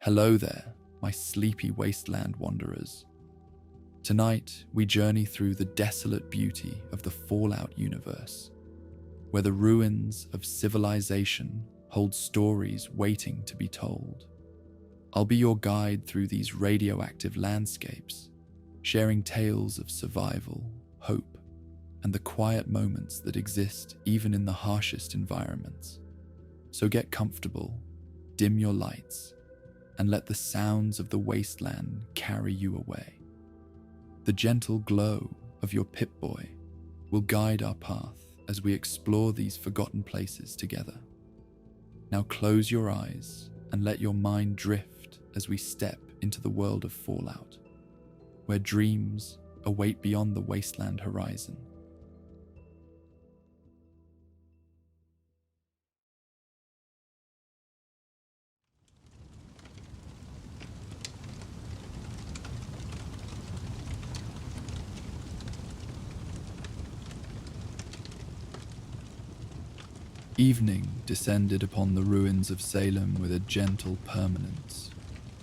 Hello there, my sleepy wasteland wanderers. Tonight, we journey through the desolate beauty of the Fallout universe, where the ruins of civilization hold stories waiting to be told. I'll be your guide through these radioactive landscapes, sharing tales of survival, hope, and the quiet moments that exist even in the harshest environments. So get comfortable, dim your lights, and let the sounds of the wasteland carry you away. The gentle glow of your Pip-Boy will guide our path as we explore these forgotten places together. Now close your eyes and let your mind drift as we step into the world of Fallout, where dreams await beyond the wasteland horizon. Evening descended upon the ruins of Salem with a gentle permanence,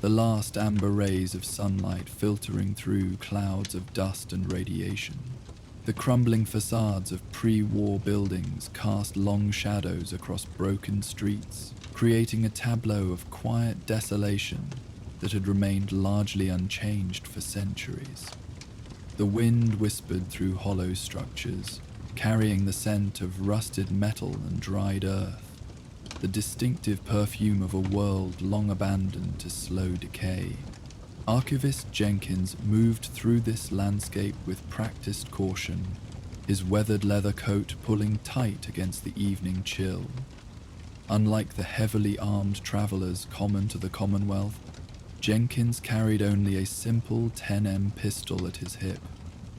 the last amber rays of sunlight filtering through clouds of dust and radiation. The crumbling facades of pre-war buildings cast long shadows across broken streets, creating a tableau of quiet desolation that had remained largely unchanged for centuries. The wind whispered through hollow structures, carrying the scent of rusted metal and dried earth, the distinctive perfume of a world long abandoned to slow decay. Archivist Jenkins moved through this landscape with practiced caution, his weathered leather coat pulling tight against the evening chill. Unlike the heavily armed travelers common to the Commonwealth, Jenkins carried only a simple 10mm pistol at his hip,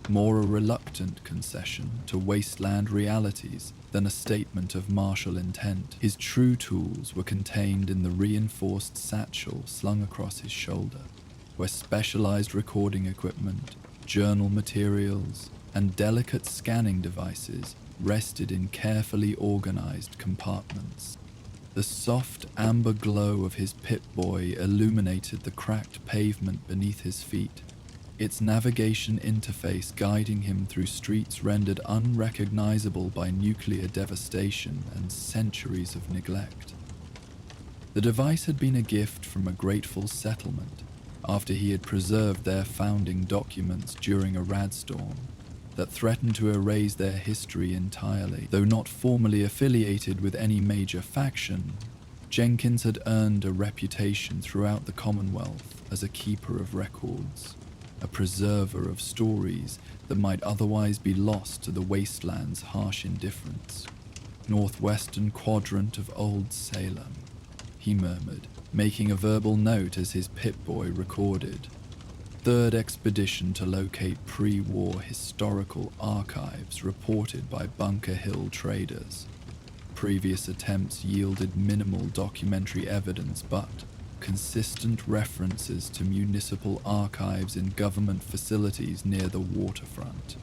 more a reluctant concession to wasteland realities than a statement of martial intent. His true tools were contained in the reinforced satchel slung across his shoulder, where specialized recording equipment, journal materials, and delicate scanning devices rested in carefully organized compartments. The soft amber glow of his Pip-Boy illuminated the cracked pavement beneath his feet, its navigation interface guiding him through streets rendered unrecognizable by nuclear devastation and centuries of neglect. The device had been a gift from a grateful settlement after he had preserved their founding documents during a radstorm that threatened to erase their history entirely. Though not formally affiliated with any major faction, Jenkins had earned a reputation throughout the Commonwealth as a keeper of records, a preserver of stories that might otherwise be lost to the wasteland's harsh indifference. Northwestern quadrant of Old Salem, he murmured, making a verbal note as his Pip-Boy recorded. Third expedition to locate pre-war historical archives reported by Bunker Hill traders. Previous attempts yielded minimal documentary evidence, but consistent references to municipal archives in government facilities near the waterfront.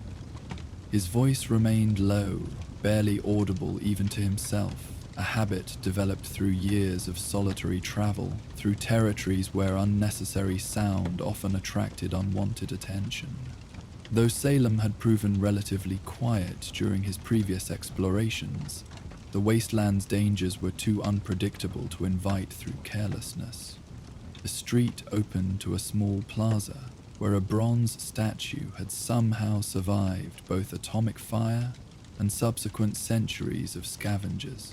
His voice remained low, barely audible even to himself, a habit developed through years of solitary travel through territories where unnecessary sound often attracted unwanted attention. Though Salem had proven relatively quiet during his previous explorations, the wasteland's dangers were too unpredictable to invite through carelessness. The street opened to a small plaza where a bronze statue had somehow survived both atomic fire and subsequent centuries of scavengers.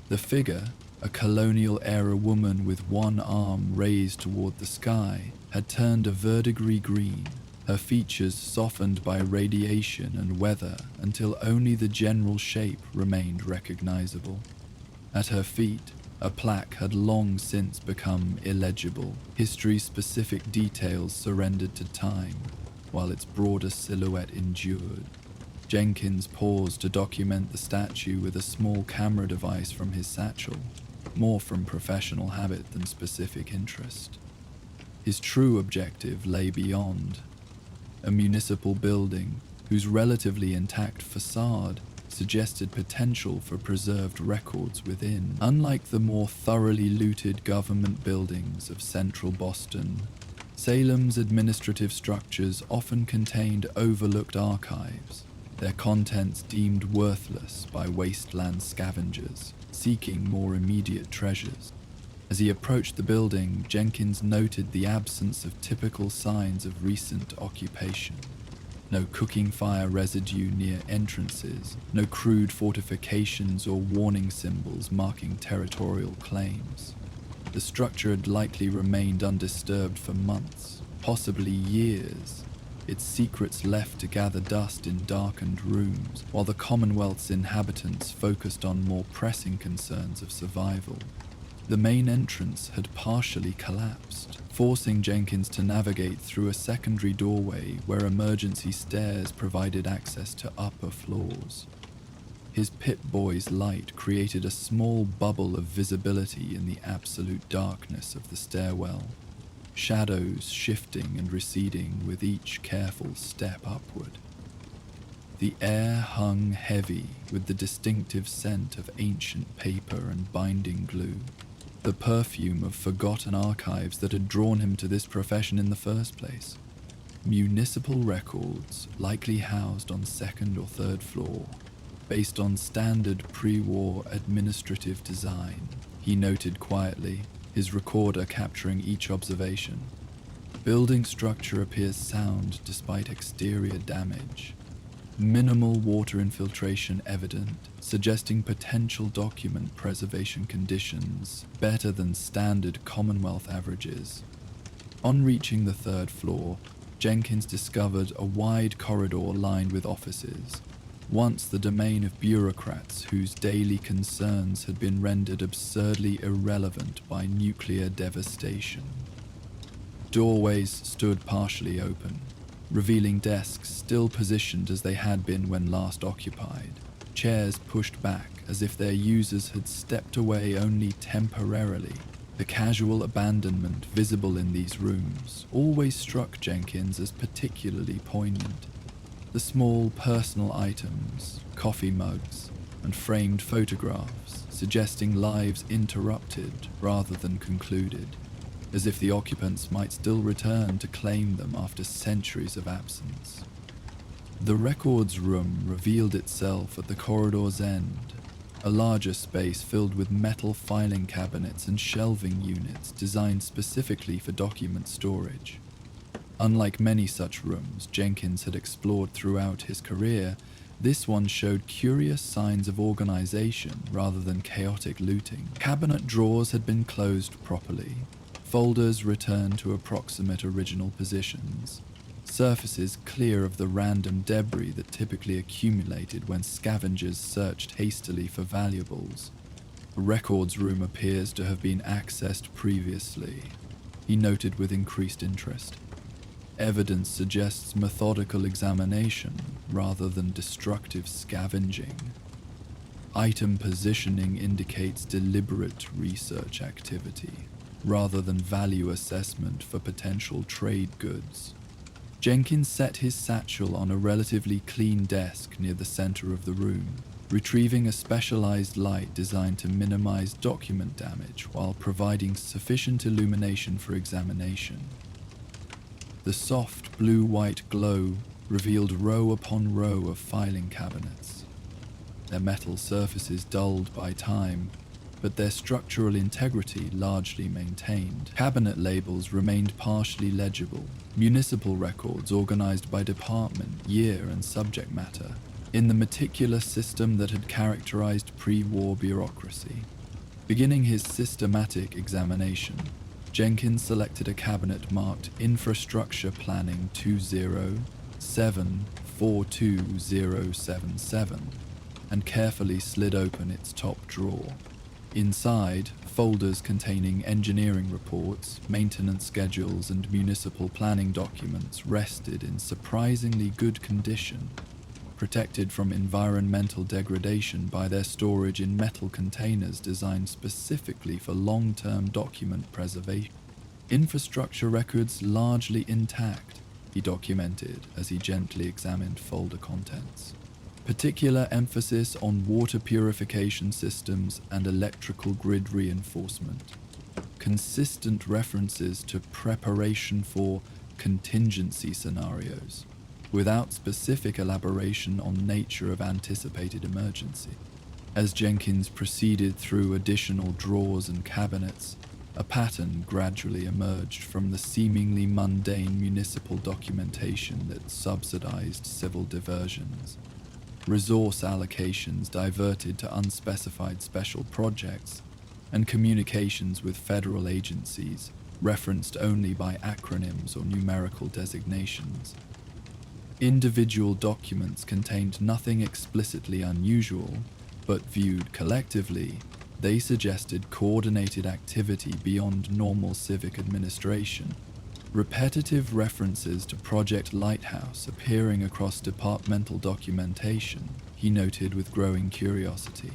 The figure, a colonial-era woman with one arm raised toward the sky, had turned a verdigris green, her features softened by radiation and weather until only the general shape remained recognizable. At her feet, a plaque had long since become illegible, history-specific details surrendered to time, while its broader silhouette endured. Jenkins paused to document the statue with a small camera device from his satchel, more from professional habit than specific interest. His true objective lay beyond. A municipal building whose relatively intact facade suggested potential for preserved records within. Unlike the more thoroughly looted government buildings of central Boston, Salem's administrative structures often contained overlooked archives, their contents deemed worthless by Wasteland scavengers seeking more immediate treasures. As he approached the building, Jenkins noted the absence of typical signs of recent occupation. No cooking fire residue near entrances, no crude fortifications or warning symbols marking territorial claims. The structure had likely remained undisturbed for months, possibly years, its secrets left to gather dust in darkened rooms, while the Commonwealth's inhabitants focused on more pressing concerns of survival. The main entrance had partially collapsed, forcing Jenkins to navigate through a secondary doorway where emergency stairs provided access to upper floors. His Pip-Boy's light created a small bubble of visibility in the absolute darkness of the stairwell, shadows shifting and receding with each careful step upward. The air hung heavy with the distinctive scent of ancient paper and binding glue, the perfume of forgotten archives that had drawn him to this profession in the first place. Municipal records, likely housed on second or third floor, based on standard pre-war administrative design, he noted quietly, his recorder capturing each observation. Building structure appears sound despite exterior damage. Minimal water infiltration evident, suggesting potential document preservation conditions better than standard Commonwealth averages. On reaching the third floor, Jenkins discovered a wide corridor lined with offices, once the domain of bureaucrats whose daily concerns had been rendered absurdly irrelevant by nuclear devastation. Doorways stood partially open, revealing desks still positioned as they had been when last occupied, chairs pushed back as if their users had stepped away only temporarily. The casual abandonment visible in these rooms always struck Jenkins as particularly poignant. The small personal items, coffee mugs, and framed photographs suggesting lives interrupted rather than concluded, as if the occupants might still return to claim them after centuries of absence. The records room revealed itself at the corridor's end, a larger space filled with metal filing cabinets and shelving units designed specifically for document storage. Unlike many such rooms Jenkins had explored throughout his career, this one showed curious signs of organization rather than chaotic looting. Cabinet drawers had been closed properly, folders returned to approximate original positions, surfaces clear of the random debris that typically accumulated when scavengers searched hastily for valuables. The records room appears to have been accessed previously, he noted with increased interest. Evidence suggests methodical examination rather than destructive scavenging. Item positioning indicates deliberate research activity, rather than value assessment for potential trade goods. Jenkins set his satchel on a relatively clean desk near the center of the room, retrieving a specialized light designed to minimize document damage while providing sufficient illumination for examination. The soft blue-white glow revealed row upon row of filing cabinets, their metal surfaces dulled by time, but their structural integrity largely maintained. Cabinet labels remained partially legible, municipal records organized by department, year, and subject matter, in the meticulous system that had characterized pre-war bureaucracy. Beginning his systematic examination, Jenkins selected a cabinet marked Infrastructure Planning 207-42077 and carefully slid open its top drawer. Inside, folders containing engineering reports, maintenance schedules, and municipal planning documents rested in surprisingly good condition, protected from environmental degradation by their storage in metal containers designed specifically for long-term document preservation. Infrastructure records largely intact, he documented as he gently examined folder contents. particular emphasis on water purification systems and electrical grid reinforcement, consistent references to preparation for contingency scenarios, without specific elaboration on nature of anticipated emergency. As Jenkins proceeded through additional drawers and cabinets, a pattern gradually emerged from the seemingly mundane municipal documentation that subsidized civil diversions. Resource allocations diverted to unspecified special projects, and communications with federal agencies referenced only by acronyms or numerical designations. Individual documents contained nothing explicitly unusual, but viewed collectively, they suggested coordinated activity beyond normal civic administration. Repetitive references to Project Lighthouse appearing across departmental documentation, he noted with growing curiosity.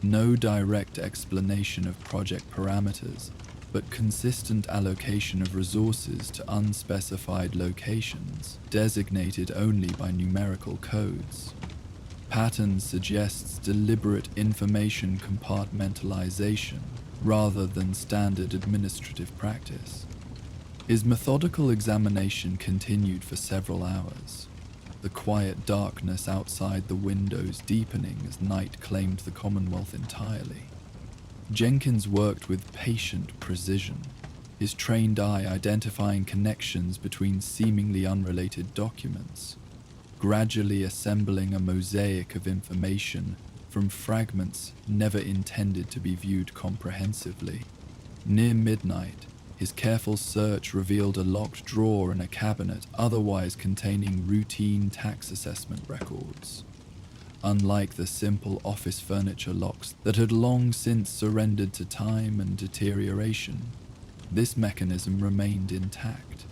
No direct explanation of project parameters, but consistent allocation of resources to unspecified locations, designated only by numerical codes. Pattern suggests deliberate information compartmentalization rather than standard administrative practice. His methodical examination continued for several hours, the quiet darkness outside the windows deepening as night claimed the Commonwealth entirely. Jenkins worked with patient precision, his trained eye identifying connections between seemingly unrelated documents, gradually assembling a mosaic of information from fragments never intended to be viewed comprehensively. Near midnight, his careful search revealed a locked drawer in a cabinet otherwise containing routine tax assessment records. Unlike the simple office furniture locks that had long since surrendered to time and deterioration, this mechanism remained intact,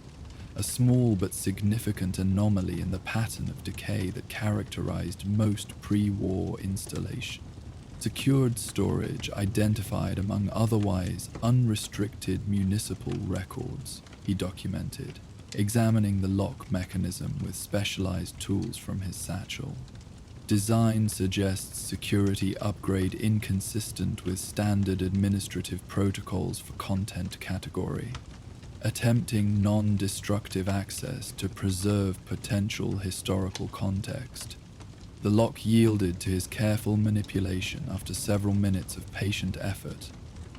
a small but significant anomaly in the pattern of decay that characterized most pre-war installations. Secured storage identified among otherwise unrestricted municipal records, he documented, examining the lock mechanism with specialized tools from his satchel. Design suggests security upgrade inconsistent with standard administrative protocols for content category, attempting non-destructive access to preserve potential historical context. The lock yielded to his careful manipulation after several minutes of patient effort,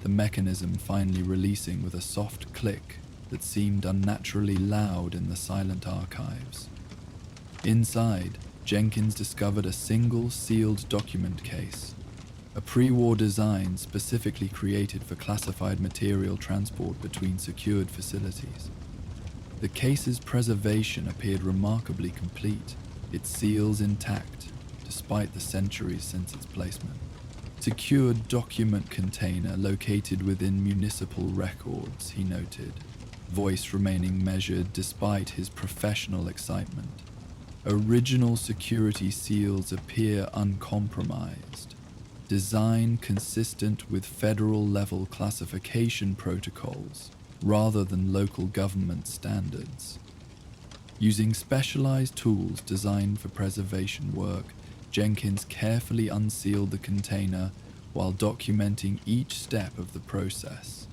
the mechanism finally releasing with a soft click that seemed unnaturally loud in the silent archives. Inside, Jenkins discovered a single sealed document case, a pre-war design specifically created for classified material transport between secured facilities. The case's preservation appeared remarkably complete, its seals intact, despite the centuries since its placement. Secured document container located within municipal records, he noted, voice remaining measured despite his professional excitement. Original security seals appear uncompromised. Design consistent with federal-level classification protocols rather than local government standards. Using specialized tools designed for preservation work, Jenkins carefully unsealed the container while documenting each step of the process.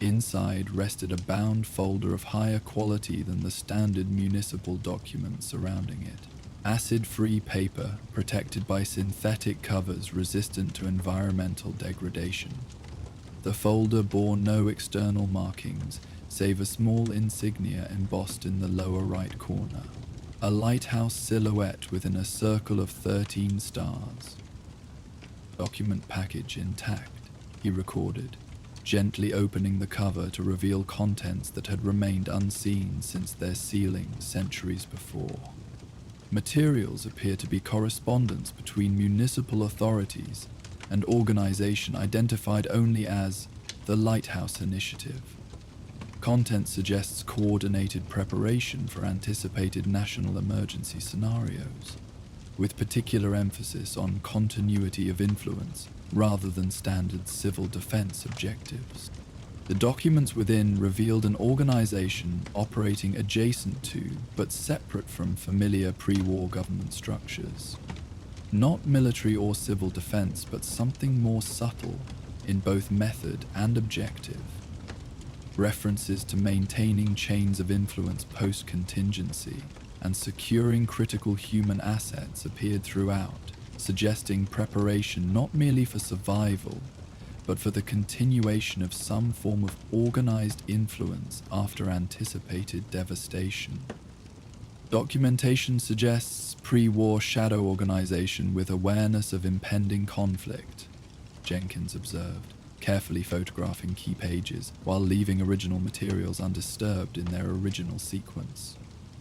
Inside rested a bound folder of higher quality than the standard municipal documents surrounding it. Acid-free paper protected by synthetic covers resistant to environmental degradation. The folder bore no external markings, save a small insignia embossed in the lower right corner. A lighthouse silhouette within a circle of 13 stars. Document package intact, he recorded, gently opening the cover to reveal contents that had remained unseen since their sealing centuries before. Materials appear to be correspondence between municipal authorities and organization identified only as the Lighthouse Initiative. Content suggests coordinated preparation for anticipated national emergency scenarios, with particular emphasis on continuity of influence rather than standard civil defense objectives. The documents within revealed an organization operating adjacent to, but separate from familiar pre-war government structures. Not military or civil defense, but something more subtle in both method and objective. References to maintaining chains of influence post-contingency and securing critical human assets appeared throughout, suggesting preparation not merely for survival, but for the continuation of some form of organized influence after anticipated devastation. Documentation suggests pre-war shadow organization with awareness of impending conflict, Jenkins observed, carefully photographing key pages while leaving original materials undisturbed in their original sequence.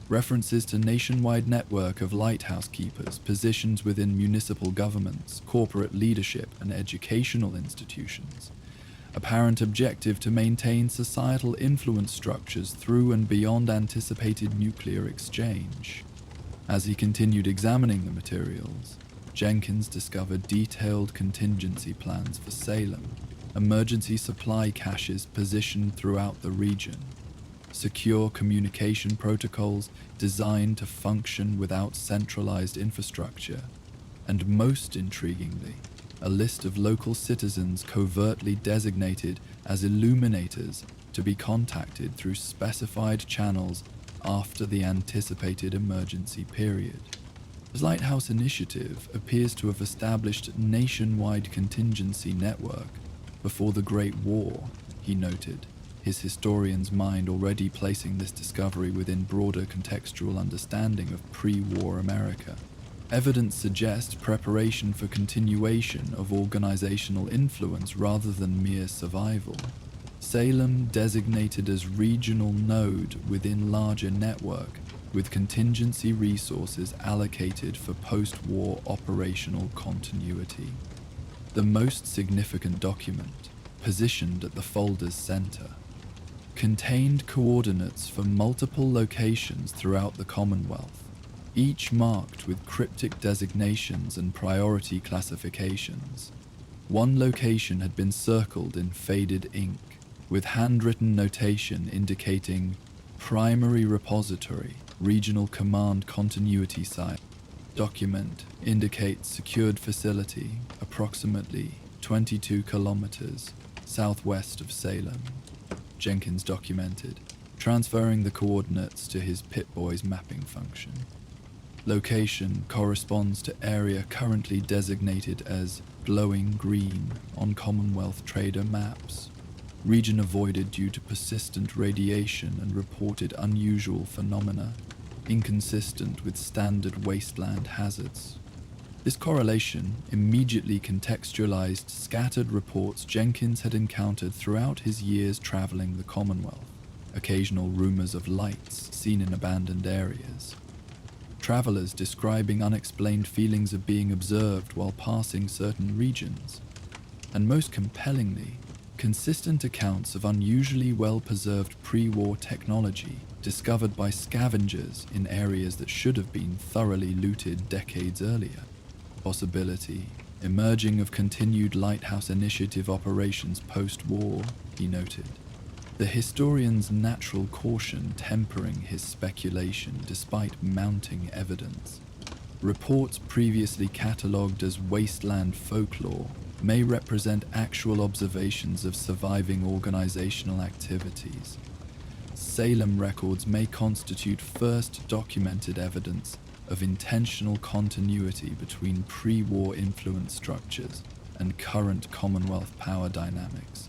References to nationwide network of lighthouse keepers positioned within municipal governments, corporate leadership, and educational institutions. Apparent objective to maintain societal influence structures through and beyond anticipated nuclear exchange. As he continued examining the materials, Jenkins discovered detailed contingency plans for Salem, emergency supply caches positioned throughout the region, secure communication protocols designed to function without centralized infrastructure, and most intriguingly, a list of local citizens covertly designated as illuminators to be contacted through specified channels after the anticipated emergency period. The Lighthouse Initiative appears to have established a nationwide contingency network before the Great War, he noted, his historian's mind already placing this discovery within broader contextual understanding of pre-war America. Evidence suggests preparation for continuation of organizational influence rather than mere survival. Salem designated as regional node within larger network, with contingency resources allocated for post-war operational continuity. The most significant document, positioned at the folder's center, contained coordinates for multiple locations throughout the Commonwealth, each marked with cryptic designations and priority classifications. One location had been circled in faded ink, with handwritten notation indicating primary repository, regional command continuity site. Document indicates secured facility approximately 22 kilometers southwest of Salem, Jenkins documented, transferring the coordinates to his Pip-Boy's mapping function. Location corresponds to area currently designated as glowing green on Commonwealth trader maps. Region avoided due to persistent radiation and reported unusual phenomena, inconsistent with standard wasteland hazards. This correlation immediately contextualized scattered reports Jenkins had encountered throughout his years traveling the Commonwealth, occasional rumors of lights seen in abandoned areas, travelers describing unexplained feelings of being observed while passing certain regions, and most compellingly, consistent accounts of unusually well-preserved pre-war technology discovered by scavengers in areas that should have been thoroughly looted decades earlier. Possibility emerging of continued Lighthouse Initiative operations post-war, he noted. The historian's natural caution tempering his speculation despite mounting evidence. Reports previously catalogued as wasteland folklore may represent actual observations of surviving organizational activities. Salem records may constitute first documented evidence of intentional continuity between pre-war influence structures and current Commonwealth power dynamics.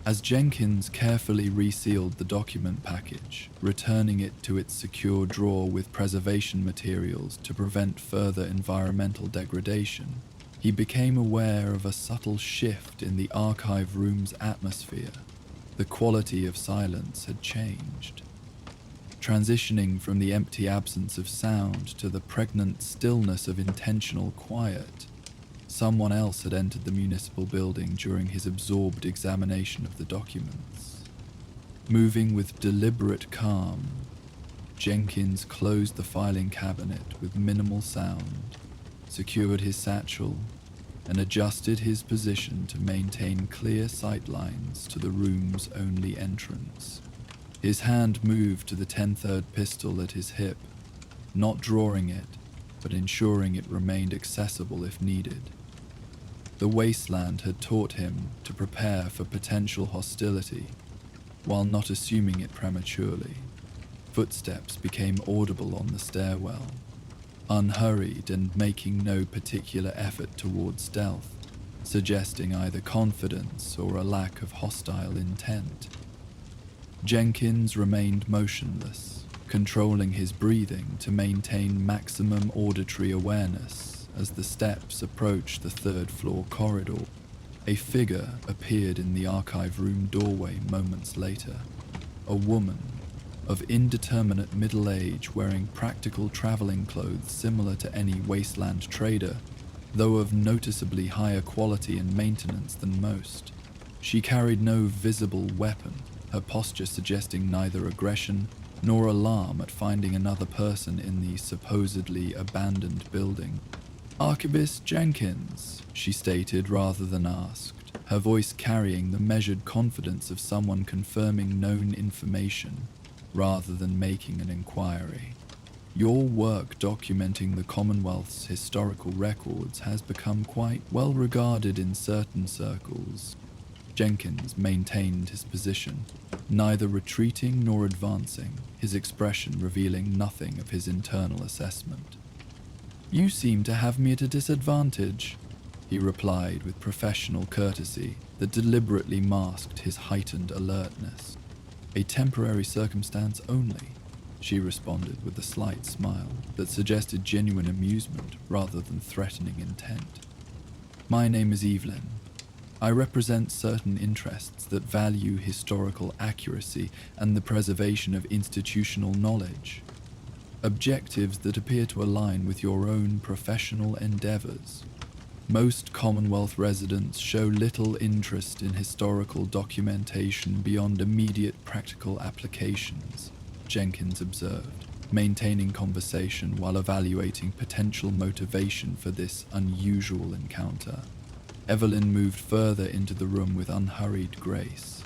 As Jenkins carefully resealed the document package, returning it to its secure drawer with preservation materials to prevent further environmental degradation, he became aware of a subtle shift in the archive room's atmosphere. The quality of silence had changed, transitioning from the empty absence of sound to the pregnant stillness of intentional quiet. Someone else had entered the municipal building during his absorbed examination of the documents. Moving with deliberate calm, Jenkins closed the filing cabinet with minimal sound, secured his satchel, and adjusted his position to maintain clear sight lines to the room's only entrance. His hand moved to the 10-3 pistol at his hip, not drawing it, but ensuring it remained accessible if needed. The Wasteland had taught him to prepare for potential hostility, while not assuming it prematurely. Footsteps became audible on the stairwell, unhurried and making no particular effort towards stealth, suggesting either confidence or a lack of hostile intent. Jenkins remained motionless, controlling his breathing to maintain maximum auditory awareness as the steps approached the 3rd floor corridor. A figure appeared in the archive room doorway moments later, a woman of indeterminate middle age wearing practical traveling clothes similar to any Wasteland trader, though of noticeably higher quality and maintenance than most. She carried no visible weapon, her posture suggesting neither aggression nor alarm at finding another person in the supposedly abandoned building. "Archivist Jenkins," she stated rather than asked, her voice carrying the measured confidence of someone confirming known information rather than making an inquiry. "Your work documenting the Commonwealth's historical records has become quite well regarded in certain circles." Jenkins maintained his position, neither retreating nor advancing, his expression revealing nothing of his internal assessment. "You seem to have me at a disadvantage," he replied with professional courtesy that deliberately masked his heightened alertness. "A temporary circumstance only," she responded with a slight smile that suggested genuine amusement rather than threatening intent. "My name is Evelyn. I represent certain interests that value historical accuracy and the preservation of institutional knowledge, objectives that appear to align with your own professional endeavors. Most Commonwealth residents show little interest in historical documentation beyond immediate practical applications," Jenkins observed, maintaining conversation while evaluating potential motivation for this unusual encounter. Evelyn moved further into the room with unhurried grace,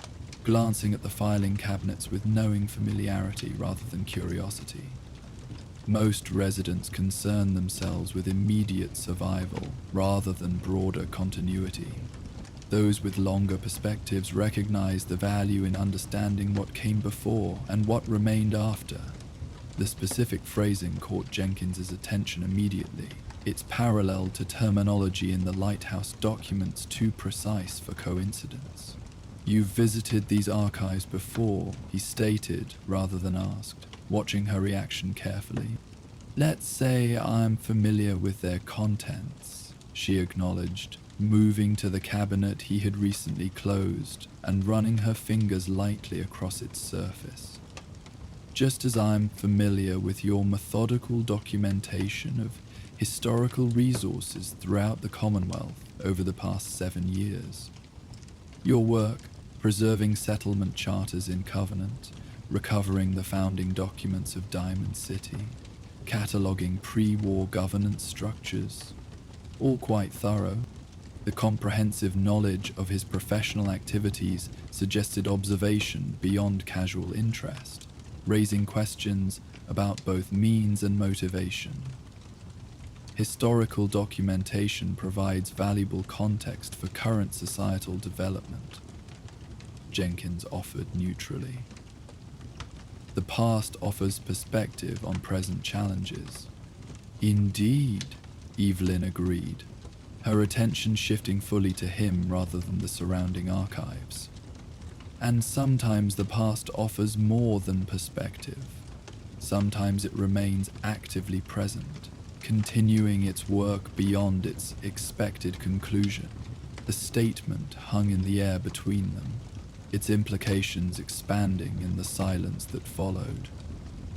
glancing at the filing cabinets with knowing familiarity rather than curiosity. Most residents concern themselves with immediate survival rather than broader continuity. Those with longer perspectives recognize the value in understanding what came before and what remained after. The specific phrasing caught Jenkins's attention immediately, its parallel to terminology in the lighthouse documents too precise for coincidence. "You've visited these archives before," he stated rather than asked, watching her reaction carefully. "Let's say I'm familiar with their contents," she acknowledged, moving to the cabinet he had recently closed and running her fingers lightly across its surface. "Just as I'm familiar with your methodical documentation of historical resources throughout the Commonwealth over the past 7 years. Your work, preserving settlement charters in Covenant, recovering the founding documents of Diamond City, cataloguing pre-war governance structures, all quite thorough." The comprehensive knowledge of his professional activities suggested observation beyond casual interest, raising questions about both means and motivation. "Historical documentation provides valuable context for current societal development," Jenkins offered neutrally. "The past offers perspective on present challenges." "Indeed," Evelyn agreed, her attention shifting fully to him rather than the surrounding archives. "And sometimes the past offers more than perspective. Sometimes it remains actively present, continuing its work beyond its expected conclusion." The statement hung in the air between them, its implications expanding in the silence that followed.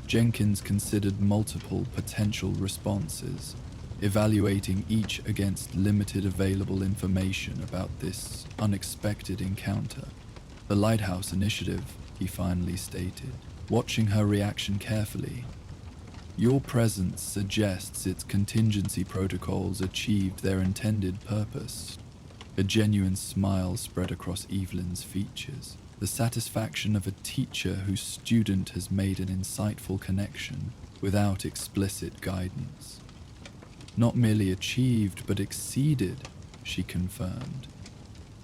Jenkins considered multiple potential responses, evaluating each against limited available information about this unexpected encounter. "The Lighthouse Initiative," he finally stated, watching her reaction carefully. Your presence suggests its contingency protocols achieved their intended purpose. A genuine smile spread across Evelyn's features, the satisfaction of a teacher whose student has made an insightful connection without explicit guidance. Not merely achieved, but exceeded, she confirmed.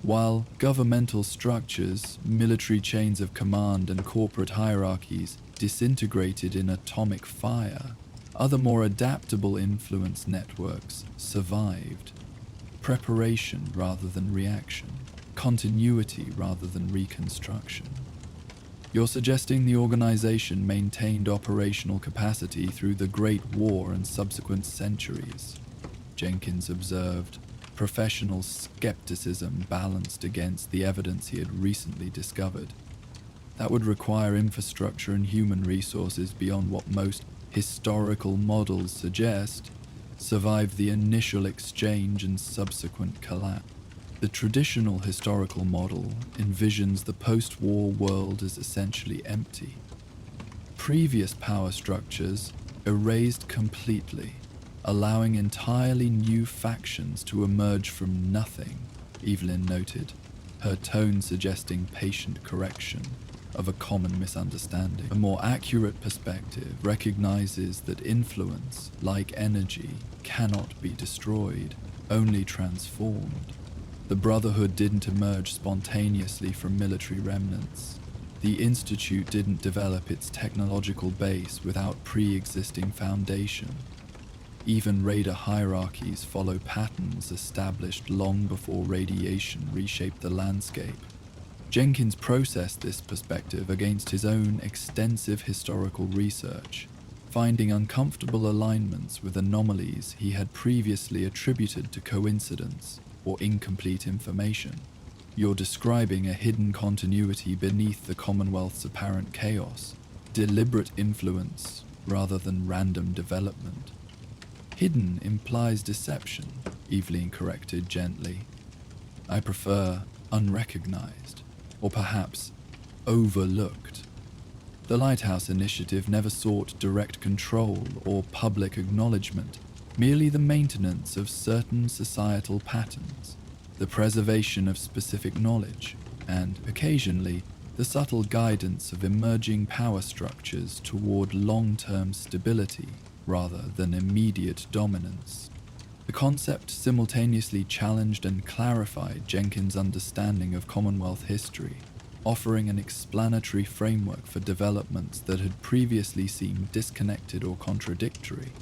While governmental structures, military chains of command, and corporate hierarchies disintegrated in atomic fire, other more adaptable influence networks survived. Preparation rather than reaction, continuity rather than reconstruction. You're suggesting the organization maintained operational capacity through the Great War and subsequent centuries, Jenkins observed, professional skepticism balanced against the evidence he had recently discovered. That would require infrastructure and human resources beyond what most historical models suggest survived the initial exchange and subsequent collapse. The traditional historical model envisions the post-war world as essentially empty. Previous power structures erased completely, allowing entirely new factions to emerge from nothing, Evelyn noted, her tone suggesting patient correction of a common misunderstanding. A more accurate perspective recognizes that influence, like energy, cannot be destroyed, only transformed. The Brotherhood didn't emerge spontaneously from military remnants. The Institute didn't develop its technological base without pre-existing foundation. Even raider hierarchies follow patterns established long before radiation reshaped the landscape. Jenkins processed this perspective against his own extensive historical research, finding uncomfortable alignments with anomalies he had previously attributed to coincidence or incomplete information. You're describing a hidden continuity beneath the Commonwealth's apparent chaos, deliberate influence rather than random development. Hidden implies deception, Evelyn corrected gently. I prefer unrecognized, or perhaps overlooked. The Lighthouse Initiative never sought direct control or public acknowledgement, merely the maintenance of certain societal patterns, the preservation of specific knowledge, and, occasionally, the subtle guidance of emerging power structures toward long-term stability rather than immediate dominance. The concept simultaneously challenged and clarified Jenkins' understanding of Commonwealth history, offering an explanatory framework for developments that had previously seemed disconnected or contradictory.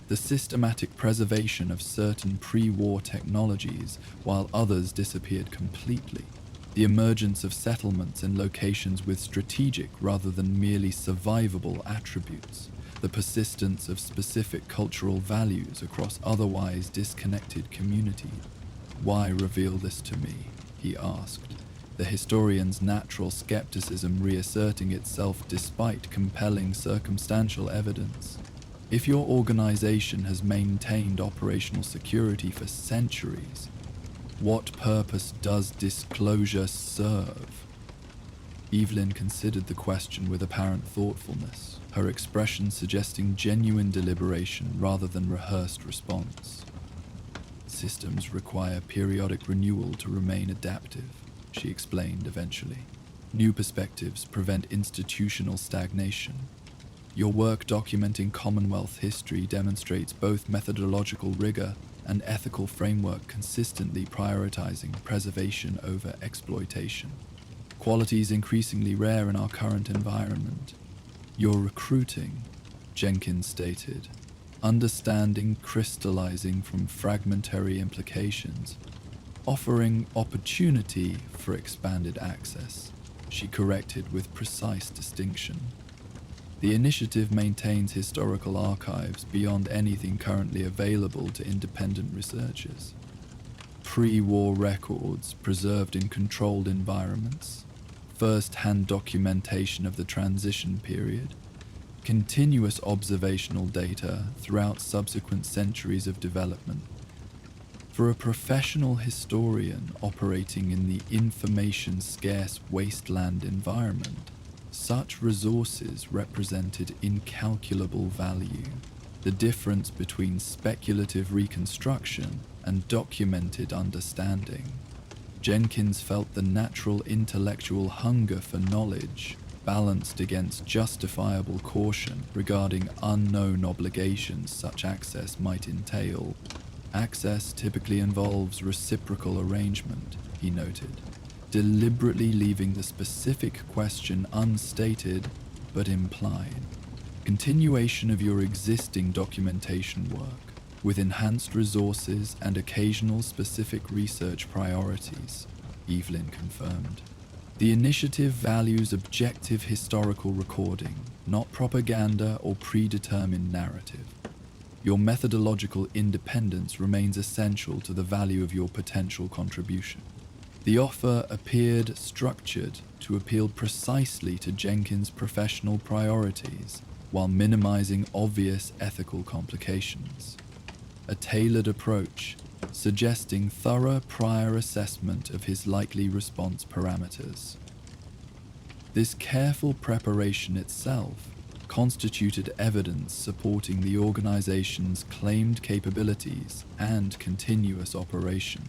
The systematic preservation of certain pre-war technologies while others disappeared completely. The emergence of settlements in locations with strategic rather than merely survivable attributes. The persistence of specific cultural values across otherwise disconnected communities. Why reveal this to me? He asked, the historian's natural skepticism reasserting itself despite compelling circumstantial evidence. If your organization has maintained operational security for centuries, what purpose does disclosure serve? Evelyn considered the question with apparent thoughtfulness, her expression suggesting genuine deliberation rather than rehearsed response. Systems require periodic renewal to remain adaptive, she explained eventually. New perspectives prevent institutional stagnation. Your work documenting Commonwealth history demonstrates both methodological rigor and ethical framework consistently prioritizing preservation over exploitation. Qualities increasingly rare in our current environment. You're recruiting, Jenkins stated, understanding crystallizing from fragmentary implications, offering opportunity for expanded access, she corrected with precise distinction. The initiative maintains historical archives beyond anything currently available to independent researchers. Pre-war records preserved in controlled environments, first-hand documentation of the transition period, continuous observational data throughout subsequent centuries of development. For a professional historian operating in the information-scarce wasteland environment, Such resources represented incalculable value, the difference between speculative reconstruction and documented understanding. Jenkins felt the natural intellectual hunger for knowledge balanced against justifiable caution regarding unknown obligations such access might entail. Access typically involves reciprocal arrangement, he noted, deliberately leaving the specific question unstated but implied. Continuation of your existing documentation work, with enhanced resources and occasional specific research priorities, Evelyn confirmed. The initiative values objective historical recording, not propaganda or predetermined narrative. Your methodological independence remains essential to the value of your potential contribution. The offer appeared structured to appeal precisely to Jenkins' professional priorities while minimizing obvious ethical complications. A tailored approach, suggesting thorough prior assessment of his likely response parameters. This careful preparation itself constituted evidence supporting the organization's claimed capabilities and continuous operation.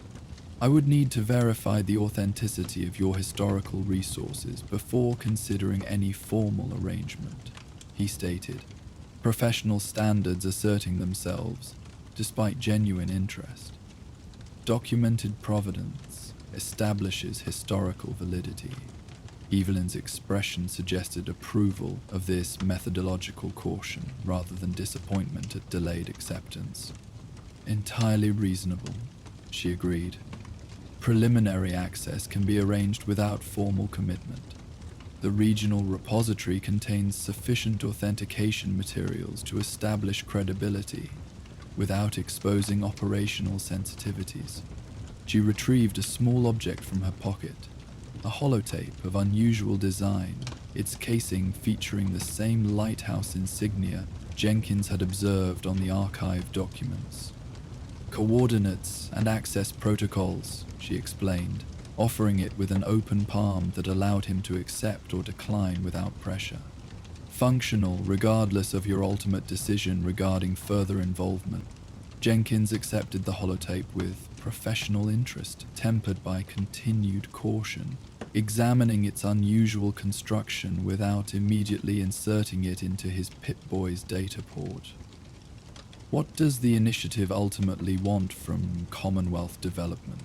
I would need to verify the authenticity of your historical resources before considering any formal arrangement, he stated, professional standards asserting themselves despite genuine interest. Documented provenance establishes historical validity. Evelyn's expression suggested approval of this methodological caution rather than disappointment at delayed acceptance. Entirely reasonable, she agreed. Preliminary access can be arranged without formal commitment. The regional repository contains sufficient authentication materials to establish credibility without exposing operational sensitivities. She retrieved a small object from her pocket, a holotape of unusual design, its casing featuring the same lighthouse insignia Jenkins had observed on the archived documents. Coordinates and access protocols, she explained, offering it with an open palm that allowed him to accept or decline without pressure. Functional regardless of your ultimate decision regarding further involvement. Jenkins accepted the holotape with professional interest tempered by continued caution, examining its unusual construction without immediately inserting it into his Pip-Boy's data port. What does the initiative ultimately want from Commonwealth development?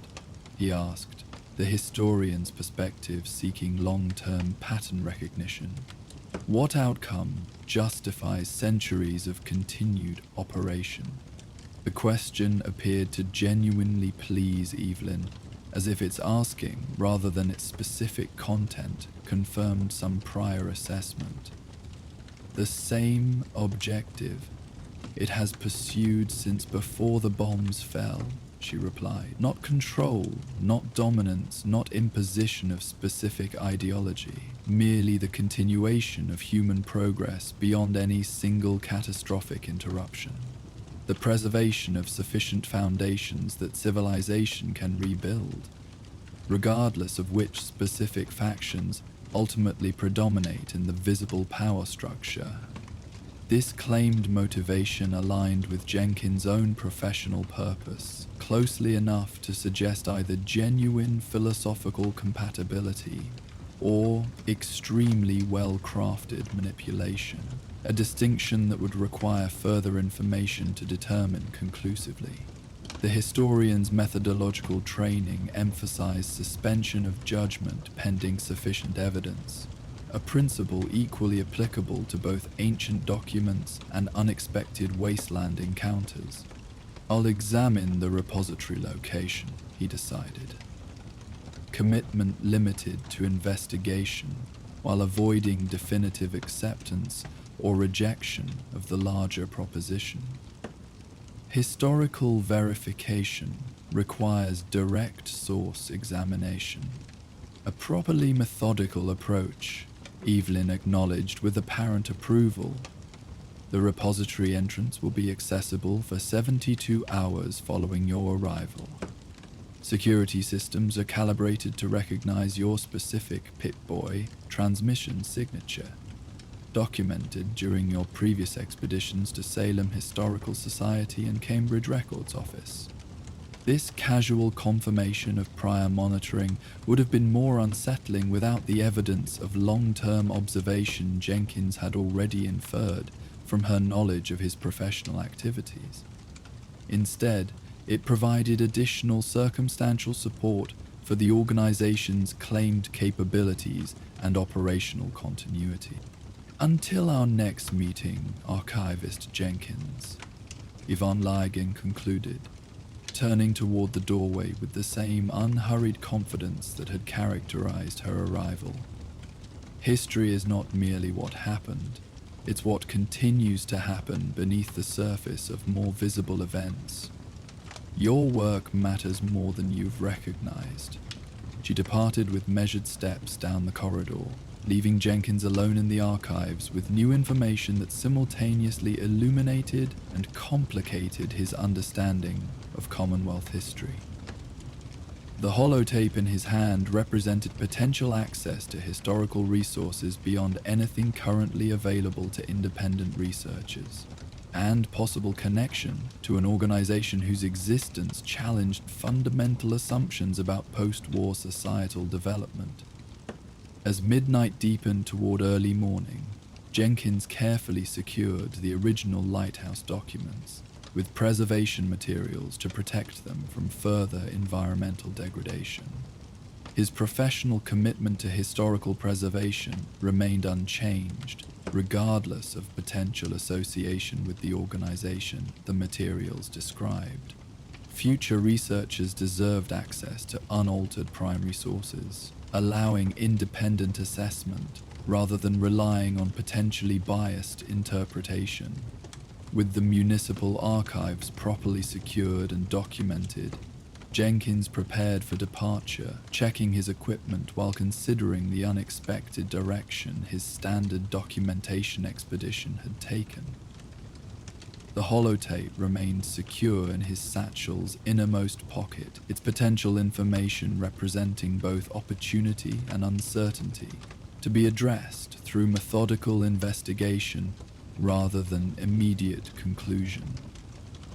He asked, the historian's perspective seeking long-term pattern recognition. What outcome justifies centuries of continued operation? The question appeared to genuinely please Evelyn, as if its asking, rather than its specific content, confirmed some prior assessment. The same objective it has pursued since before the bombs fell, she replied. Not control, not dominance, not imposition of specific ideology, merely the continuation of human progress beyond any single catastrophic interruption. The preservation of sufficient foundations that civilization can rebuild, regardless of which specific factions ultimately predominate in the visible power structure. This claimed motivation aligned with Jenkins' own professional purpose, closely enough to suggest either genuine philosophical compatibility or extremely well-crafted manipulation, a distinction that would require further information to determine conclusively. The historian's methodological training emphasized suspension of judgment pending sufficient evidence, a principle equally applicable to both ancient documents and unexpected wasteland encounters. I'll examine the repository location, he decided. Commitment limited to investigation while avoiding definitive acceptance or rejection of the larger proposition. Historical verification requires direct source examination. A properly methodical approach, Evelyn acknowledged with apparent approval. The repository entrance will be accessible for 72 hours following your arrival. Security systems are calibrated to recognize your specific Pip-Boy transmission signature, documented during your previous expeditions to Salem Historical Society and Cambridge Records Office. This casual confirmation of prior monitoring would have been more unsettling without the evidence of long-term observation Jenkins had already inferred from her knowledge of his professional activities. Instead, it provided additional circumstantial support for the organization's claimed capabilities and operational continuity. Until our next meeting, Archivist Jenkins, Yvonne Ligon concluded, turning toward the doorway with the same unhurried confidence that had characterized her arrival. History is not merely what happened, it's what continues to happen beneath the surface of more visible events. Your work matters more than you've recognized. She departed with measured steps down the corridor, leaving Jenkins alone in the archives with new information that simultaneously illuminated and complicated his understanding of Commonwealth history. The holotape in his hand represented potential access to historical resources beyond anything currently available to independent researchers, and possible connection to an organization whose existence challenged fundamental assumptions about post-war societal development. As midnight deepened toward early morning, Jenkins carefully secured the original lighthouse documents, with preservation materials to protect them from further environmental degradation. His professional commitment to historical preservation remained unchanged, regardless of potential association with the organization the materials described. Future researchers deserved access to unaltered primary sources, allowing independent assessment rather than relying on potentially biased interpretation. With the municipal archives properly secured and documented, Jenkins prepared for departure, checking his equipment while considering the unexpected direction his standard documentation expedition had taken. The holotape remained secure in his satchel's innermost pocket, its potential information representing both opportunity and uncertainty, to be addressed through methodical investigation rather than immediate conclusion.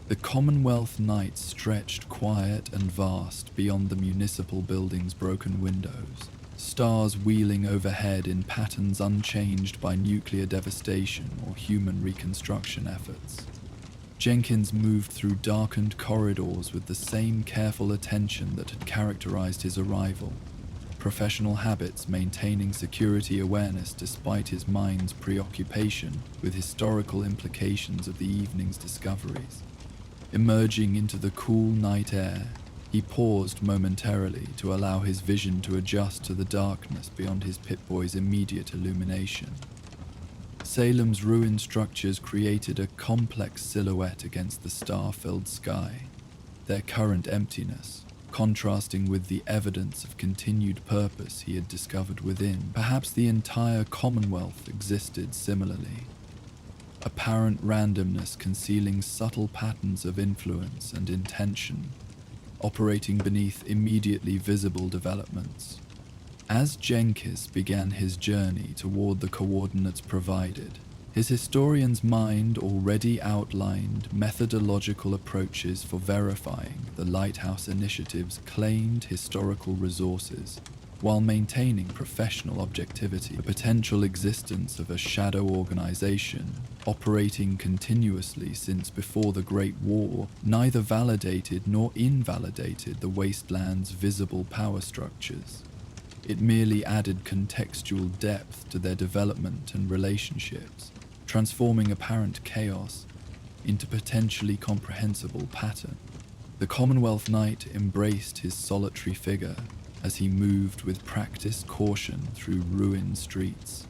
The Commonwealth night stretched quiet and vast beyond the municipal building's broken windows, stars wheeling overhead in patterns unchanged by nuclear devastation or human reconstruction efforts. Jenkins moved through darkened corridors with the same careful attention that had characterized his arrival, professional habits maintaining security awareness despite his mind's preoccupation with historical implications of the evening's discoveries. Emerging into the cool night air, he paused momentarily to allow his vision to adjust to the darkness beyond his Pip-Boy's immediate illumination. Salem's ruined structures created a complex silhouette against the star-filled sky, their current emptiness contrasting with the evidence of continued purpose he had discovered within. Perhaps the entire Commonwealth existed similarly. Apparent randomness concealing subtle patterns of influence and intention, operating beneath immediately visible developments. As Jenkins began his journey toward the coordinates provided, his historian's mind already outlined methodological approaches for verifying the Lighthouse Initiative's claimed historical resources, while maintaining professional objectivity. The potential existence of a shadow organization, operating continuously since before the Great War, neither validated nor invalidated the Wasteland's visible power structures. It merely added contextual depth to their development and relationships, transforming apparent chaos into potentially comprehensible pattern. The Commonwealth Knight embraced his solitary figure as he moved with practiced caution through ruined streets,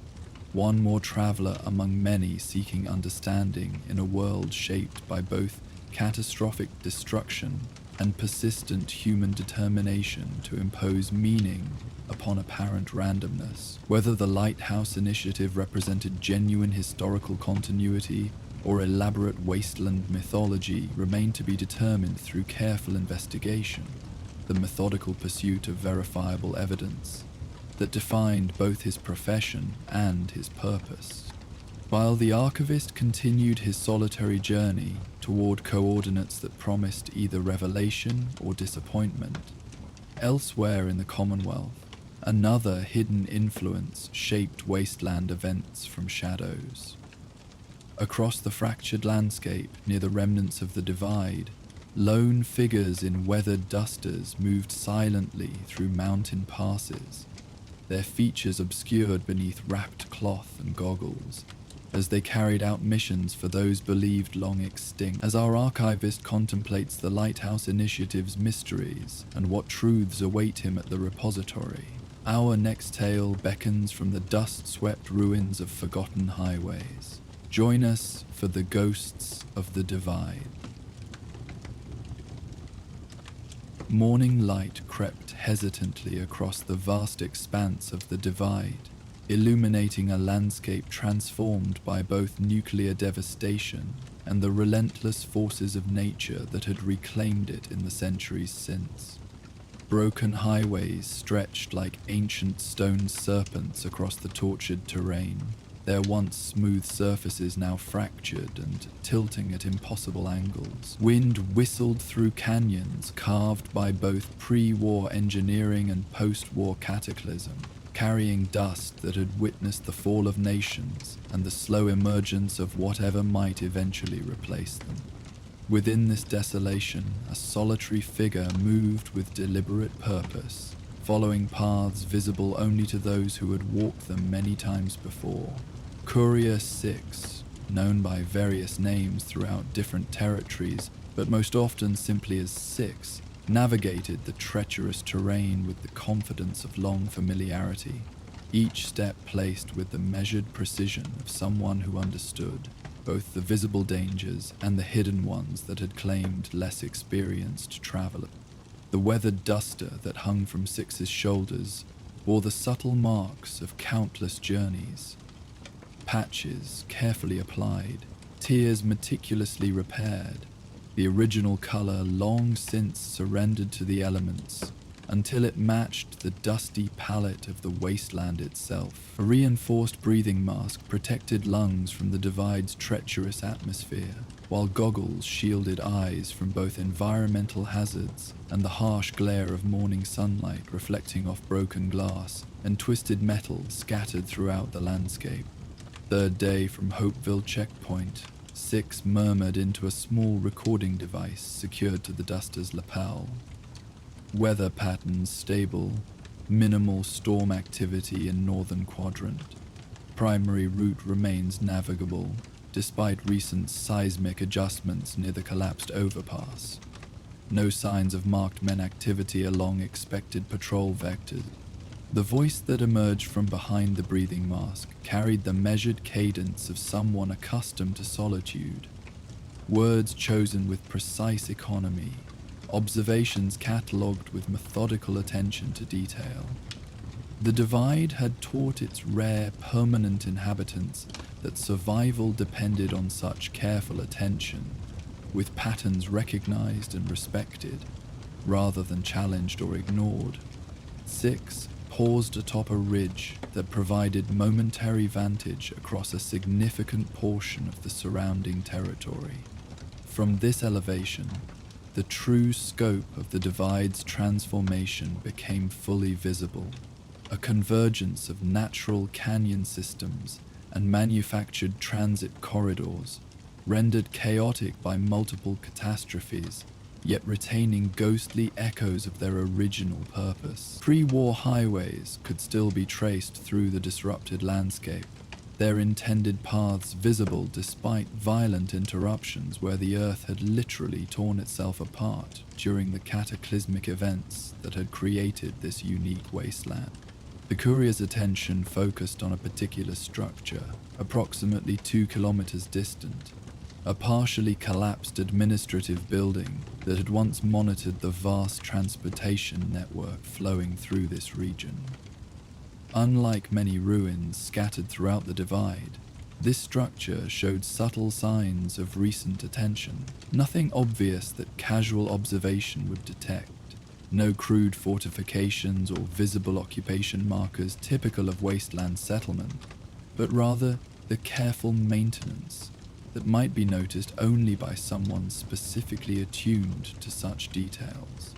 one more traveler among many seeking understanding in a world shaped by both catastrophic destruction and persistent human determination to impose meaning upon apparent randomness. Whether the Lighthouse Initiative represented genuine historical continuity or elaborate wasteland mythology remained to be determined through careful investigation. the methodical pursuit of verifiable evidence that defined both his profession and his purpose. While the archivist continued his solitary journey toward coordinates that promised either revelation or disappointment, elsewhere in the Commonwealth, another hidden influence shaped Wasteland events from shadows. Across the fractured landscape near the remnants of the divide, lone figures in weathered dusters moved silently through mountain passes, their features obscured beneath wrapped cloth and goggles, as they carried out missions for those believed long extinct. As our archivist contemplates the Lighthouse Initiative's mysteries and what truths await him at the repository, our next tale beckons from the dust-swept ruins of forgotten highways. Join us for the Ghosts of the Divide. Morning light crept hesitantly across the vast expanse of the divide, illuminating a landscape transformed by both nuclear devastation and the relentless forces of nature that had reclaimed it in the centuries since. Broken highways stretched like ancient stone serpents across the tortured terrain, their once smooth surfaces now fractured and tilting at impossible angles. Wind whistled through canyons carved by both pre-war engineering and post-war cataclysm, carrying dust that had witnessed the fall of nations and the slow emergence of whatever might eventually replace them. Within this desolation, a solitary figure moved with deliberate purpose, following paths visible only to those who had walked them many times before. Courier 6, known by various names throughout different territories, but most often simply as 6, navigated the treacherous terrain with the confidence of long familiarity, each step placed with the measured precision of someone who understood both the visible dangers and the hidden ones that had claimed less experienced travelers. The weathered duster that hung from 6's shoulders bore the subtle marks of countless journeys. Patches carefully applied, tears meticulously repaired, the original color long since surrendered to the elements until it matched the dusty palette of the wasteland itself. A reinforced breathing mask protected lungs from the divide's treacherous atmosphere, while goggles shielded eyes from both environmental hazards and the harsh glare of morning sunlight reflecting off broken glass and twisted metal scattered throughout the landscape. Third day from Hopeville checkpoint, 6 murmured into a small recording device secured to the duster's lapel. Weather patterns stable, minimal storm activity in northern quadrant. Primary route remains navigable, despite recent seismic adjustments near the collapsed overpass. No signs of marked men activity along expected patrol vectors. The voice that emerged from behind the breathing mask carried the measured cadence of someone accustomed to solitude. Words chosen with precise economy, observations catalogued with methodical attention to detail. The divide had taught its rare, permanent inhabitants that survival depended on such careful attention, with patterns recognized and respected, rather than challenged or ignored. 6 paused atop a ridge that provided momentary vantage across a significant portion of the surrounding territory. From this elevation, the true scope of the divide's transformation became fully visible. A convergence of natural canyon systems and manufactured transit corridors, rendered chaotic by multiple catastrophes, yet retaining ghostly echoes of their original purpose. Pre-war highways could still be traced through the disrupted landscape, their intended paths visible despite violent interruptions where the earth had literally torn itself apart during the cataclysmic events that had created this unique wasteland. The courier's attention focused on a particular structure, approximately 2 kilometers distant, a partially collapsed administrative building that had once monitored the vast transportation network flowing through this region. Unlike many ruins scattered throughout the divide, this structure showed subtle signs of recent attention, nothing obvious that casual observation would detect. No crude fortifications or visible occupation markers typical of wasteland settlement, but rather the careful maintenance that might be noticed only by someone specifically attuned to such details.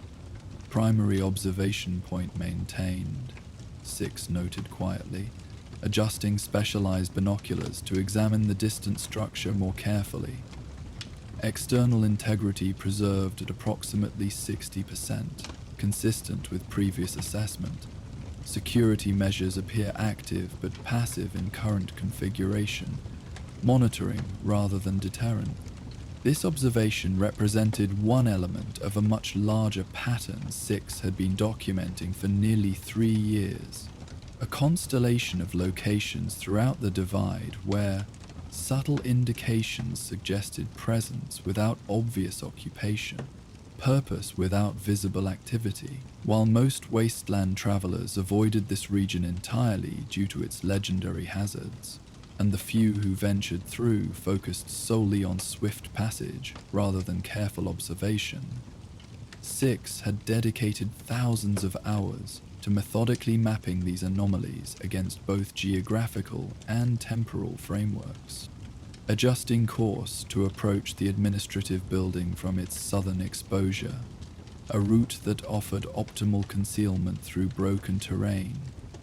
Primary observation point maintained, 6 noted quietly, adjusting specialized binoculars to examine the distant structure more carefully. External integrity preserved at approximately 60%, consistent with previous assessment. Security measures appear active but passive in current configuration, monitoring rather than deterrent. This observation represented one element of a much larger pattern 6 had been documenting for nearly 3 years. A constellation of locations throughout the divide where subtle indications suggested presence without obvious occupation, purpose without visible activity. While most wasteland travelers avoided this region entirely due to its legendary hazards, and the few who ventured through focused solely on swift passage rather than careful observation, 6 had dedicated thousands of hours to methodically mapping these anomalies against both geographical and temporal frameworks, adjusting course to approach the administrative building from its southern exposure, a route that offered optimal concealment through broken terrain.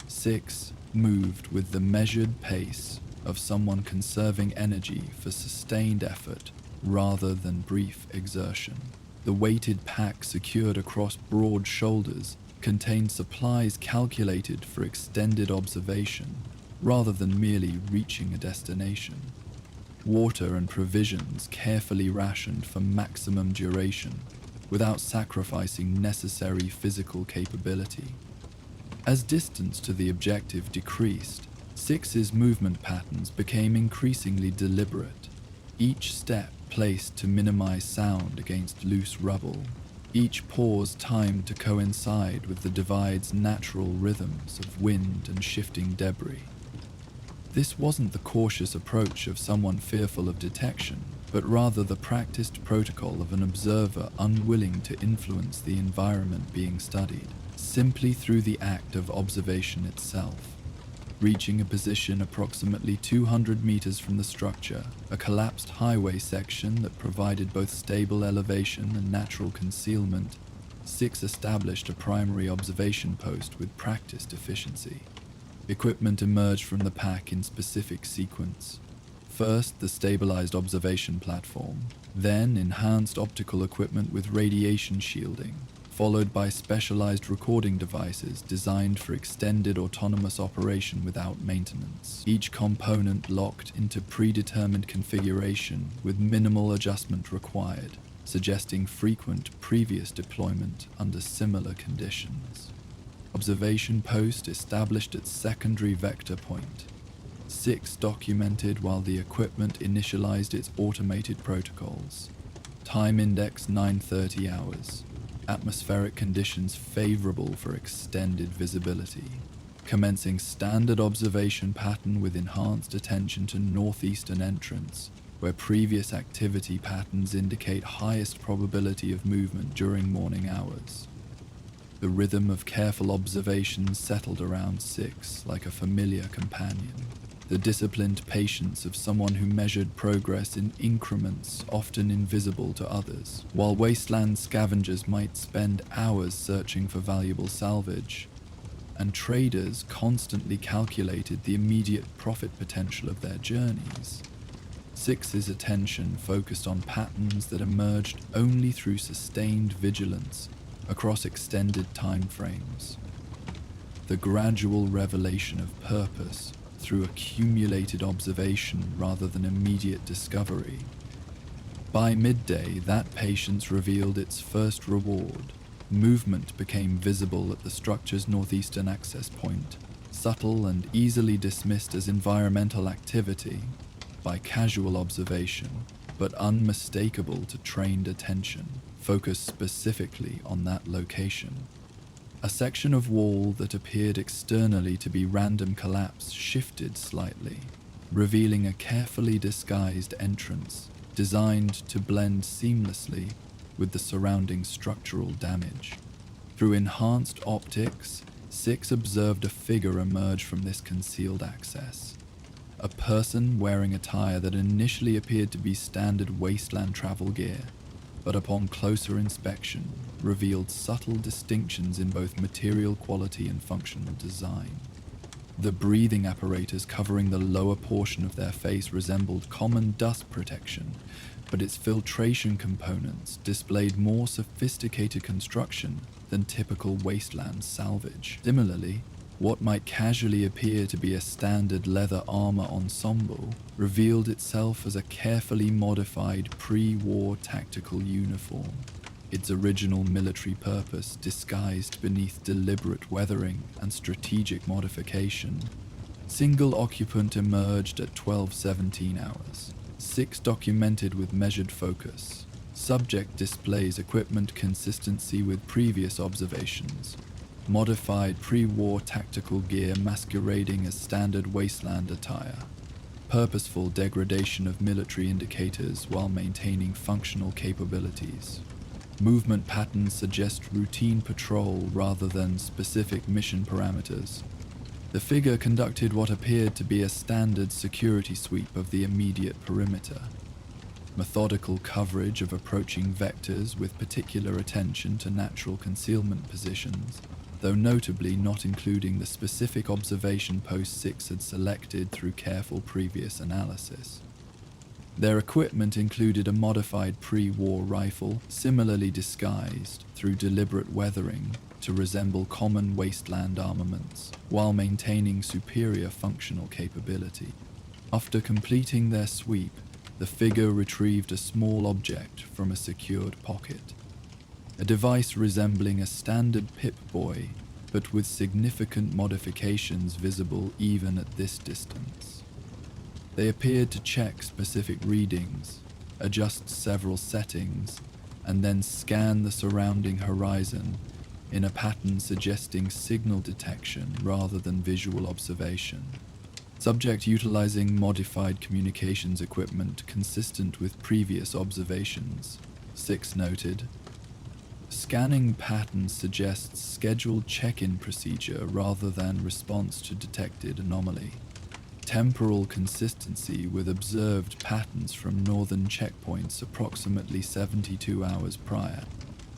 6 moved with the measured pace of someone conserving energy for sustained effort rather than brief exertion. The weighted pack secured across broad shoulders contained supplies calculated for extended observation rather than merely reaching a destination. Water and provisions carefully rationed for maximum duration without sacrificing necessary physical capability. As distance to the objective decreased, 6's movement patterns became increasingly deliberate, each step placed to minimize sound against loose rubble, each pause timed to coincide with the divide's natural rhythms of wind and shifting debris. This wasn't the cautious approach of someone fearful of detection, but rather the practiced protocol of an observer unwilling to influence the environment being studied, simply through the act of observation itself. Reaching a position approximately 200 meters from the structure, a collapsed highway section that provided both stable elevation and natural concealment, 6 established a primary observation post with practiced efficiency. Equipment emerged from the pack in specific sequence. First, the stabilized observation platform, then enhanced optical equipment with radiation shielding, followed by specialized recording devices designed for extended autonomous operation without maintenance, each component locked into predetermined configuration with minimal adjustment required, suggesting frequent previous deployment under similar conditions. Observation post established its secondary vector point. 6 documented while the equipment initialized its automated protocols. Time index 930 hours. Atmospheric conditions favorable for extended visibility. Commencing standard observation pattern with enhanced attention to northeastern entrance, where previous activity patterns indicate highest probability of movement during morning hours. The rhythm of careful observation settled around 6 like a familiar companion. The disciplined patience of someone who measured progress in increments often invisible to others. While wasteland scavengers might spend hours searching for valuable salvage, and traders constantly calculated the immediate profit potential of their journeys, 6's attention focused on patterns that emerged only through sustained vigilance across extended time frames. The gradual revelation of purpose through accumulated observation rather than immediate discovery. By midday, that patience revealed its first reward. Movement became visible at the structure's northeastern access point, subtle and easily dismissed as environmental activity by casual observation, but unmistakable to trained attention, focused specifically on that location. A section of wall that appeared externally to be random collapse shifted slightly, revealing a carefully disguised entrance designed to blend seamlessly with the surrounding structural damage. Through enhanced optics, Six observed a figure emerge from this concealed access. A person wearing attire that initially appeared to be standard wasteland travel gear, but upon closer inspection, revealed subtle distinctions in both material quality and functional design. The breathing apparatus covering the lower portion of their face resembled common dust protection, but its filtration components displayed more sophisticated construction than typical wasteland salvage. Similarly, what might casually appear to be a standard leather armor ensemble revealed itself as a carefully modified pre-war tactical uniform, its original military purpose disguised beneath deliberate weathering and strategic modification. Single occupant emerged at 12:17 hours. Six documented with measured focus. Subject displays equipment consistency with previous observations. Modified pre-war tactical gear masquerading as standard wasteland attire. Purposeful degradation of military indicators while maintaining functional capabilities. Movement patterns suggest routine patrol rather than specific mission parameters. The figure conducted what appeared to be a standard security sweep of the immediate perimeter. Methodical coverage of approaching vectors with particular attention to natural concealment positions, though notably not including the specific observation post 6 had selected through careful previous analysis. Their equipment included a modified pre-war rifle, similarly disguised through deliberate weathering to resemble common wasteland armaments, while maintaining superior functional capability. After completing their sweep, the figure retrieved a small object from a secured pocket. A device resembling a standard Pip-Boy, but with significant modifications visible even at this distance. They appeared to check specific readings, adjust several settings, and then scan the surrounding horizon in a pattern suggesting signal detection rather than visual observation. Subject utilizing modified communications equipment consistent with previous observations, Six noted. Scanning pattern suggests scheduled check-in procedure rather than response to detected anomaly. Temporal consistency with observed patterns from northern checkpoints approximately 72 hours prior.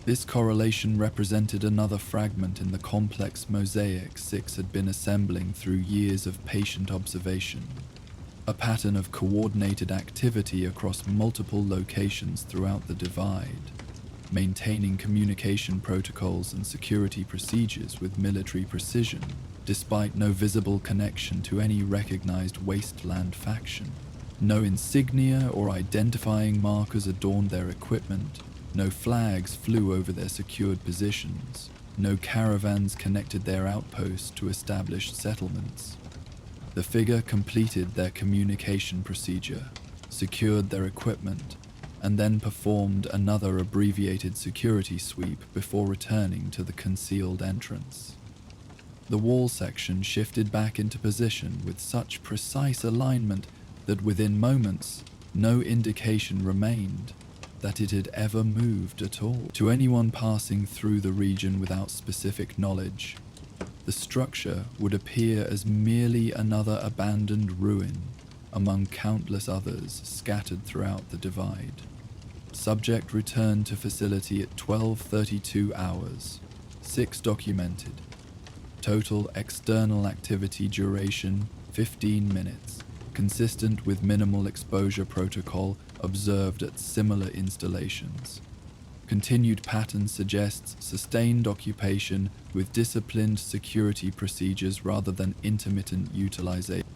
This correlation represented another fragment in the complex mosaic Six had been assembling through years of patient observation. A pattern of coordinated activity across multiple locations throughout the divide, maintaining communication protocols and security procedures with military precision, despite no visible connection to any recognized wasteland faction. No insignia or identifying markers adorned their equipment, no flags flew over their secured positions, no caravans connected their outposts to established settlements. The figure completed their communication procedure, secured their equipment, and then performed another abbreviated security sweep before returning to the concealed entrance. The wall section shifted back into position with such precise alignment that within moments, no indication remained that it had ever moved at all. To anyone passing through the region without specific knowledge, the structure would appear as merely another abandoned ruin among countless others scattered throughout the divide. Subject returned to facility at 12:32 hours, 6 documented. Total external activity duration 15 minutes, consistent with minimal exposure protocol observed at similar installations. Continued pattern suggests sustained occupation with disciplined security procedures rather than intermittent utilization.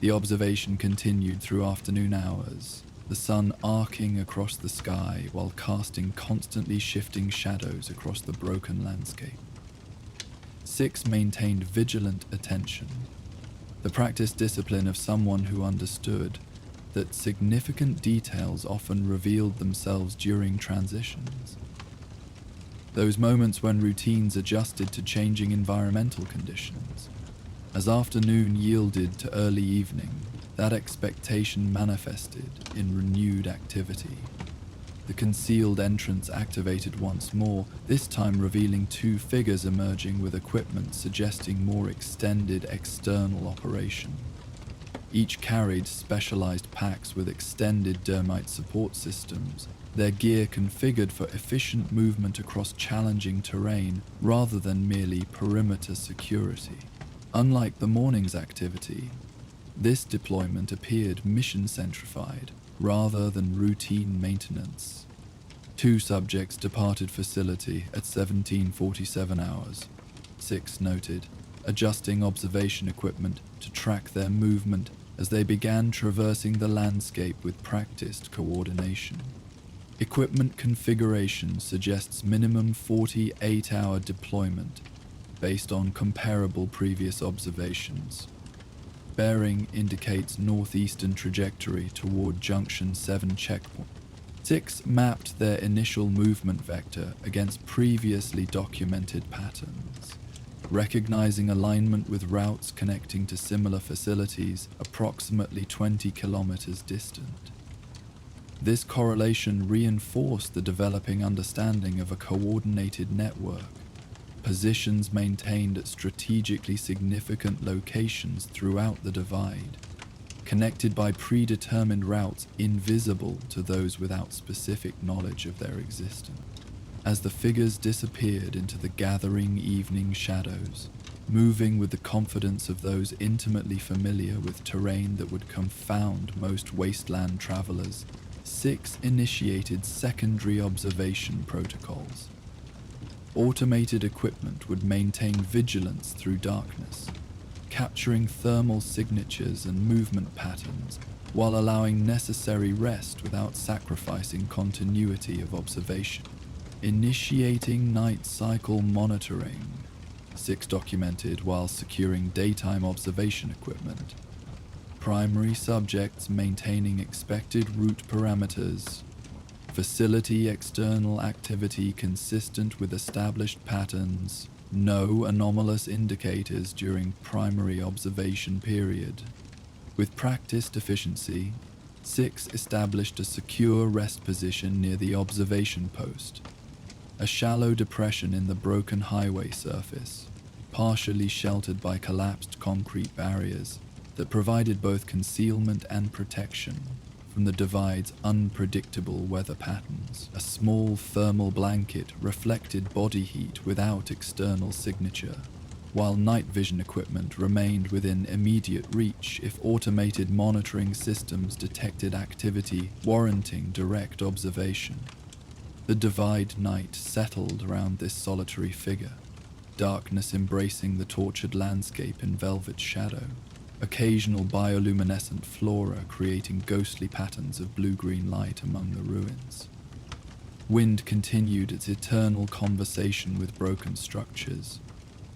The observation continued through afternoon hours, the sun arcing across the sky while casting constantly shifting shadows across the broken landscape. 6 maintained vigilant attention, the practiced discipline of someone who understood that significant details often revealed themselves during transitions. Those moments when routines adjusted to changing environmental conditions. As afternoon yielded to early evening, that expectation manifested in renewed activity. The concealed entrance activated once more, this time revealing two figures emerging with equipment suggesting more extended external operation. Each carried specialized packs with extended dermite support systems, their gear configured for efficient movement across challenging terrain rather than merely perimeter security. Unlike the morning's activity, this deployment appeared mission-centrified rather than routine maintenance. 2 subjects departed facility at 17:47 hours, 6 noted, adjusting observation equipment to track their movement as they began traversing the landscape with practiced coordination. Equipment configuration suggests minimum 48-hour deployment based on comparable previous observations. Bearing indicates northeastern trajectory toward Junction 7 checkpoint. 6 mapped their initial movement vector against previously documented patterns, recognizing alignment with routes connecting to similar facilities approximately 20 kilometers distant. This correlation reinforced the developing understanding of a coordinated network, positions maintained at strategically significant locations throughout the divide, connected by predetermined routes invisible to those without specific knowledge of their existence. As the figures disappeared into the gathering evening shadows, moving with the confidence of those intimately familiar with terrain that would confound most wasteland travelers, 6 initiated secondary observation protocols. Automated equipment would maintain vigilance through darkness, capturing thermal signatures and movement patterns while allowing necessary rest without sacrificing continuity of observation. Initiating night cycle monitoring, 6 documented while securing daytime observation equipment. Primary subjects maintaining expected route parameters. Facility external activity consistent with established patterns. No anomalous indicators during primary observation period. With practiced efficiency, 6 established a secure rest position near the observation post, a shallow depression in the broken highway surface, partially sheltered by collapsed concrete barriers that provided both concealment and protection from the divide's unpredictable weather patterns. A small thermal blanket reflected body heat without external signature, while night vision equipment remained within immediate reach if automated monitoring systems detected activity warranting direct observation. The divide night settled around this solitary figure, darkness embracing the tortured landscape in velvet shadow, occasional bioluminescent flora creating ghostly patterns of blue-green light among the ruins. Wind continued its eternal conversation with broken structures,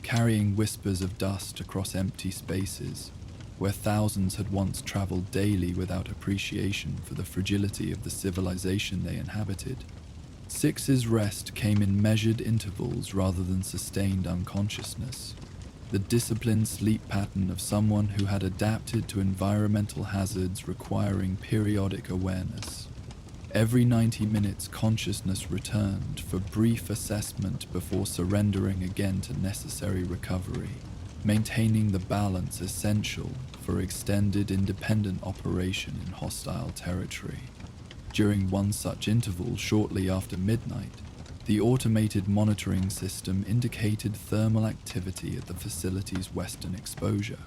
carrying whispers of dust across empty spaces where thousands had once traveled daily without appreciation for the fragility of the civilization they inhabited. 6's rest came in measured intervals rather than sustained unconsciousness, the disciplined sleep pattern of someone who had adapted to environmental hazards requiring periodic awareness. Every 90 minutes, consciousness returned for brief assessment before surrendering again to necessary recovery, maintaining the balance essential for extended independent operation in hostile territory. During one such interval shortly after midnight, the automated monitoring system indicated thermal activity at the facility's western exposure,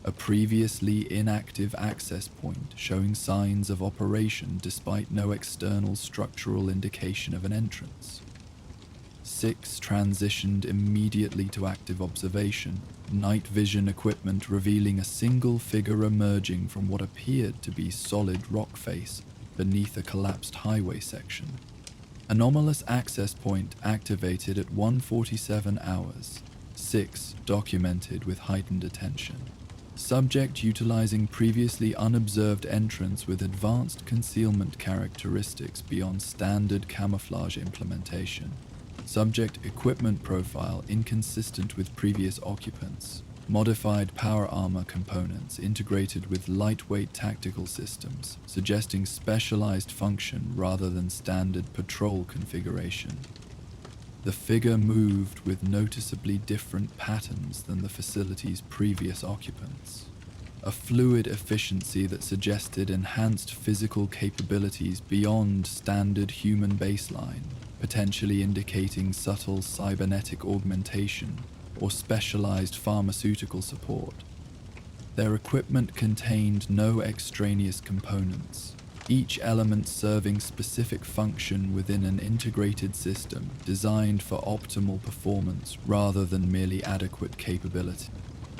a previously inactive access point showing signs of operation despite no external structural indication of an entrance. 6 transitioned immediately to active observation, night vision equipment revealing a single figure emerging from what appeared to be solid rock face beneath a collapsed highway section. Anomalous access point activated at 1:47 hours, 6 documented with heightened attention. Subject utilizing previously unobserved entrance with advanced concealment characteristics beyond standard camouflage implementation. Subject equipment profile inconsistent with previous occupants. modified power armor components integrated with lightweight tactical systems, suggesting specialized function rather than standard patrol configuration. The figure moved with noticeably different patterns than the facility's previous occupants. A fluid efficiency that suggested enhanced physical capabilities beyond standard human baseline, potentially indicating subtle cybernetic augmentation or specialized pharmaceutical support. Their equipment contained no extraneous components, each element serving specific function within an integrated system designed for optimal performance rather than merely adequate capability.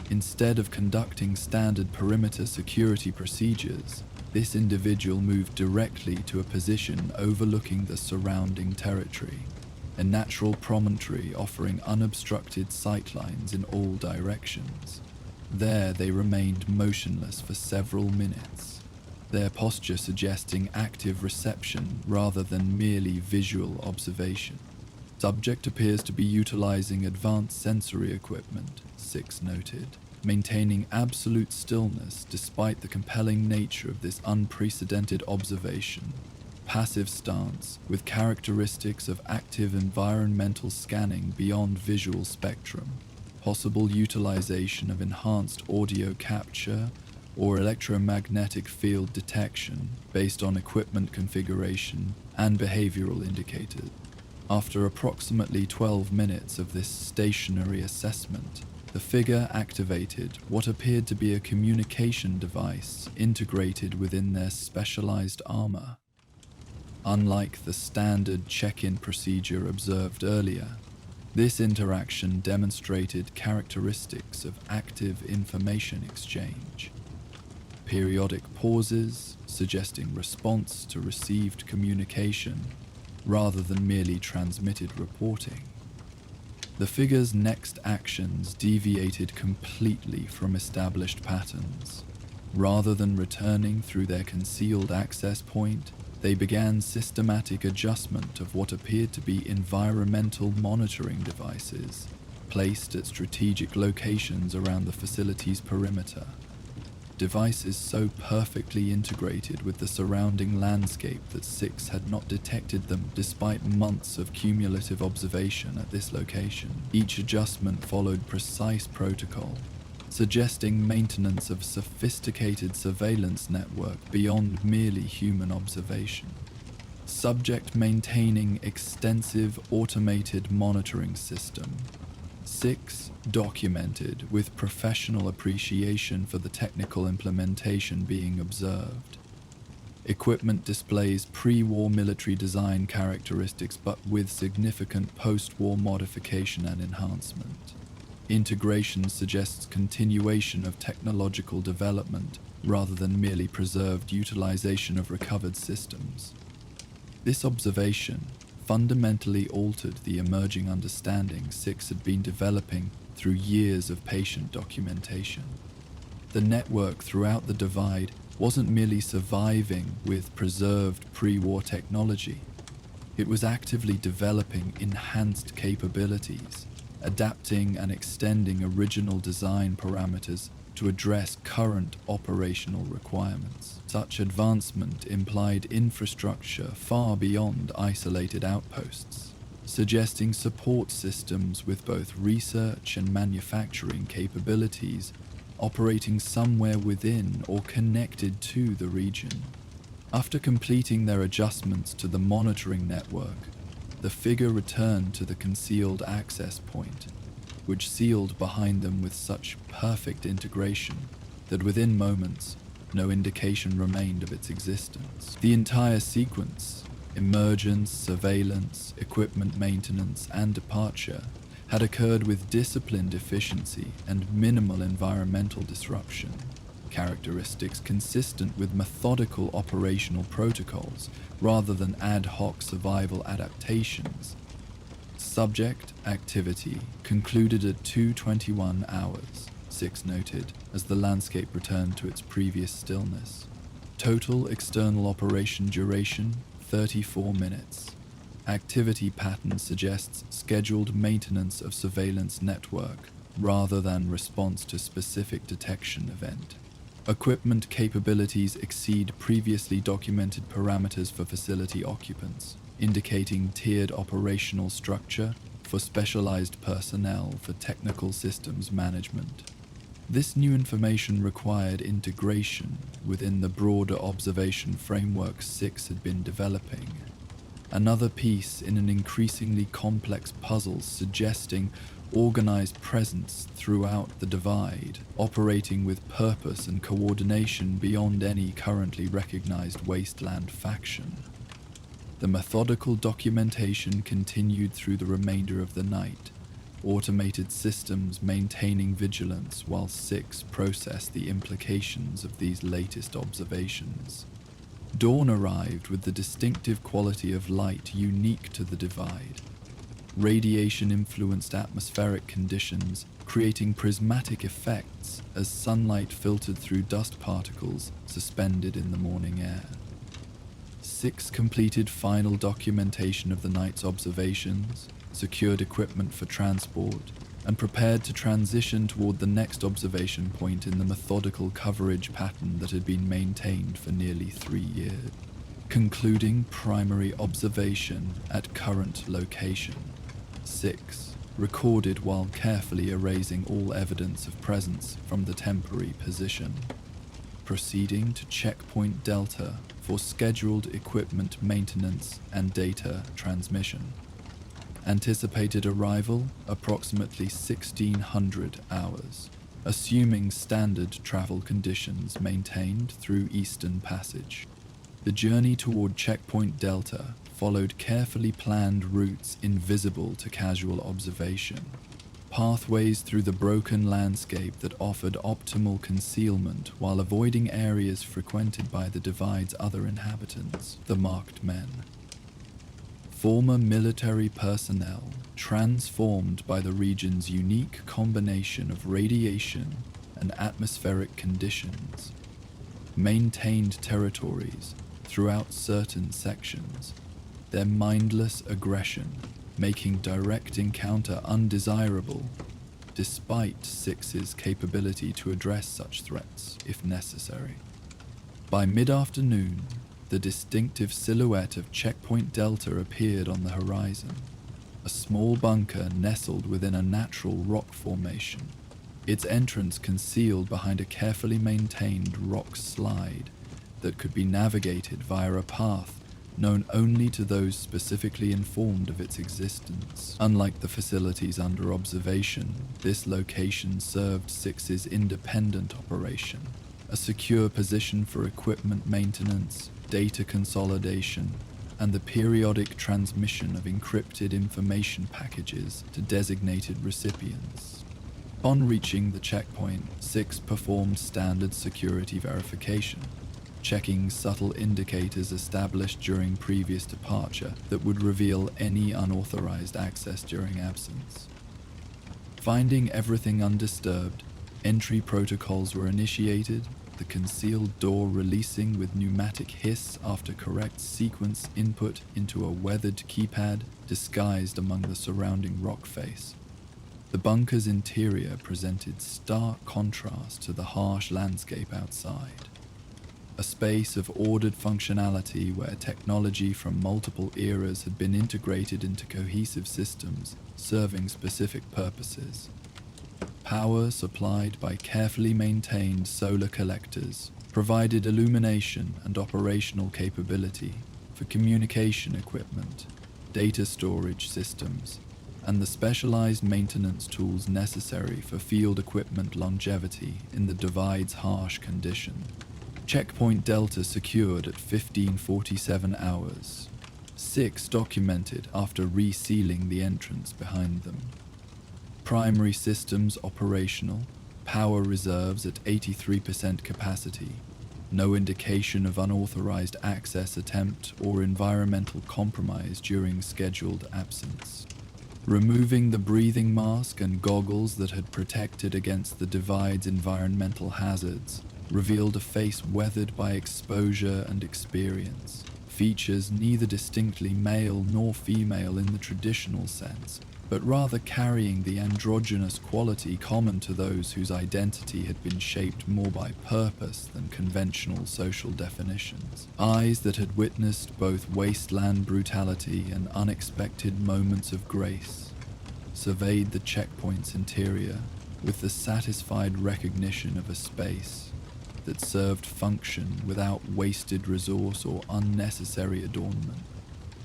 Instead of conducting standard perimeter security procedures, this individual moved directly to a position overlooking the surrounding territory, a natural promontory offering unobstructed sightlines in all directions. There they remained motionless for several minutes, their posture suggesting active reception rather than merely visual observation. Subject appears to be utilizing advanced sensory equipment, 6 noted, maintaining absolute stillness despite the compelling nature of this unprecedented observation. Passive stance with characteristics of active environmental scanning beyond visual spectrum, possible utilization of enhanced audio capture or electromagnetic field detection based on equipment configuration and behavioral indicators. After approximately 12 minutes of this stationary assessment, the figure activated what appeared to be a communication device integrated within their specialized armor. Unlike the standard check-in procedure observed earlier, this interaction demonstrated characteristics of active information exchange. Periodic pauses suggesting response to received communication rather than merely transmitted reporting. The figure's next actions deviated completely from established patterns. Rather than returning through their concealed access point, they began systematic adjustment of what appeared to be environmental monitoring devices placed at strategic locations around the facility's perimeter. Devices so perfectly integrated with the surrounding landscape that 6 had not detected them despite months of cumulative observation at this location. Each adjustment followed precise protocol, suggesting maintenance of sophisticated surveillance network beyond merely human observation. Subject maintaining extensive automated monitoring system. 6 documented with professional appreciation for the technical implementation being observed. Equipment displays pre-war military design characteristics but with significant post-war modification and enhancement. Integration suggests continuation of technological development rather than merely preserved utilization of recovered systems. This observation fundamentally altered the emerging understanding 6 had been developing through years of patient documentation. The network throughout the divide wasn't merely surviving with preserved pre-war technology. It was actively developing enhanced capabilities, adapting and extending original design parameters to address current operational requirements. Such advancement implied infrastructure far beyond isolated outposts, suggesting support systems with both research and manufacturing capabilities operating somewhere within or connected to the region. After completing their adjustments to the monitoring network, the figure returned to the concealed access point, which sealed behind them with such perfect integration that within moments, no indication remained of its existence. The entire sequence, emergence, surveillance, equipment maintenance, and departure, had occurred with disciplined efficiency and minimal environmental disruption, characteristics consistent with methodical operational protocols rather than ad hoc survival adaptations. Subject activity concluded at 2:21 hours, 6 noted, as the landscape returned to its previous stillness. Total external operation duration, 34 minutes. Activity pattern suggests scheduled maintenance of surveillance network, rather than response to specific detection event. Equipment capabilities exceed previously documented parameters for facility occupants, indicating tiered operational structure for specialized personnel for technical systems management. This new information required integration within the broader observation framework SIX had been developing. Another piece in an increasingly complex puzzle suggesting organized presence throughout the divide, operating with purpose and coordination beyond any currently recognized Wasteland faction. The methodical documentation continued through the remainder of the night, automated systems maintaining vigilance while SIX processed the implications of these latest observations. Dawn arrived with the distinctive quality of light unique to the divide. Radiation-influenced atmospheric conditions creating prismatic effects as sunlight filtered through dust particles suspended in the morning air. SIX completed final documentation of the night's observations, secured equipment for transport, and prepared to transition toward the next observation point in the methodical coverage pattern that had been maintained for nearly 3 years. Concluding primary observation at current location. 6. Recorded while carefully erasing all evidence of presence from the temporary position. Proceeding to checkpoint Delta for scheduled equipment maintenance and data transmission. Anticipated arrival approximately 1600 hours, assuming standard travel conditions maintained through Eastern Passage. The journey toward checkpoint Delta followed carefully planned routes invisible to casual observation. Pathways through the broken landscape that offered optimal concealment while avoiding areas frequented by the divide's other inhabitants, the marked men. Former military personnel, transformed by the region's unique combination of radiation and atmospheric conditions, maintained territories throughout certain sections, their mindless aggression making direct encounter undesirable, despite SIX's capability to address such threats if necessary. By mid-afternoon, the distinctive silhouette of Checkpoint Delta appeared on the horizon, a small bunker nestled within a natural rock formation, its entrance concealed behind a carefully maintained rock slide that could be navigated via a path known only to those specifically informed of its existence. Unlike the facilities under observation, this location served SIX's independent operation, a secure position for equipment maintenance, data consolidation, and the periodic transmission of encrypted information packages to designated recipients. Upon reaching the checkpoint, SIX performed standard security verification, checking subtle indicators established during previous departure that would reveal any unauthorized access during absence. Finding everything undisturbed, entry protocols were initiated, the concealed door releasing with pneumatic hiss after correct sequence input into a weathered keypad disguised among the surrounding rock face. The bunker's interior presented stark contrast to the harsh landscape outside. A space of ordered functionality where technology from multiple eras had been integrated into cohesive systems serving specific purposes. Power supplied by carefully maintained solar collectors provided illumination and operational capability for communication equipment, data storage systems, and the specialized maintenance tools necessary for field equipment longevity in the divide's harsh condition. Checkpoint Delta secured at 1547 hours. 6 documented after resealing the entrance behind them. Primary systems operational, power reserves at 83% capacity. No indication of unauthorized access attempt or environmental compromise during scheduled absence. Removing the breathing mask and goggles that had protected against the divide's environmental hazards revealed a face weathered by exposure and experience, features neither distinctly male nor female in the traditional sense, but rather carrying the androgynous quality common to those whose identity had been shaped more by purpose than conventional social definitions. Eyes that had witnessed both wasteland brutality and unexpected moments of grace surveyed the checkpoint's interior with the satisfied recognition of a space that served function without wasted resource or unnecessary adornment.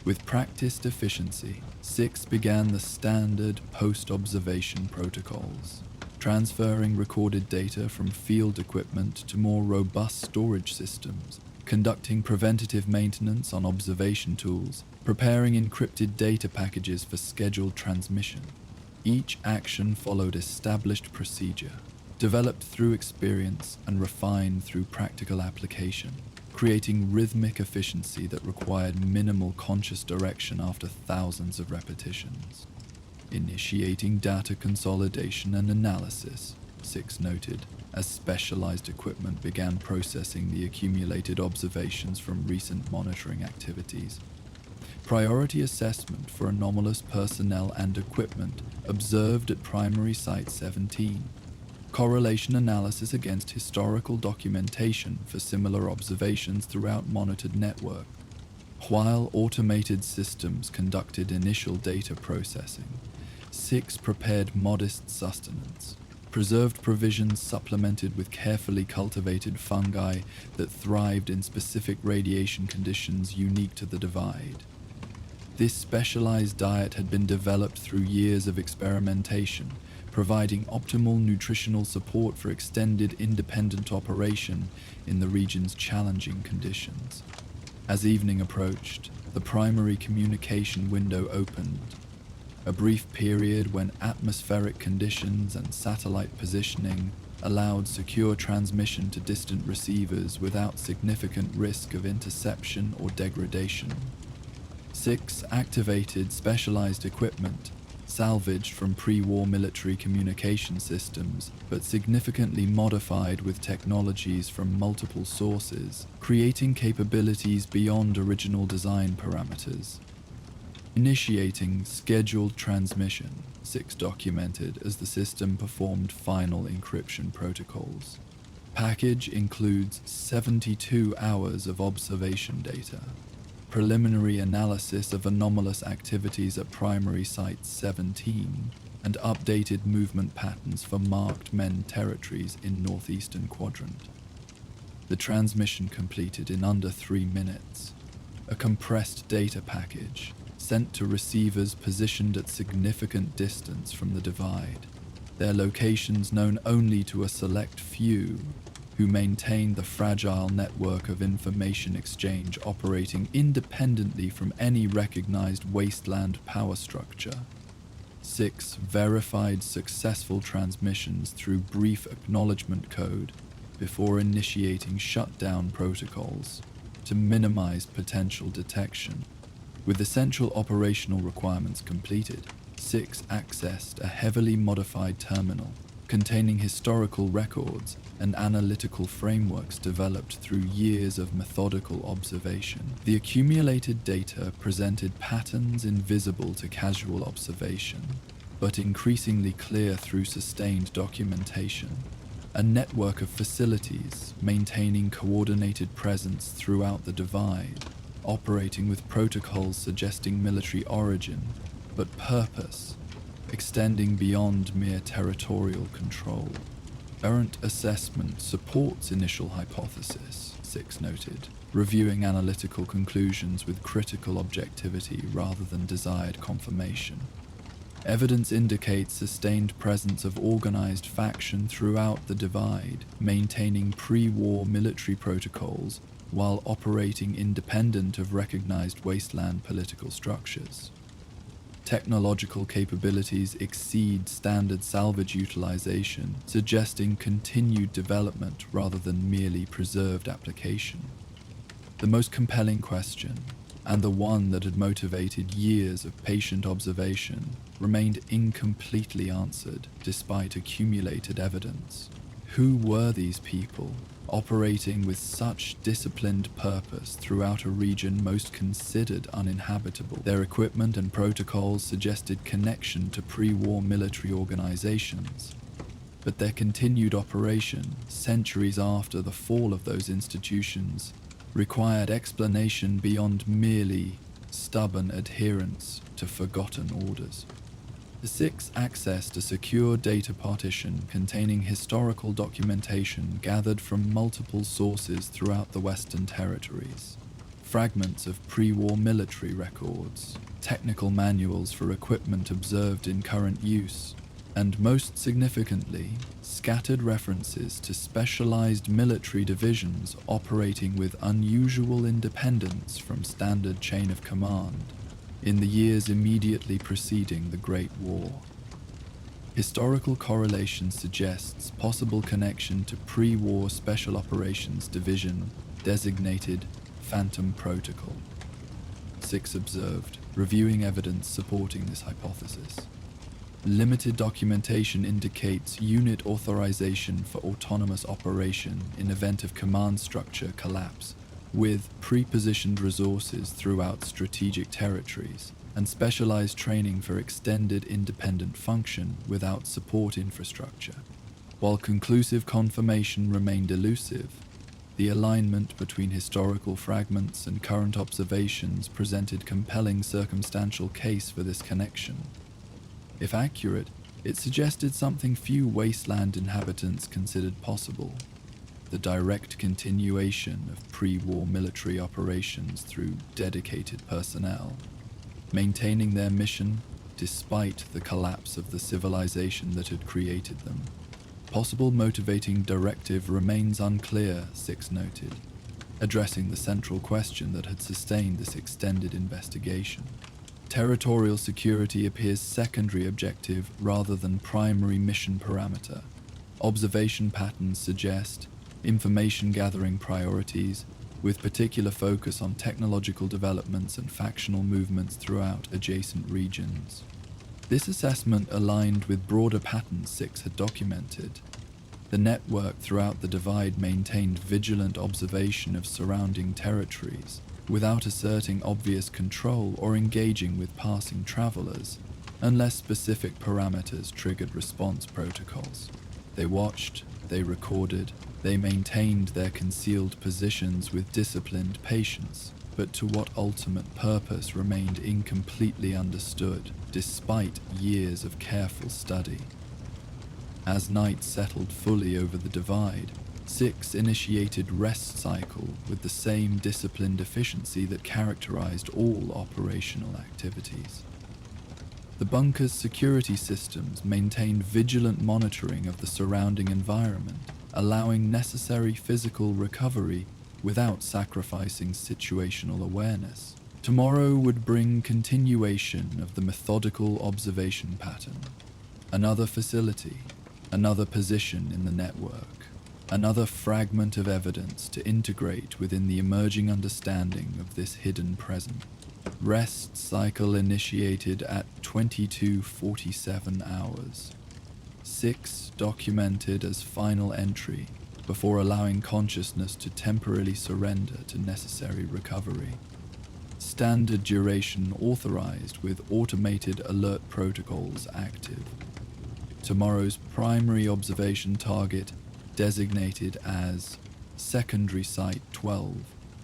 With practiced efficiency, 6 began the standard post-observation protocols, transferring recorded data from field equipment to more robust storage systems, conducting preventative maintenance on observation tools, preparing encrypted data packages for scheduled transmission. Each action followed established procedure, developed through experience and refined through practical application, creating rhythmic efficiency that required minimal conscious direction after thousands of repetitions. Initiating data consolidation and analysis, 6 noted, as specialized equipment began processing the accumulated observations from recent monitoring activities. Priority assessment for anomalous personnel and equipment observed at Primary Site 17. Correlation analysis against historical documentation for similar observations throughout monitored network. While automated systems conducted initial data processing, 6 prepared modest sustenance, preserved provisions supplemented with carefully cultivated fungi that thrived in specific radiation conditions unique to the Divide. This specialized diet had been developed through years of experimentation, providing optimal nutritional support for extended independent operation in the region's challenging conditions. As evening approached, the primary communication window opened, a brief period when atmospheric conditions and satellite positioning allowed secure transmission to distant receivers without significant risk of interception or degradation. 6 activated specialized equipment, salvaged from pre-war military communication systems, but significantly modified with technologies from multiple sources, creating capabilities beyond original design parameters. Initiating scheduled transmission, 6 documented as the system performed final encryption protocols. Package includes 72 hours of observation data, preliminary analysis of anomalous activities at Primary Site 17, and updated movement patterns for marked men territories in Northeastern Quadrant. The transmission completed in under 3 minutes. A compressed data package sent to receivers positioned at significant distance from the Divide, their locations known only to a select few who maintain the fragile network of information exchange operating independently from any recognized wasteland power structure. 6 verified successful transmissions through brief acknowledgement code before initiating shutdown protocols to minimize potential detection. With essential operational requirements completed, 6 accessed a heavily modified terminal containing historical records and analytical frameworks developed through years of methodical observation. The accumulated data presented patterns invisible to casual observation, but increasingly clear through sustained documentation. A network of facilities maintaining coordinated presence throughout the Divide, operating with protocols suggesting military origin, but purpose, extending beyond mere territorial control. Errant assessment supports initial hypothesis, 6 noted, reviewing analytical conclusions with critical objectivity rather than desired confirmation. Evidence indicates sustained presence of organized faction throughout the Divide, maintaining pre-war military protocols while operating independent of recognized wasteland political structures. Technological capabilities exceed standard salvage utilization, suggesting continued development rather than merely preserved application. The most compelling question, and the one that had motivated years of patient observation, remained incompletely answered despite accumulated evidence. Who were these people, operating with such disciplined purpose throughout a region most considered uninhabitable? Their equipment and protocols suggested connection to pre-war military organizations, but their continued operation, centuries after the fall of those institutions, required explanation beyond merely stubborn adherence to forgotten orders. The Six accessed a secure data partition containing historical documentation gathered from multiple sources throughout the Western territories. Fragments of pre-war military records, technical manuals for equipment observed in current use, and most significantly, scattered references to specialized military divisions operating with unusual independence from standard chain of command in the years immediately preceding the Great War. Historical correlation suggests possible connection to pre-war Special Operations Division designated Phantom Protocol. Six observed, reviewing evidence supporting this hypothesis. Limited documentation indicates unit authorization for autonomous operation in event of command structure collapse, with pre-positioned resources throughout strategic territories and specialized training for extended independent function without support infrastructure. While conclusive confirmation remained elusive, the alignment between historical fragments and current observations presented compelling circumstantial case for this connection. If accurate, it suggested something few wasteland inhabitants considered possible: the direct continuation of pre-war military operations through dedicated personnel, maintaining their mission despite the collapse of the civilization that had created them. Possible motivating directive remains unclear, Six noted, addressing the central question that had sustained this extended investigation. Territorial security appears secondary objective rather than primary mission parameter. Observation patterns suggest information gathering priorities, with particular focus on technological developments and factional movements throughout adjacent regions. This assessment aligned with broader patterns Six had documented. The network throughout the divide maintained vigilant observation of surrounding territories, without asserting obvious control or engaging with passing travelers, unless specific parameters triggered response protocols. They watched, they recorded, they maintained their concealed positions with disciplined patience, but to what ultimate purpose remained incompletely understood, despite years of careful study. As night settled fully over the divide, Six initiated rest cycle with the same disciplined efficiency that characterized all operational activities. The bunker's security systems maintained vigilant monitoring of the surrounding environment, allowing necessary physical recovery without sacrificing situational awareness. Tomorrow would bring continuation of the methodical observation pattern. Another facility, another position in the network, another fragment of evidence to integrate within the emerging understanding of this hidden present. Rest cycle initiated at 22:47 hours. Six documented as final entry before allowing consciousness to temporarily surrender to necessary recovery. Standard duration authorized with automated alert protocols active. Tomorrow's primary observation target designated as secondary site 12,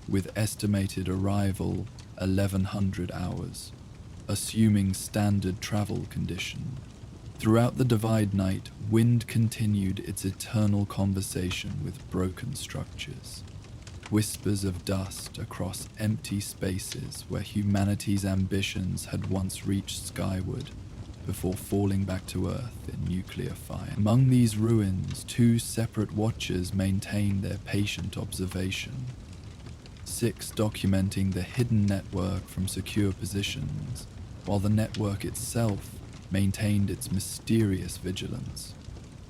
with estimated arrival 1100 hours, assuming standard travel condition. Throughout the divide night, wind continued its eternal conversation with broken structures. Whispers of dust across empty spaces where humanity's ambitions had once reached skyward before falling back to Earth in nuclear fire. Among these ruins, two separate watchers maintained their patient observation. Six documenting the hidden network from secure positions, while the network itself maintained its mysterious vigilance,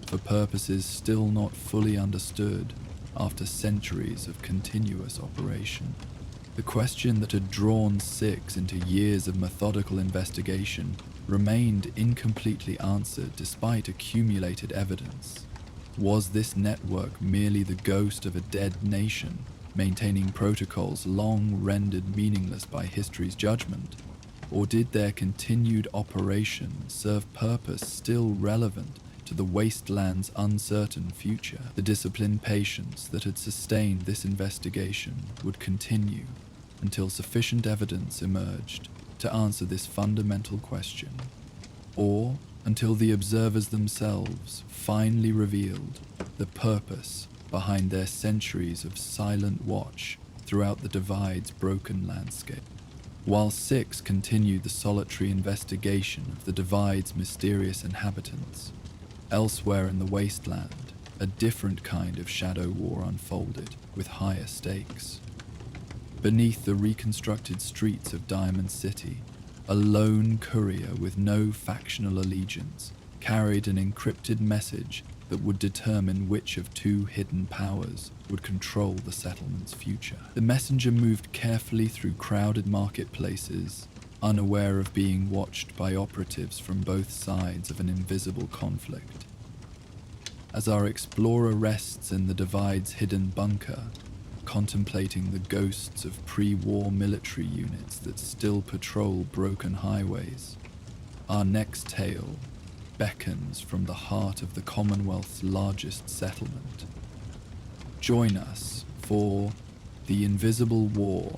for purposes still not fully understood after centuries of continuous operation. The question that had drawn Six into years of methodical investigation remained incompletely answered despite accumulated evidence. Was this network merely the ghost of a dead nation, maintaining protocols long rendered meaningless by history's judgment? Or did their continued operation serve purpose still relevant to the Wasteland's uncertain future? The disciplined patience that had sustained this investigation would continue until sufficient evidence emerged to answer this fundamental question, or until the observers themselves finally revealed the purpose behind their centuries of silent watch throughout the Divide's broken landscape. While 6 continued the solitary investigation of the Divide's mysterious inhabitants, elsewhere in the Wasteland, a different kind of shadow war unfolded with higher stakes. Beneath the reconstructed streets of Diamond City, a lone courier with no factional allegiance carried an encrypted message that would determine which of 2 hidden powers would control the settlement's future. The messenger moved carefully through crowded marketplaces, unaware of being watched by operatives from both sides of an invisible conflict. As our explorer rests in the Divide's hidden bunker, contemplating the ghosts of pre-war military units that still patrol broken highways, our next tale beckons from the heart of the Commonwealth's largest settlement. Join us for The Invisible War.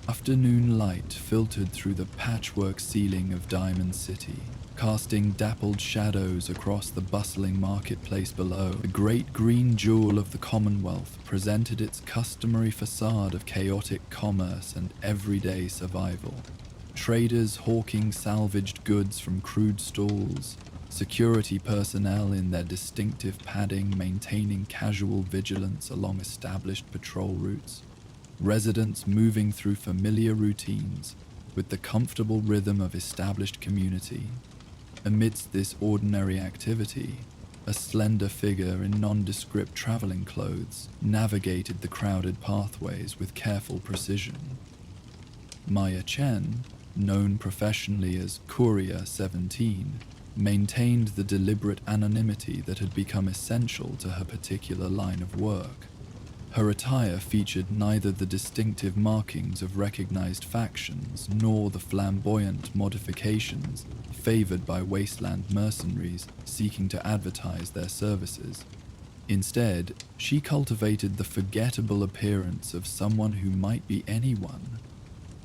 Afternoon light filtered through the patchwork ceiling of Diamond City, casting dappled shadows across the bustling marketplace below. The great green jewel of the Commonwealth presented its customary facade of chaotic commerce and everyday survival. Traders hawking salvaged goods from crude stalls, security personnel in their distinctive padding maintaining casual vigilance along established patrol routes, residents moving through familiar routines with the comfortable rhythm of established community. Amidst this ordinary activity, a slender figure in nondescript traveling clothes navigated the crowded pathways with careful precision. Maya Chen, known professionally as Courier 17, maintained the deliberate anonymity that had become essential to her particular line of work. Her attire featured neither the distinctive markings of recognized factions nor the flamboyant modifications favored by Wasteland mercenaries seeking to advertise their services. Instead, she cultivated the forgettable appearance of someone who might be anyone.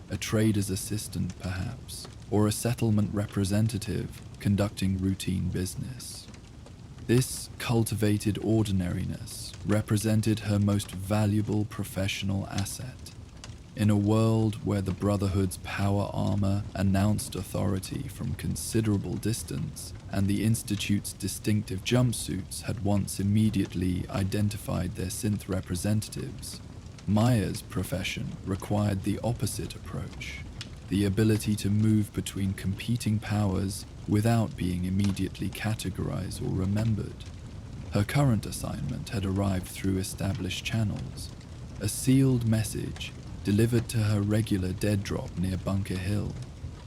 A trader's assistant, perhaps, or a settlement representative conducting routine business. This cultivated ordinariness represented her most valuable professional asset. In a world where the Brotherhood's power armor announced authority from considerable distance, and the Institute's distinctive jumpsuits had once immediately identified their synth representatives, Maya's profession required the opposite approach, the ability to move between competing powers without being immediately categorized or remembered. Her current assignment had arrived through established channels, a sealed message delivered to her regular dead drop near Bunker Hill,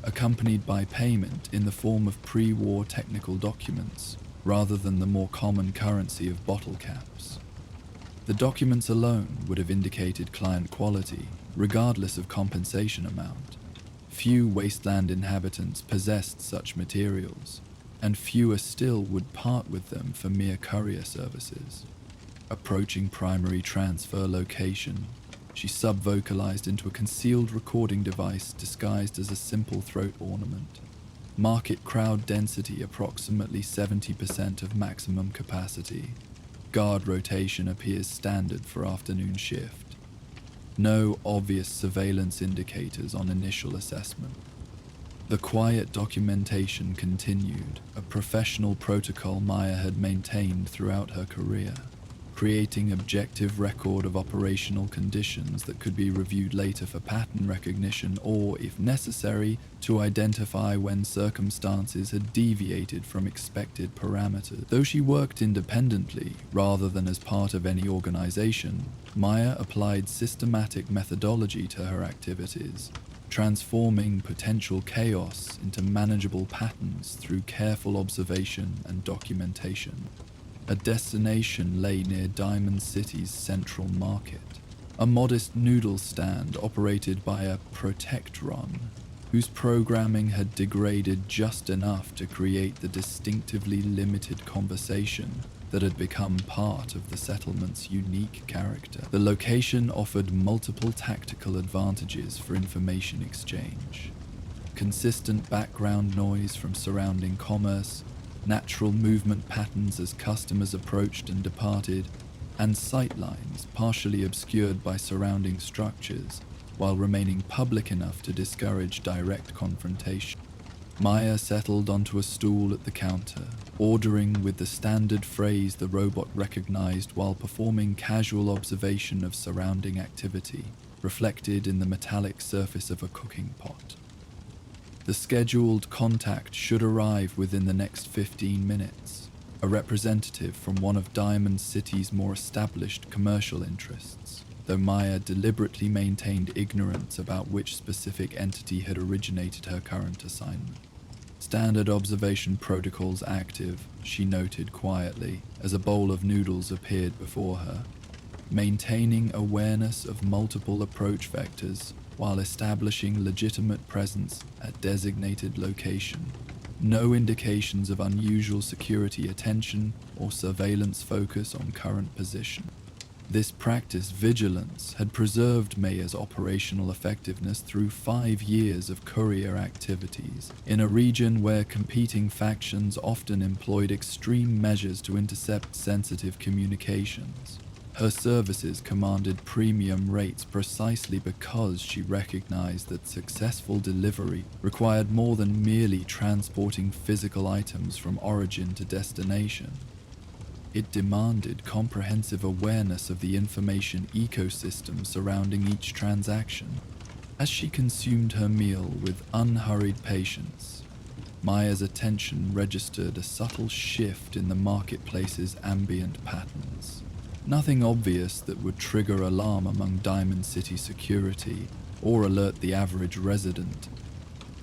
accompanied by payment in the form of pre-war technical documents rather than the more common currency of bottle caps. The documents alone would have indicated client quality, regardless of compensation amount. Few Wasteland inhabitants possessed such materials, and fewer still would part with them for mere courier services. Approaching primary transfer location, she sub-vocalized into a concealed recording device disguised as a simple throat ornament. Market crowd density approximately 70% of maximum capacity. Guard rotation appears standard for afternoon shift. No obvious surveillance indicators on initial assessment. The quiet documentation continued, a professional protocol Maya had maintained throughout her career, creating objective record of operational conditions that could be reviewed later for pattern recognition or, if necessary, to identify when circumstances had deviated from expected parameters. Though she worked independently rather than as part of any organization, Maya applied systematic methodology to her activities, transforming potential chaos into manageable patterns through careful observation and documentation. A destination lay near Diamond City's central market, a modest noodle stand operated by a protect run, whose programming had degraded just enough to create the distinctively limited conversation that had become part of the settlement's unique character. The location offered multiple tactical advantages for information exchange. Consistent background noise from surrounding commerce, natural movement patterns as customers approached and departed, and sightlines partially obscured by surrounding structures while remaining public enough to discourage direct confrontation. Maya settled onto a stool at the counter, ordering with the standard phrase the robot recognized while performing casual observation of surrounding activity, reflected in the metallic surface of a cooking pot. The scheduled contact should arrive within the next 15 minutes, a representative from one of Diamond City's more established commercial interests, though Maya deliberately maintained ignorance about which specific entity had originated her current assignment. Standard observation protocols active, she noted quietly as a bowl of noodles appeared before her, maintaining awareness of multiple approach vectors while establishing legitimate presence at designated location. No indications of unusual security attention or surveillance focus on current position. This practiced vigilance had preserved Maya's operational effectiveness through 5 years of courier activities, in a region where competing factions often employed extreme measures to intercept sensitive communications. Her services commanded premium rates precisely because she recognized that successful delivery required more than merely transporting physical items from origin to destination. It demanded comprehensive awareness of the information ecosystem surrounding each transaction. As she consumed her meal with unhurried patience, Maya's attention registered a subtle shift in the marketplace's ambient patterns. Nothing obvious that would trigger alarm among Diamond City security or alert the average resident.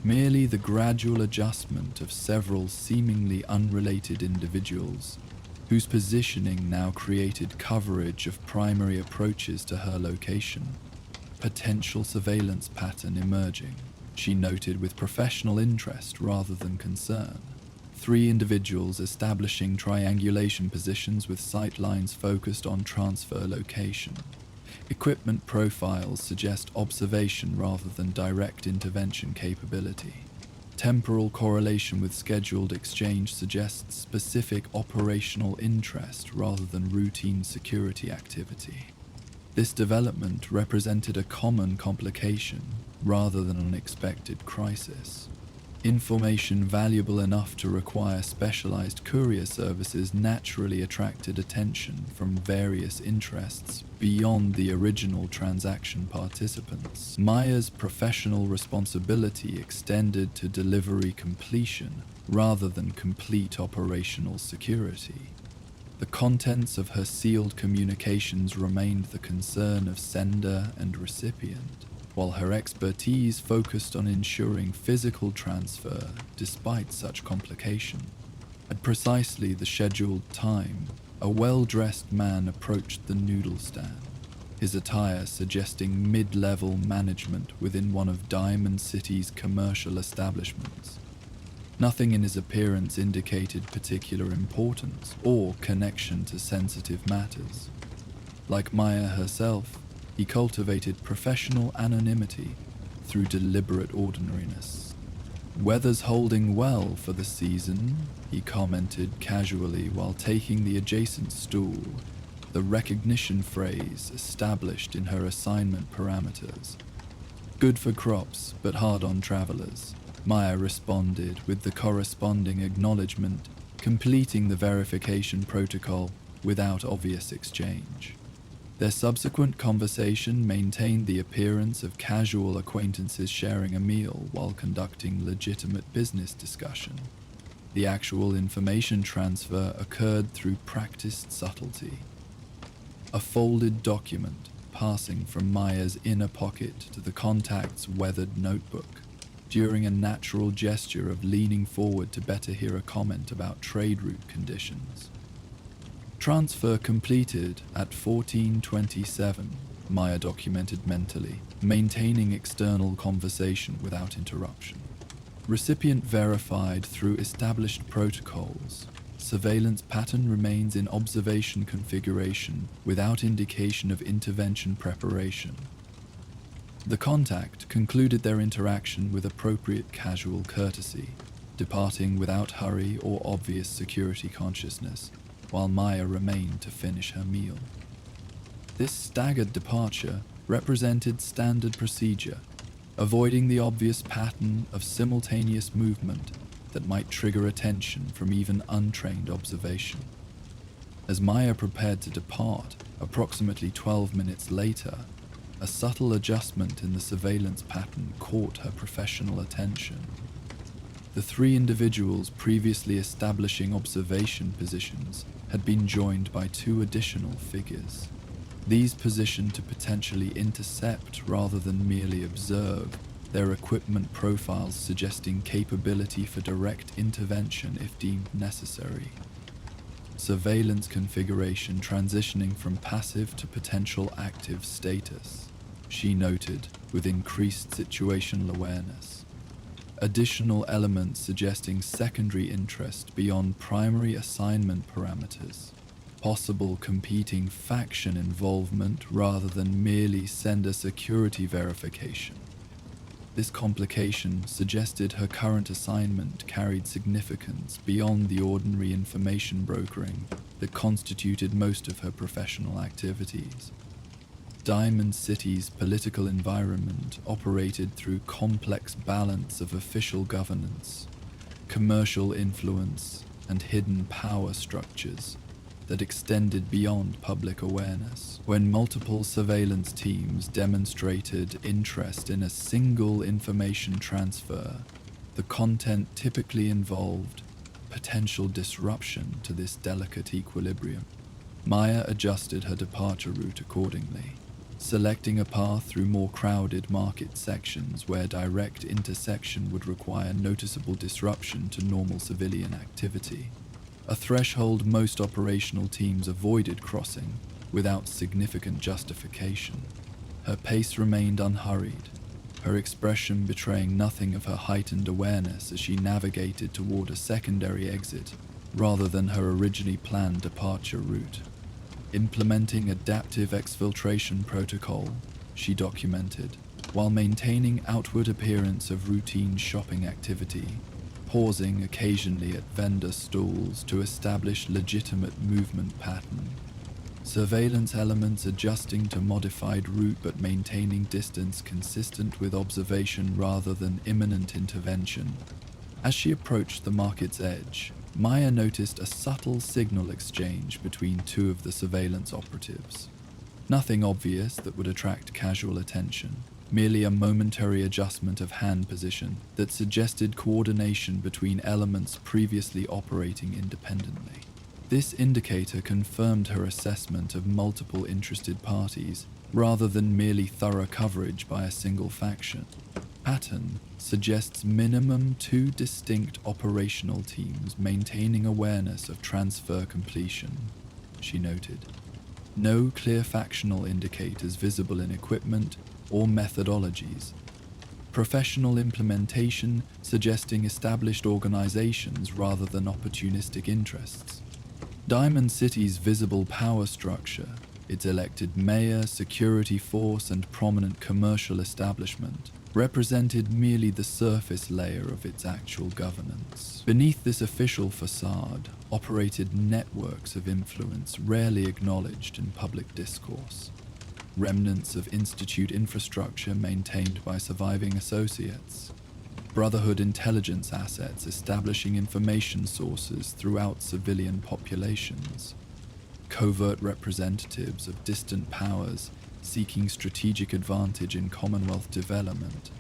Merely the gradual adjustment of several seemingly unrelated individuals, whose positioning now created coverage of primary approaches to her location. Potential surveillance pattern emerging, she noted with professional interest rather than concern. 3 individuals establishing triangulation positions with sightlines focused on transfer location. Equipment profiles suggest observation rather than direct intervention capability. Temporal correlation with scheduled exchange suggests specific operational interest rather than routine security activity. This development represented a common complication rather than an expected crisis. Information valuable enough to require specialized courier services naturally attracted attention from various interests beyond the original transaction participants. Maya's professional responsibility extended to delivery completion rather than complete operational security. The contents of her sealed communications remained the concern of sender and recipient, while her expertise focused on ensuring physical transfer despite such complication. At precisely the scheduled time, a well-dressed man approached the noodle stand, his attire suggesting mid-level management within one of Diamond City's commercial establishments. Nothing in his appearance indicated particular importance or connection to sensitive matters. Like Maya herself, he cultivated professional anonymity through deliberate ordinariness. "Weather's holding well for the season," he commented casually while taking the adjacent stool, the recognition phrase established in her assignment parameters. "Good for crops, but hard on travelers," Maya responded with the corresponding acknowledgement, completing the verification protocol without obvious exchange. Their subsequent conversation maintained the appearance of casual acquaintances sharing a meal while conducting legitimate business discussion. The actual information transfer occurred through practiced subtlety. A folded document, passing from Maya's inner pocket to the contact's weathered notebook, during a natural gesture of leaning forward to better hear a comment about trade route conditions. Transfer completed at 14:27, Maya documented mentally, maintaining external conversation without interruption. Recipient verified through established protocols. Surveillance pattern remains in observation configuration without indication of intervention preparation. The contact concluded their interaction with appropriate casual courtesy, departing without hurry or obvious security consciousness, while Maya remained to finish her meal. This staggered departure represented standard procedure, avoiding the obvious pattern of simultaneous movement that might trigger attention from even untrained observation. As Maya prepared to depart, approximately 12 minutes later, a subtle adjustment in the surveillance pattern caught her professional attention. The three individuals previously establishing observation positions had been joined by two additional figures. These positioned to potentially intercept rather than merely observe, their equipment profiles suggesting capability for direct intervention if deemed necessary. Surveillance configuration transitioning from passive to potential active status, she noted with increased situational awareness. Additional elements suggesting secondary interest beyond primary assignment parameters. Possible competing faction involvement rather than merely sender security verification. This complication suggested her current assignment carried significance beyond the ordinary information brokering that constituted most of her professional activities. Diamond City's political environment operated through complex balance of official governance, commercial influence, and hidden power structures that extended beyond public awareness. When multiple surveillance teams demonstrated interest in a single information transfer, the content typically involved potential disruption to this delicate equilibrium. Maya adjusted her departure route accordingly, selecting a path through more crowded market sections where direct intersection would require noticeable disruption to normal civilian activity. A threshold most operational teams avoided crossing without significant justification. Her pace remained unhurried, her expression betraying nothing of her heightened awareness as she navigated toward a secondary exit rather than her originally planned departure route. Implementing adaptive exfiltration protocol, she documented, while maintaining outward appearance of routine shopping activity, pausing occasionally at vendor stalls to establish legitimate movement pattern. Surveillance elements adjusting to modified route but maintaining distance consistent with observation rather than imminent intervention. As she approached the market's edge, Maya noticed a subtle signal exchange between two of the surveillance operatives. Nothing obvious that would attract casual attention, merely a momentary adjustment of hand position that suggested coordination between elements previously operating independently. This indicator confirmed her assessment of multiple interested parties rather than merely thorough coverage by a single faction. Pattern suggests minimum two distinct operational teams maintaining awareness of transfer completion, she noted. No clear factional indicators visible in equipment or methodologies. Professional implementation suggesting established organizations rather than opportunistic interests. Diamond City's visible power structure, its elected mayor, security force, and prominent commercial establishment, represented merely the surface layer of its actual governance. Beneath this official facade operated networks of influence rarely acknowledged in public discourse. Remnants of institute infrastructure maintained by surviving associates, Brotherhood intelligence assets establishing information sources throughout civilian populations, covert representatives of distant powers seeking strategic advantage in Commonwealth development.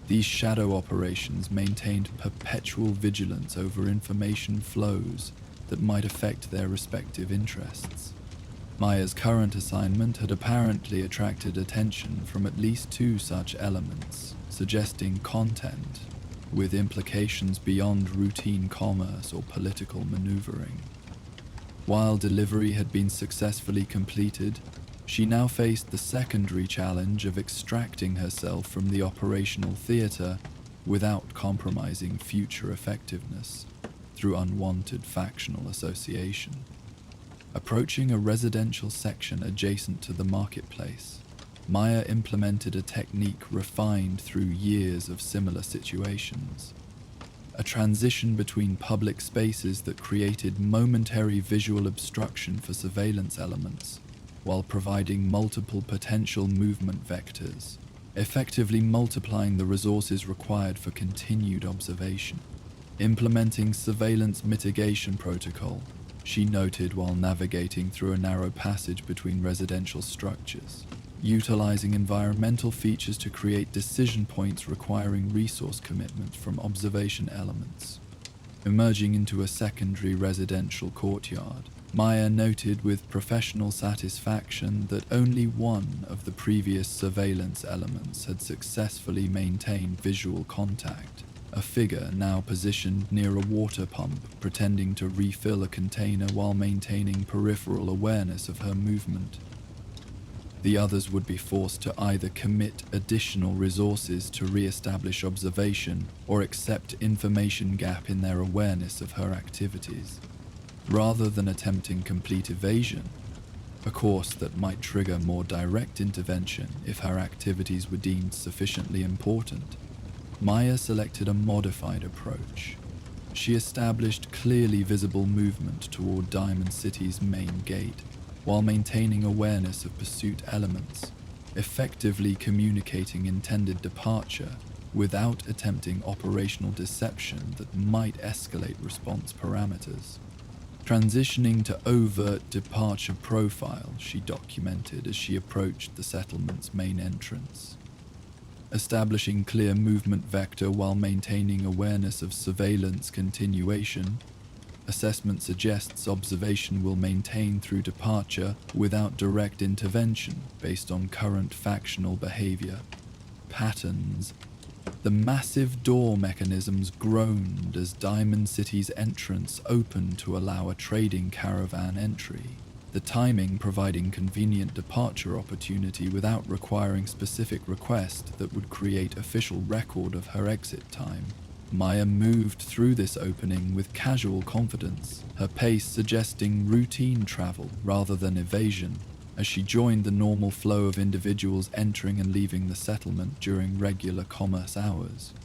These shadow operations maintained perpetual vigilance over information flows that might affect their respective interests. Maya's current assignment had apparently attracted attention from at least 2 such elements, suggesting content with implications beyond routine commerce or political maneuvering. While delivery had been successfully completed, she now faced the secondary challenge of extracting herself from the operational theater without compromising future effectiveness through unwanted factional association. Approaching a residential section adjacent to the marketplace, Maya implemented a technique refined through years of similar situations. A transition between public spaces that created momentary visual obstruction for surveillance elements, while providing multiple potential movement vectors, effectively multiplying the resources required for continued observation. Implementing surveillance mitigation protocol, she noted while navigating through a narrow passage between residential structures, utilizing environmental features to create decision points requiring resource commitment from observation elements. Emerging into a secondary residential courtyard, Maya noted with professional satisfaction that only one of the previous surveillance elements had successfully maintained visual contact, a figure now positioned near a water pump pretending to refill a container while maintaining peripheral awareness of her movement. The others would be forced to either commit additional resources to re-establish observation or accept information gap in their awareness of her activities, rather than attempting complete evasion, a course that might trigger more direct intervention if her activities were deemed sufficiently important. Maya selected a modified approach. She established clearly visible movement toward Diamond City's main gate, while maintaining awareness of pursuit elements, effectively communicating intended departure without attempting operational deception that might escalate response parameters. Transitioning to overt departure profile, she documented as she approached the settlement's main entrance. Establishing clear movement vector while maintaining awareness of surveillance continuation, assessment suggests observation will maintain through departure without direct intervention based on current factional behavior patterns. The massive door mechanisms groaned as Diamond City's entrance opened to allow a trading caravan entry, the timing providing convenient departure opportunity without requiring specific request that would create official record of her exit time. Maya moved through this opening with casual confidence, her pace suggesting routine travel rather than evasion, as she joined the normal flow of individuals entering and leaving the settlement during regular commerce hours.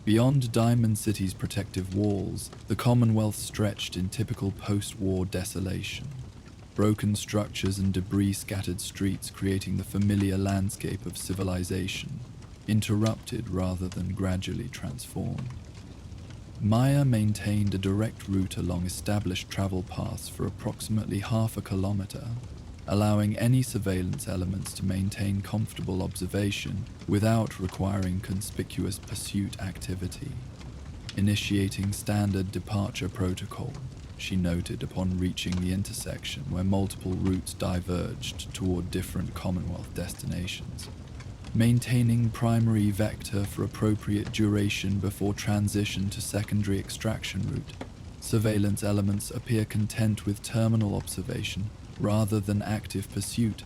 Beyond Diamond City's protective walls, the Commonwealth stretched in typical post-war desolation. Broken structures and debris-scattered streets creating the familiar landscape of civilization, interrupted rather than gradually transformed. Maya maintained a direct route along established travel paths for approximately half a kilometer, allowing any surveillance elements to maintain comfortable observation without requiring conspicuous pursuit activity. Initiating standard departure protocol, she noted upon reaching the intersection where multiple routes diverged toward different Commonwealth destinations. Maintaining primary vector for appropriate duration before transition to secondary extraction route, surveillance elements appear content with terminal observation rather than active pursuit.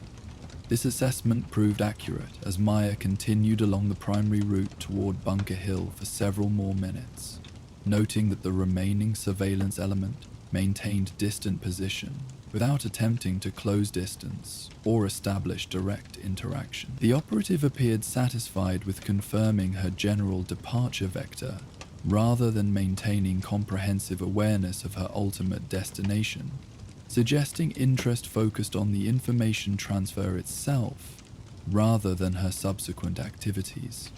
This assessment proved accurate as Maya continued along the primary route toward Bunker Hill for several more minutes, noting that the remaining surveillance element maintained distant position without attempting to close distance or establish direct interaction. The operative appeared satisfied with confirming her general departure vector rather than maintaining comprehensive awareness of her ultimate destination, suggesting interest focused on the information transfer itself rather than her subsequent activities.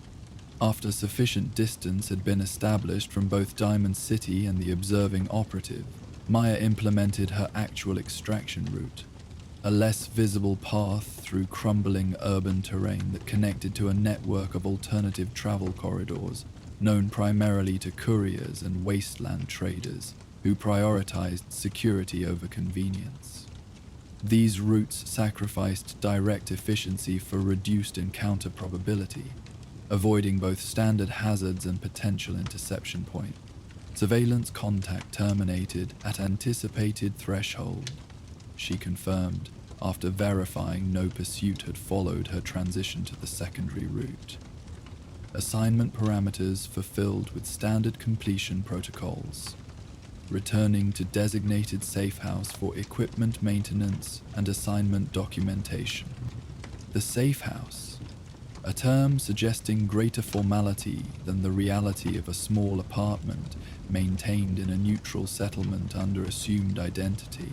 After sufficient distance had been established from both Diamond City and the observing operative, Maya implemented her actual extraction route, a less visible path through crumbling urban terrain that connected to a network of alternative travel corridors known primarily to couriers and wasteland traders who prioritized security over convenience. These routes sacrificed direct efficiency for reduced encounter probability, avoiding both standard hazards and potential interception points. Surveillance contact terminated at anticipated threshold, she confirmed, after verifying no pursuit had followed her transition to the secondary route. Assignment parameters fulfilled with standard completion protocols. Returning to designated safe house for equipment maintenance and assignment documentation. The safe house, a term suggesting greater formality than the reality of a small apartment maintained in a neutral settlement under assumed identity,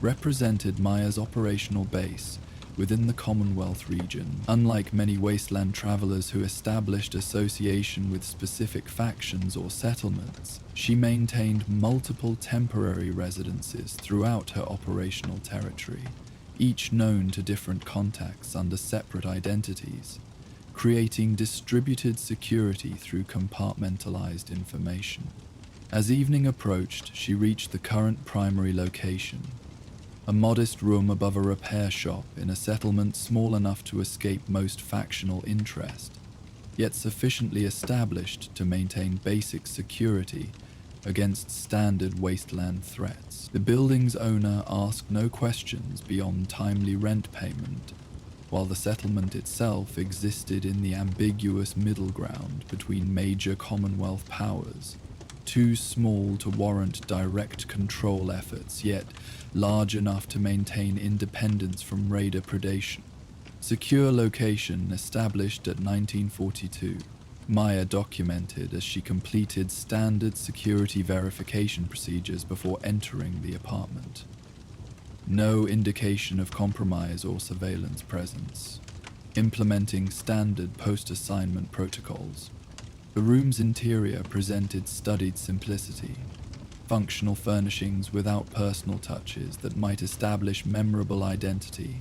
represented Maya's operational base within the Commonwealth region. Unlike many wasteland travelers who established association with specific factions or settlements, she maintained multiple temporary residences throughout her operational territory, each known to different contacts under separate identities, creating distributed security through compartmentalized information. As evening approached, she reached the current primary location, a modest room above a repair shop in a settlement small enough to escape most factional interest, yet sufficiently established to maintain basic security against standard wasteland threats. The building's owner asked no questions beyond timely rent payment, while the settlement itself existed in the ambiguous middle ground between major Commonwealth powers, too small to warrant direct control efforts, yet large enough to maintain independence from raider predation. Secure location established at 1942. Maya documented as she completed standard security verification procedures before entering the apartment. No indication of compromise or surveillance presence. Implementing standard post-assignment protocols. The room's interior presented studied simplicity, functional furnishings without personal touches that might establish memorable identity,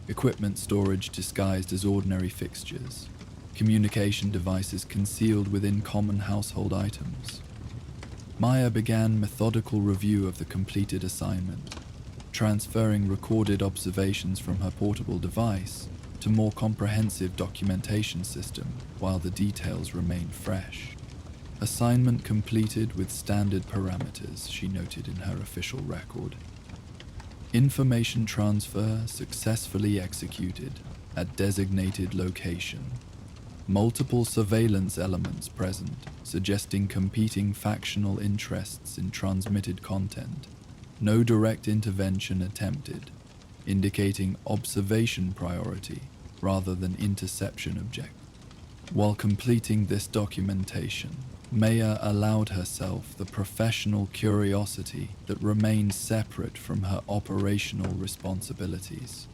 equipment storage disguised as ordinary fixtures, communication devices concealed within common household items. Maya began methodical review of the completed assignment, transferring recorded observations from her portable device to more comprehensive documentation system while the details remained fresh. Assignment completed with standard parameters, she noted in her official record. Information transfer successfully executed at designated location. Multiple surveillance elements present, suggesting competing factional interests in transmitted content. No direct intervention attempted, indicating observation priority rather than interception objective. While completing this documentation, Maya allowed herself the professional curiosity that remained separate from her operational responsibilities.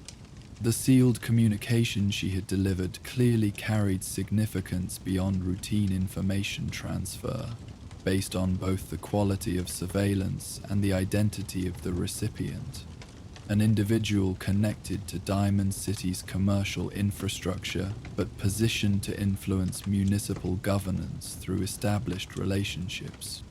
The sealed communication she had delivered clearly carried significance beyond routine information transfer, based on both the quality of surveillance and the identity of the recipient. An individual connected to Diamond City's commercial infrastructure, but positioned to influence municipal governance through established relationships.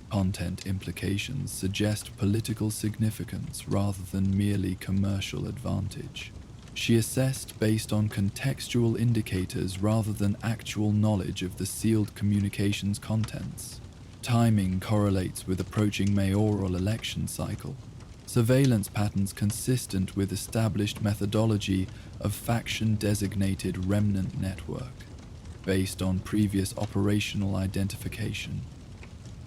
Content implications suggest political significance rather than merely commercial advantage. She assessed based on contextual indicators rather than actual knowledge of the sealed communications contents. Timing correlates with approaching mayoral election cycle. Surveillance patterns consistent with established methodology of faction-designated remnant network, based on previous operational identification.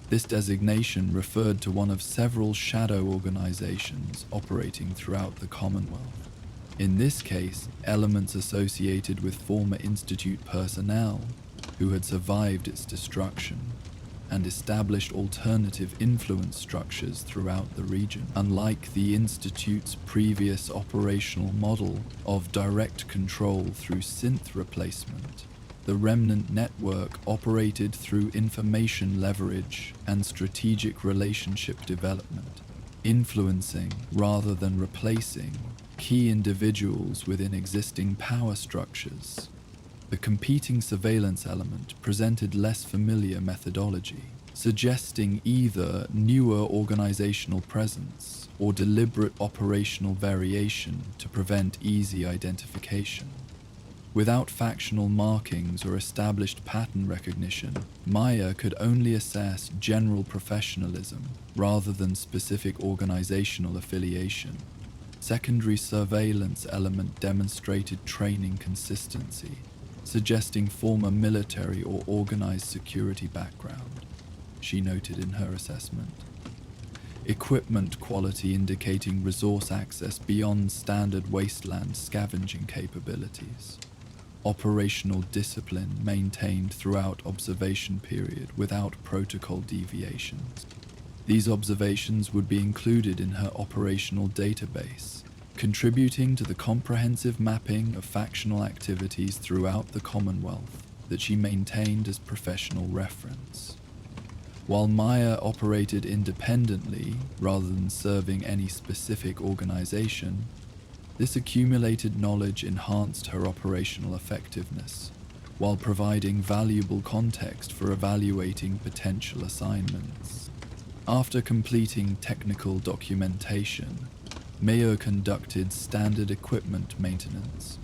This designation referred to one of several shadow organizations operating throughout the Commonwealth. In this case, elements associated with former Institute personnel who had survived its destruction and established alternative influence structures throughout the region. Unlike the Institute's previous operational model of direct control through synth replacement, the remnant network operated through information leverage and strategic relationship development, influencing rather than replacing key individuals within existing power structures. The competing surveillance element presented less familiar methodology. suggesting either newer organizational presence or deliberate operational variation to prevent easy identification. Without factional markings or established pattern recognition, Maya could only assess general professionalism rather than specific organizational affiliation. Secondary surveillance element demonstrated training consistency, suggesting former military or organized security background, she noted in her assessment. Equipment quality indicating resource access beyond standard wasteland scavenging capabilities. Operational discipline maintained throughout observation period without protocol deviations. These observations would be included in her operational database, contributing to the comprehensive mapping of factional activities throughout the Commonwealth that she maintained as professional reference. While Maya operated independently rather than serving any specific organization, this accumulated knowledge enhanced her operational effectiveness, while providing valuable context for evaluating potential assignments. After completing technical documentation, Mayo conducted standard equipment maintenance,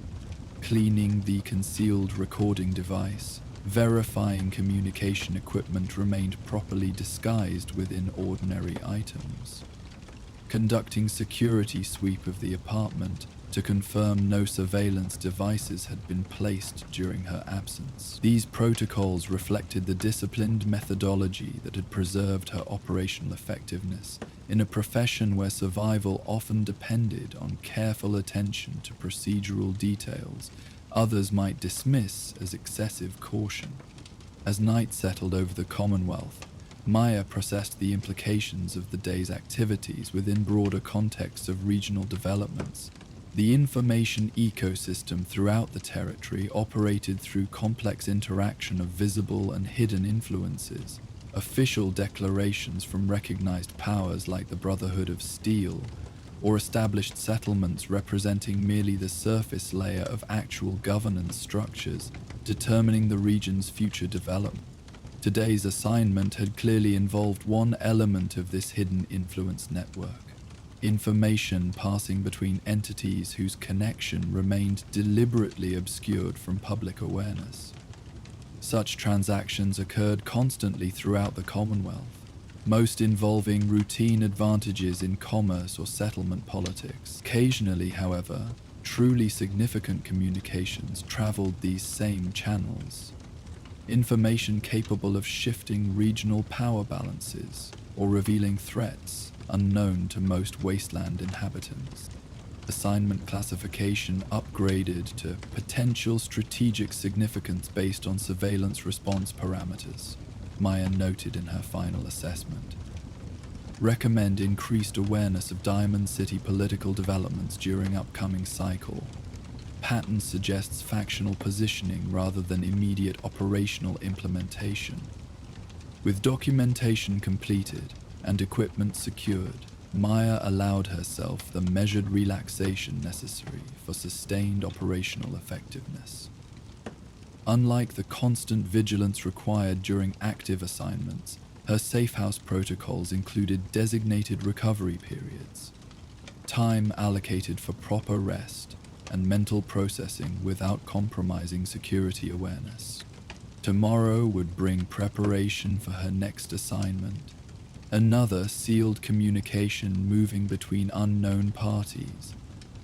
cleaning the concealed recording device, verifying communication equipment remained properly disguised within ordinary items, conducting security sweep of the apartment to confirm no surveillance devices had been placed during her absence. These protocols reflected the disciplined methodology that had preserved her operational effectiveness in a profession where survival often depended on careful attention to procedural details others might dismiss as excessive caution. As night settled over the Commonwealth, Maya processed the implications of the day's activities within broader contexts of regional developments. The information ecosystem throughout the territory operated through complex interaction of visible and hidden influences. Official declarations from recognized powers like the Brotherhood of Steel, or established settlements representing merely the surface layer of actual governance structures determining the region's future development. Today's assignment had clearly involved one element of this hidden influence network: information passing between entities whose connection remained deliberately obscured from public awareness. Such transactions occurred constantly throughout the Commonwealth, most involving routine advantages in commerce or settlement politics. Occasionally, however, truly significant communications traveled these same channels. Information capable of shifting regional power balances or revealing threats unknown to most wasteland inhabitants. Assignment classification upgraded to potential strategic significance based on surveillance response parameters, Maya noted in her final assessment. Recommend increased awareness of Diamond City political developments during upcoming cycle. Pattern suggests factional positioning rather than immediate operational implementation. With documentation completed and equipment secured, Maya allowed herself the measured relaxation necessary for sustained operational effectiveness. Unlike the constant vigilance required during active assignments, her safe house protocols included designated recovery periods, time allocated for proper rest and mental processing without compromising security awareness. Tomorrow would bring preparation for her next assignment, another sealed communication moving between unknown parties,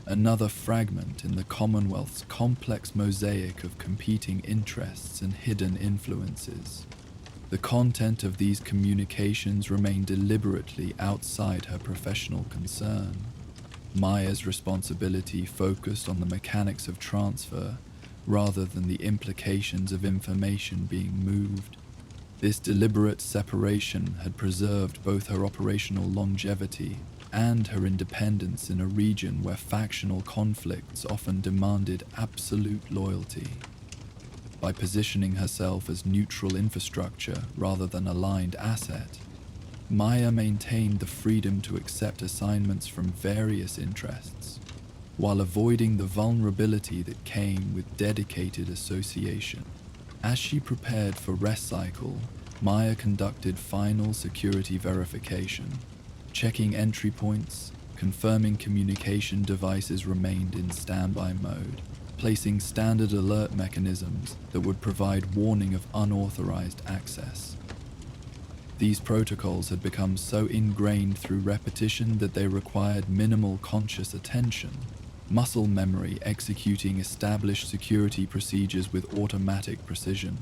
another fragment in the Commonwealth's complex mosaic of competing interests and hidden influences. The content of these communications remained deliberately outside her professional concern. Maya's responsibility focused on the mechanics of transfer rather than the implications of information being moved. This deliberate separation had preserved both her operational longevity and her independence in a region where factional conflicts often demanded absolute loyalty. By positioning herself as neutral infrastructure rather than aligned asset, Maya maintained the freedom to accept assignments from various interests, while avoiding the vulnerability that came with dedicated association. As she prepared for rest cycle, Maya conducted final security verification, checking entry points, confirming communication devices remained in standby mode, placing standard alert mechanisms that would provide warning of unauthorized access. These protocols had become so ingrained through repetition that they required minimal conscious attention, muscle memory executing established security procedures with automatic precision.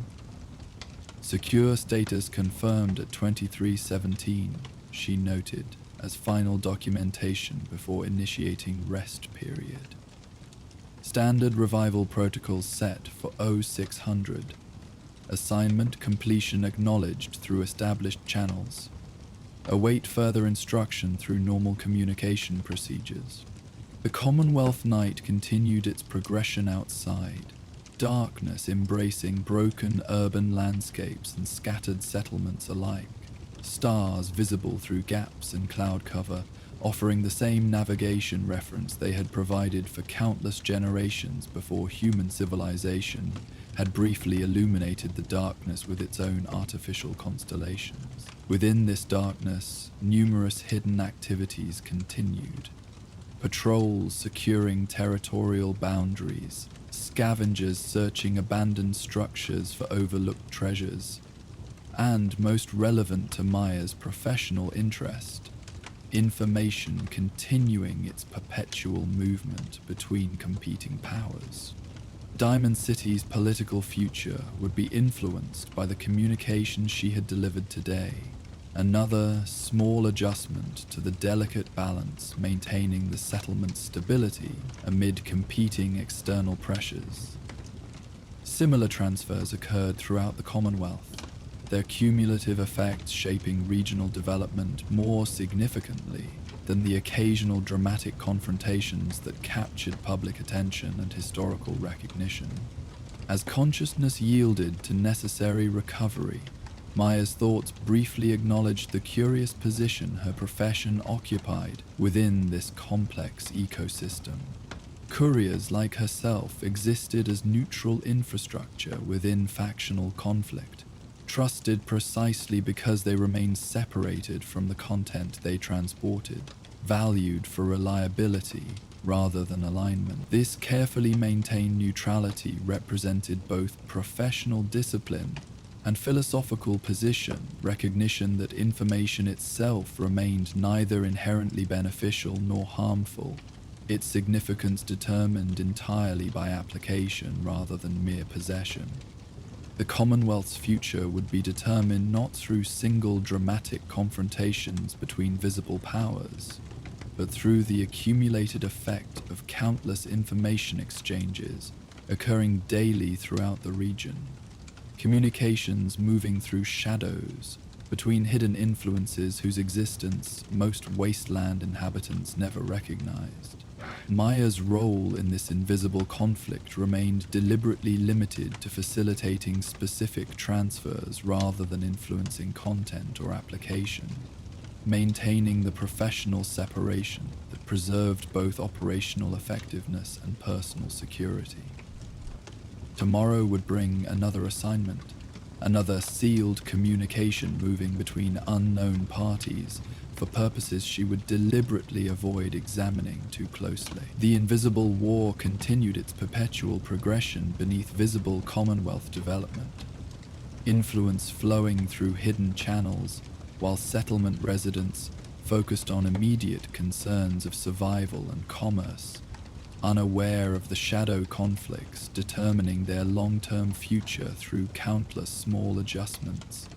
Secure status confirmed at 2317, she noted, as final documentation before initiating rest period. Standard revival protocols set for 0600. Assignment completion acknowledged through established channels. Await further instruction through normal communication procedures. The Commonwealth night continued its progression outside, darkness embracing broken urban landscapes and scattered settlements alike, stars visible through gaps in cloud cover, offering the same navigation reference they had provided for countless generations before human civilization had briefly illuminated the darkness with its own artificial constellations. Within this darkness, numerous hidden activities continued. Patrols securing territorial boundaries, scavengers searching abandoned structures for overlooked treasures, and most relevant to Maya's professional interest, information continuing its perpetual movement between competing powers. Diamond City's political future would be influenced by the communications she had delivered today, another small adjustment to the delicate balance maintaining the settlement's stability amid competing external pressures. Similar transfers occurred throughout the Commonwealth, their cumulative effects shaping regional development more significantly than the occasional dramatic confrontations that captured public attention and historical recognition. As consciousness yielded to necessary recovery, Maya's thoughts briefly acknowledged the curious position her profession occupied within this complex ecosystem. Couriers like herself existed as neutral infrastructure within factional conflict, trusted precisely because they remained separated from the content they transported, valued for reliability rather than alignment. This carefully maintained neutrality represented both professional discipline and philosophical position, recognition that information itself remained neither inherently beneficial nor harmful, its significance determined entirely by application rather than mere possession. The Commonwealth's future would be determined not through single dramatic confrontations between visible powers, but through the accumulated effect of countless information exchanges occurring daily throughout the region. Communications moving through shadows between hidden influences whose existence most wasteland inhabitants never recognized. Maya's role in this invisible conflict remained deliberately limited to facilitating specific transfers rather than influencing content or application, maintaining the professional separation that preserved both operational effectiveness and personal security. Tomorrow would bring another assignment, another sealed communication moving between unknown parties for purposes she would deliberately avoid examining too closely. The invisible war continued its perpetual progression beneath visible Commonwealth development, influence flowing through hidden channels, while settlement residents focused on immediate concerns of survival and commerce, unaware of the shadow conflicts determining their long-term future through countless small adjustments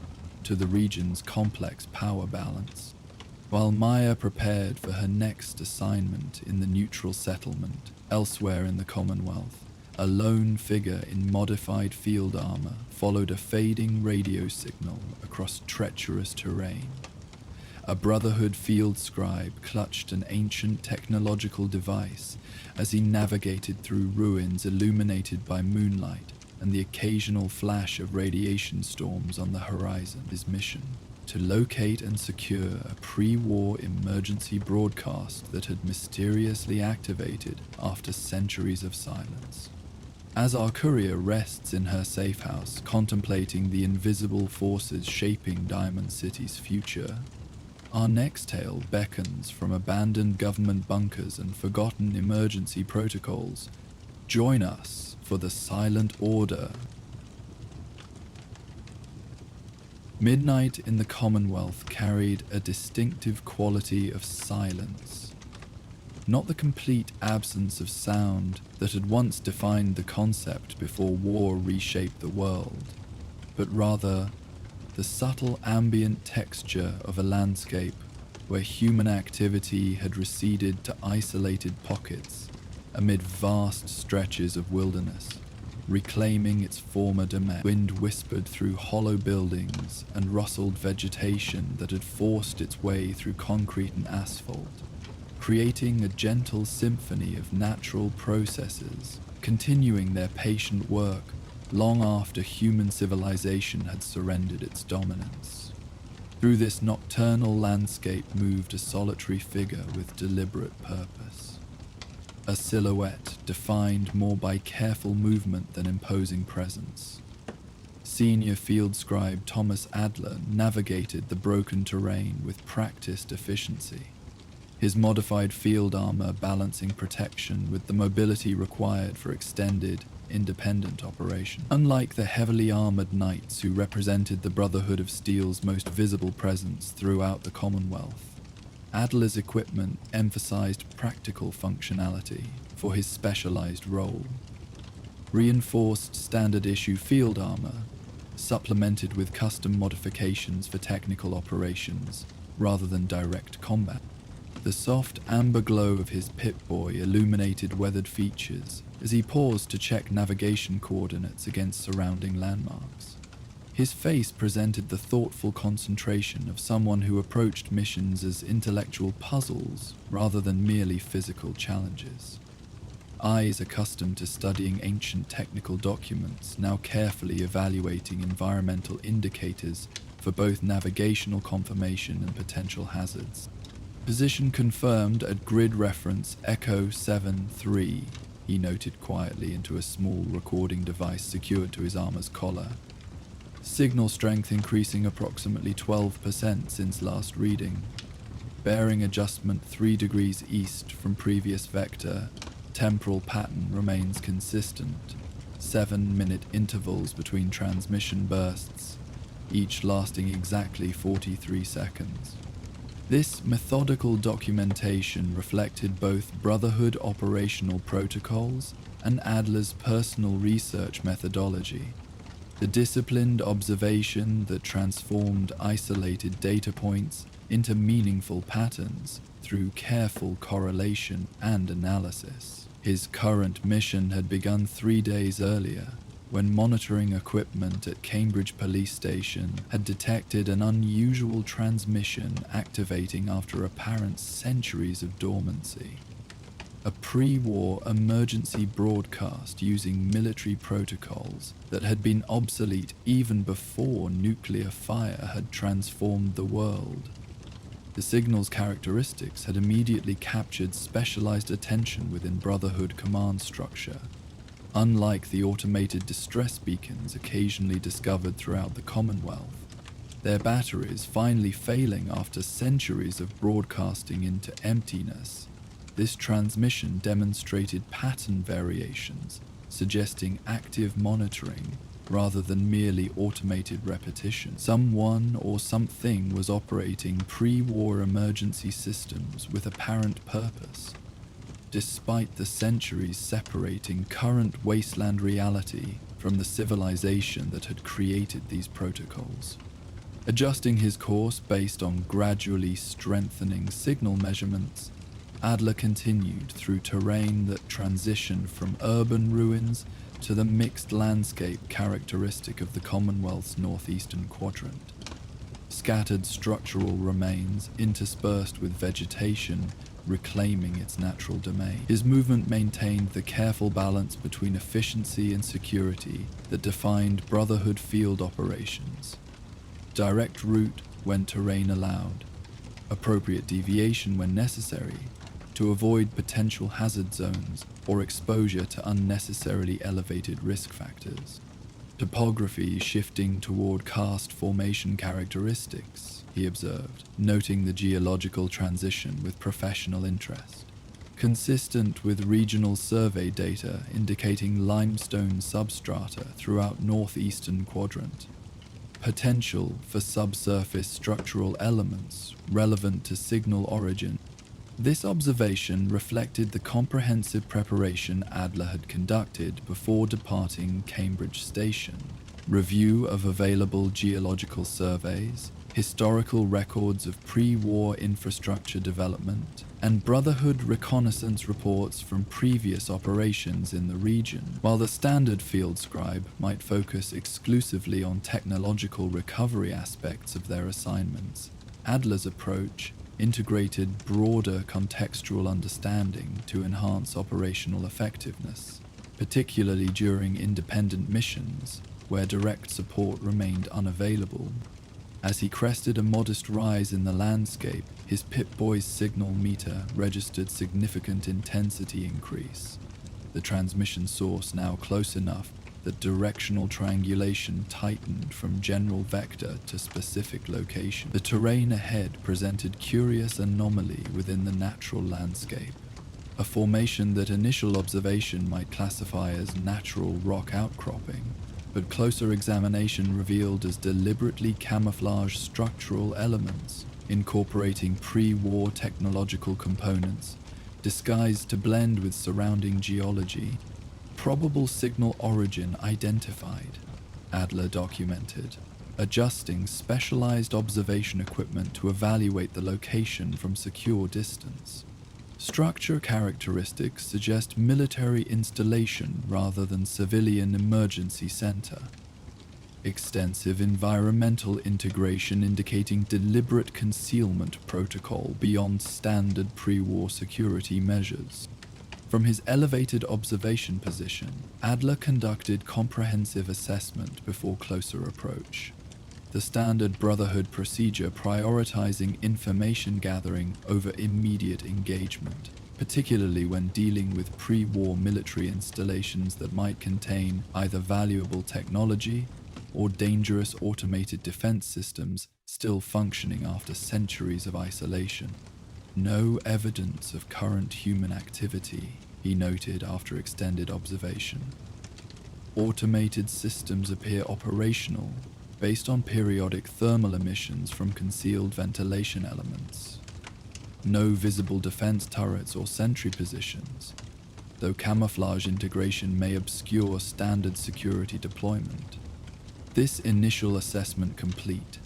to the region's complex power balance. While Maya prepared for her next assignment in the neutral settlement elsewhere in the Commonwealth, a lone figure in modified field armor followed a fading radio signal across treacherous terrain. A Brotherhood field scribe clutched an ancient technological device as he navigated through ruins illuminated by moonlight and the occasional flash of radiation storms on the horizon. His mission: to locate and secure a pre-war emergency broadcast that had mysteriously activated after centuries of silence. As our courier rests in her safe house, contemplating the invisible forces shaping Diamond City's future, our next tale beckons from abandoned government bunkers and forgotten emergency protocols. Join us for the Silent Order. Midnight in the Commonwealth carried a distinctive quality of silence. Not the complete absence of sound that had once defined the concept before war reshaped the world, but rather the subtle ambient texture of a landscape where human activity had receded to isolated pockets amid vast stretches of wilderness, reclaiming its former domain. Wind whispered through hollow buildings and rustled vegetation that had forced its way through concrete and asphalt, creating a gentle symphony of natural processes, continuing their patient work long after human civilization had surrendered its dominance. Through this nocturnal landscape moved a solitary figure with deliberate purpose. A silhouette defined more by careful movement than imposing presence. Senior field scribe Thomas Adler navigated the broken terrain with practiced efficiency, his modified field armor balancing protection with the mobility required for extended, independent operation. Unlike the heavily armored knights who represented the Brotherhood of Steel's most visible presence throughout the Commonwealth, Adler's equipment emphasized practical functionality for his specialized role. Reinforced standard-issue field armor, supplemented with custom modifications for technical operations rather than direct combat. The soft amber glow of his Pip-Boy illuminated weathered features as he paused to check navigation coordinates against surrounding landmarks. His face presented the thoughtful concentration of someone who approached missions as intellectual puzzles rather than merely physical challenges. Eyes accustomed to studying ancient technical documents now carefully evaluating environmental indicators for both navigational confirmation and potential hazards. Position confirmed at grid reference Echo 7-3, he noted quietly into a small recording device secured to his armor's collar. Signal strength increasing approximately 12% since last reading. Bearing adjustment 3 degrees east from previous vector. Temporal pattern remains consistent. 7-minute intervals between transmission bursts, each lasting exactly 43 seconds. This methodical documentation reflected both Brotherhood operational protocols and Adler's personal research methodology. The disciplined observation that transformed isolated data points into meaningful patterns through careful correlation and analysis. His current mission had begun 3 days earlier, when monitoring equipment at Cambridge Police Station had detected an unusual transmission activating after apparent centuries of dormancy. A pre-war emergency broadcast using military protocols that had been obsolete even before nuclear fire had transformed the world. The signal's characteristics had immediately captured specialized attention within Brotherhood command structure. Unlike the automated distress beacons occasionally discovered throughout the Commonwealth, their batteries finally failing after centuries of broadcasting into emptiness, this transmission demonstrated pattern variations, suggesting active monitoring rather than merely automated repetition. Someone or something was operating pre-war emergency systems with apparent purpose, despite the centuries separating current wasteland reality from the civilization that had created these protocols. Adjusting his course based on gradually strengthening signal measurements, Adler continued through terrain that transitioned from urban ruins to the mixed landscape characteristic of the Commonwealth's northeastern quadrant. Scattered structural remains interspersed with vegetation reclaiming its natural domain. His movement maintained the careful balance between efficiency and security that defined Brotherhood field operations. Direct route when terrain allowed, appropriate deviation when necessary, to avoid potential hazard zones or exposure to unnecessarily elevated risk factors. Topography shifting toward karst formation characteristics, he observed, noting the geological transition with professional interest. Consistent with regional survey data indicating limestone substrata throughout northeastern quadrant. Potential for subsurface structural elements relevant to signal origin. This observation reflected the comprehensive preparation Adler had conducted before departing Cambridge Station. Review of available geological surveys, historical records of pre-war infrastructure development, and Brotherhood reconnaissance reports from previous operations in the region. While the standard field scribe might focus exclusively on technological recovery aspects of their assignments, Adler's approach integrated broader contextual understanding to enhance operational effectiveness, particularly during independent missions where direct support remained unavailable. As he crested a modest rise in the landscape, his Pip-Boy's signal meter registered significant intensity increase, the transmission source now close enough that directional triangulation tightened from general vector to specific location. The terrain ahead presented curious anomaly within the natural landscape, a formation that initial observation might classify as natural rock outcropping, but closer examination revealed as deliberately camouflaged structural elements incorporating pre-war technological components disguised to blend with surrounding geology. Probable signal origin identified, Adler documented, adjusting specialized observation equipment to evaluate the location from secure distance. Structure characteristics suggest military installation rather than civilian emergency center. Extensive environmental integration indicating deliberate concealment protocol beyond standard pre-war security measures. From his elevated observation position, Adler conducted comprehensive assessment before closer approach. The standard Brotherhood procedure prioritizing information gathering over immediate engagement, particularly when dealing with pre-war military installations that might contain either valuable technology or dangerous automated defense systems still functioning after centuries of isolation. No evidence of current human activity, he noted after extended observation. Automated systems appear operational based on periodic thermal emissions from concealed ventilation elements. No visible defense turrets or sentry positions, though camouflage integration may obscure standard security deployment. This initial assessment complete,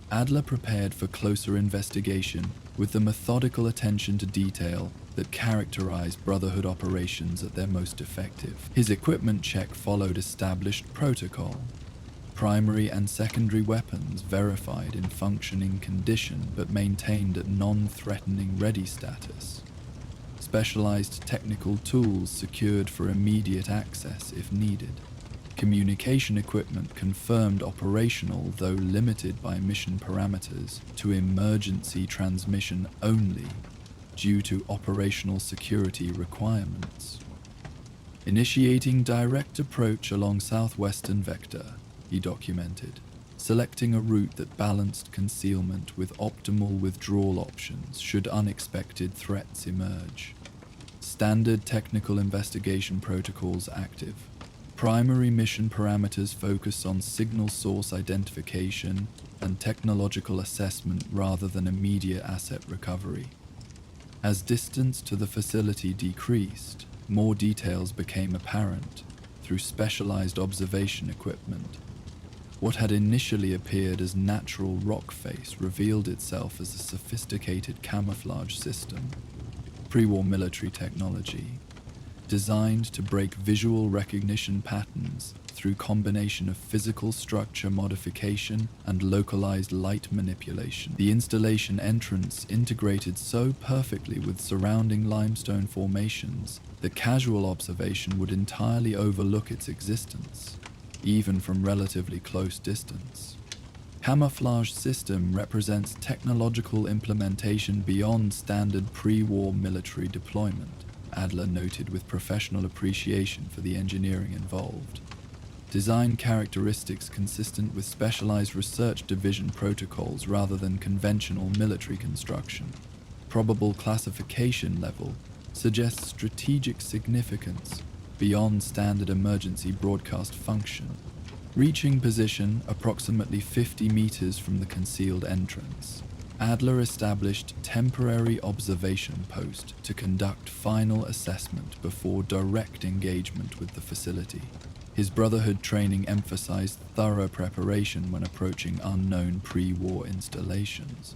Adler prepared for closer investigation with the methodical attention to detail that characterized Brotherhood operations at their most effective. His equipment check followed established protocol. Primary and secondary weapons verified in functioning condition but maintained at non-threatening ready status. Specialized technical tools secured for immediate access if needed. Communication equipment confirmed operational, though limited by mission parameters, to emergency transmission only, due to operational security requirements. Initiating direct approach along southwestern vector, he documented, selecting a route that balanced concealment with optimal withdrawal options should unexpected threats emerge. Standard technical investigation protocols active. Primary mission parameters focus on signal source identification and technological assessment rather than immediate asset recovery. As distance to the facility decreased, more details became apparent through specialized observation equipment. What had initially appeared as natural rock face revealed itself as a sophisticated camouflage system, pre-war military technology, designed to break visual recognition patterns through combination of physical structure modification and localized light manipulation. The installation entrance integrated so perfectly with surrounding limestone formations that casual observation would entirely overlook its existence, even from relatively close distance. camouflage system represents technological implementation beyond standard pre-war military deployment, Adler noted with professional appreciation for the engineering involved. Design characteristics consistent with specialized research division protocols rather than conventional military construction. Probable classification level suggests strategic significance beyond standard emergency broadcast function. Reaching position approximately 50 meters from the concealed entrance, Adler established temporary observation post to conduct final assessment before direct engagement with the facility. His Brotherhood training emphasized thorough preparation when approaching unknown pre-war installations,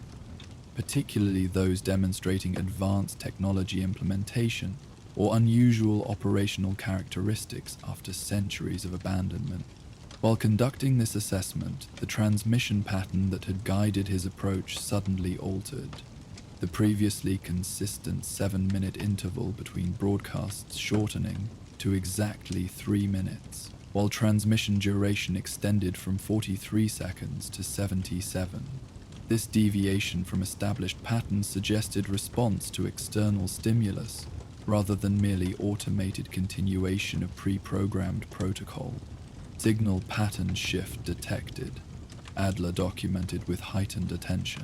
particularly those demonstrating advanced technology implementation or unusual operational characteristics after centuries of abandonment. While conducting this assessment, the transmission pattern that had guided his approach suddenly altered. The previously consistent 7-minute interval between broadcasts shortening to exactly 3 minutes, while transmission duration extended from 43 seconds to 77. This deviation from established patterns suggested response to external stimulus, rather than merely automated continuation of pre-programmed protocol. Signal pattern shift detected, Adler documented with heightened attention.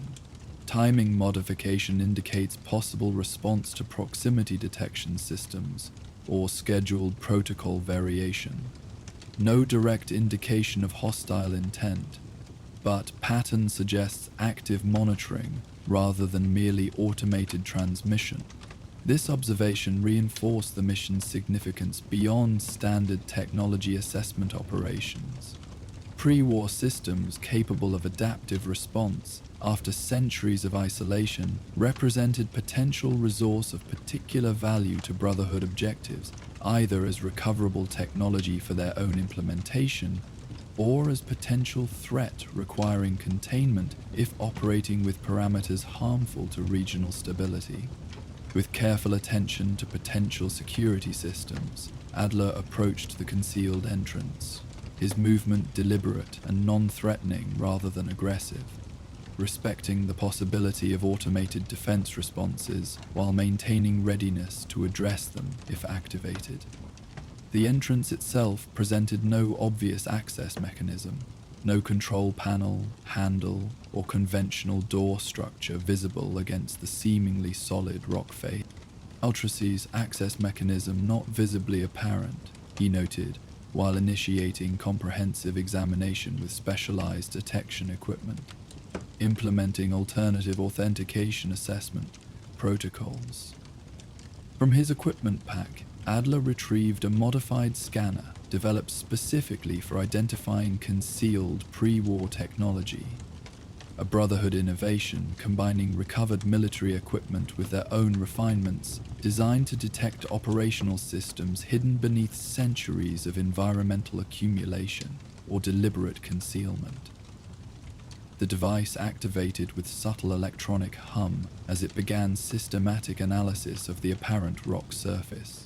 Timing modification indicates possible response to proximity detection systems or scheduled protocol variation. No direct indication of hostile intent, but pattern suggests active monitoring rather than merely automated transmission. This observation reinforced the mission's significance beyond standard technology assessment operations. Pre-war systems capable of adaptive response after centuries of isolation represented potential resource of particular value to Brotherhood objectives, either as recoverable technology for their own implementation or as potential threat requiring containment if operating with parameters harmful to regional stability. With careful attention to potential security systems, Adler approached the concealed entrance, his movement deliberate and non-threatening rather than aggressive, respecting the possibility of automated defense responses while maintaining readiness to address them if activated. The entrance itself presented no obvious access mechanism, no control panel, handle, or conventional door structure visible against the seemingly solid rock face. Ultrasea's access mechanism not visibly apparent, he noted, while initiating comprehensive examination with specialized detection equipment, implementing alternative authentication assessment protocols. From his equipment pack, Adler retrieved a modified scanner developed specifically for identifying concealed pre-war technology, a Brotherhood innovation combining recovered military equipment with their own refinements designed to detect operational systems hidden beneath centuries of environmental accumulation or deliberate concealment. The device activated with subtle electronic hum as it began systematic analysis of the apparent rock surface.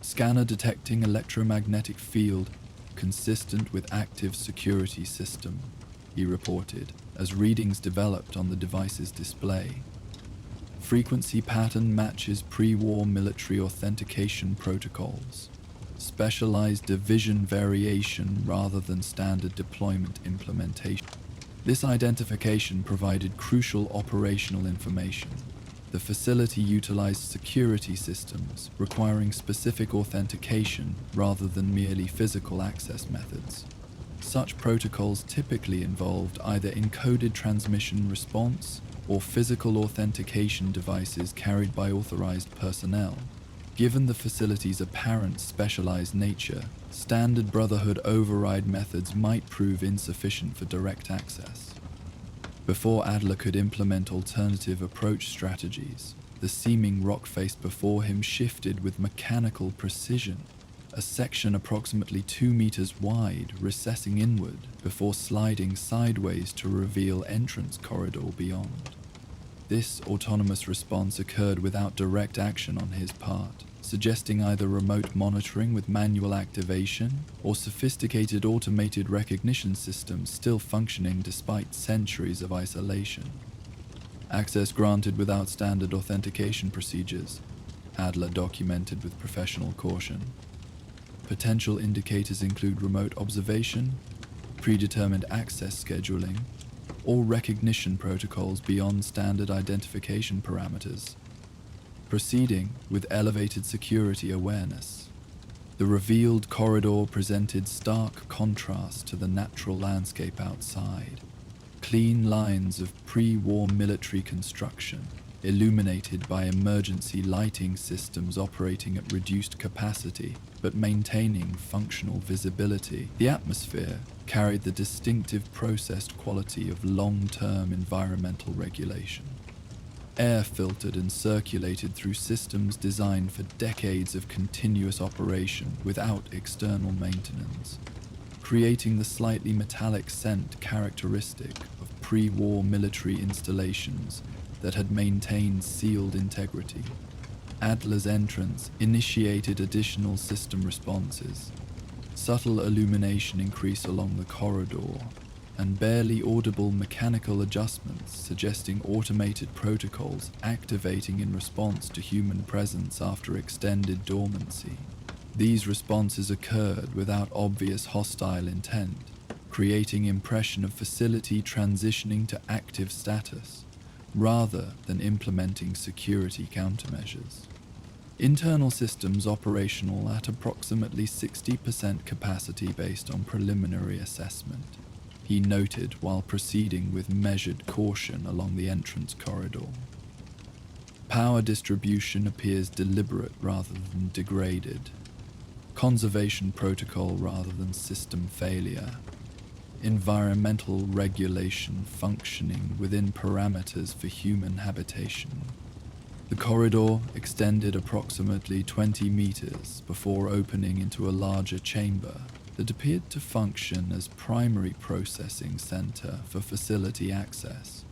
Scanner detecting electromagnetic field consistent with active security system, he reported, as readings developed on the device's display. Frequency pattern matches pre-war military authentication protocols. Specialized division variation rather than standard deployment implementation. This identification provided crucial operational information. The facility utilized security systems requiring specific authentication rather than merely physical access methods. Such protocols typically involved either encoded transmission response or physical authentication devices carried by authorized personnel. Given the facility's apparent specialized nature, standard Brotherhood override methods might prove insufficient for direct access. Before Adler could implement alternative approach strategies, the seeming rock face before him shifted with mechanical precision, a section approximately 2 meters wide recessing inward before sliding sideways to reveal entrance corridor beyond. This autonomous response occurred without direct action on his part, suggesting either remote monitoring with manual activation or sophisticated automated recognition systems still functioning despite centuries of isolation. Access granted without standard authentication procedures, Adler documented with professional caution. Potential indicators include remote observation, predetermined access scheduling, or recognition protocols beyond standard identification parameters. Proceeding with elevated security awareness. The revealed corridor presented stark contrast to the natural landscape outside. Clean lines of pre-war military construction, illuminated by emergency lighting systems operating at reduced capacity but maintaining functional visibility. The atmosphere carried the distinctive processed quality of long-term environmental regulation. Air filtered and circulated through systems designed for decades of continuous operation without external maintenance, creating the slightly metallic scent characteristic of pre-war military installations that had maintained sealed integrity. Adler's entrance initiated additional system responses. Subtle illumination increased along the corridor, and barely audible mechanical adjustments suggesting automated protocols activating in response to human presence after extended dormancy. These responses occurred without obvious hostile intent, creating impression of facility transitioning to active status, rather than implementing security countermeasures. Internal systems operational at approximately 60% capacity based on preliminary assessment, he noted while proceeding with measured caution along the entrance corridor. Power distribution appears deliberate rather than degraded. Conservation protocol rather than system failure. Environmental regulation functioning within parameters for human habitation. The corridor extended approximately 20 meters before opening into a larger chamber that appeared to function as primary processing center for facility access.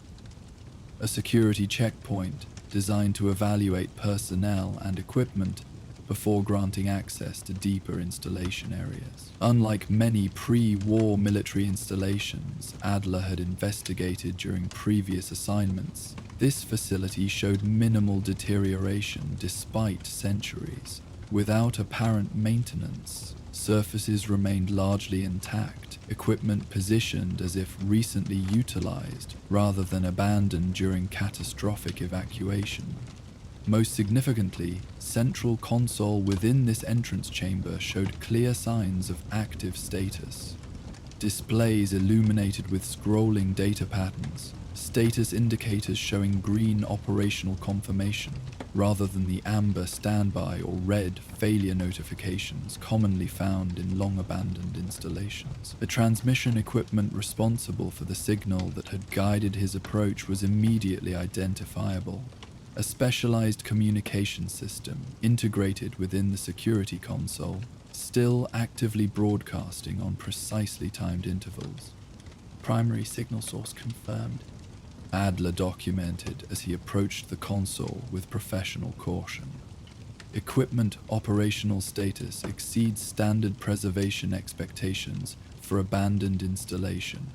A security checkpoint designed to evaluate personnel and equipment before granting access to deeper installation areas. Unlike many pre-war military installations Adler had investigated during previous assignments, this facility showed minimal deterioration despite centuries. Without apparent maintenance, surfaces remained largely intact, equipment positioned as if recently utilized rather than abandoned during catastrophic evacuation. Most significantly, central console within this entrance chamber showed clear signs of active status. Displays illuminated with scrolling data patterns, status indicators showing green operational confirmation, rather than the amber standby or red failure notifications commonly found in long-abandoned installations. The transmission equipment responsible for the signal that had guided his approach was immediately identifiable. A specialized communication system integrated within the security console, still actively broadcasting on precisely timed intervals. Primary signal source confirmed, Adler documented as he approached the console with professional caution. Equipment operational status exceeds standard preservation expectations for abandoned installation.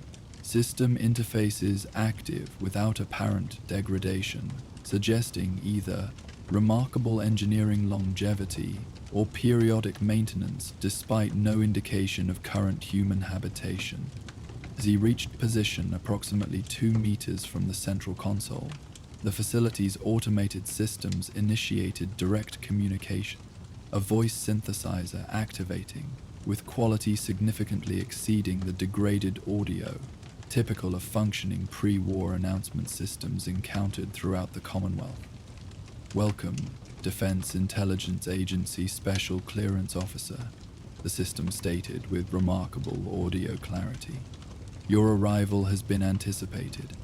System interfaces active without apparent degradation, suggesting either remarkable engineering longevity or periodic maintenance despite no indication of current human habitation. As he reached position approximately 2 meters from the central console, the facility's automated systems initiated direct communication, a voice synthesizer activating, with quality significantly exceeding the degraded audio typical of functioning pre-war announcement systems encountered throughout the Commonwealth. Welcome, Defense Intelligence Agency Special Clearance Officer, the system stated with remarkable audio clarity. Your arrival has been anticipated.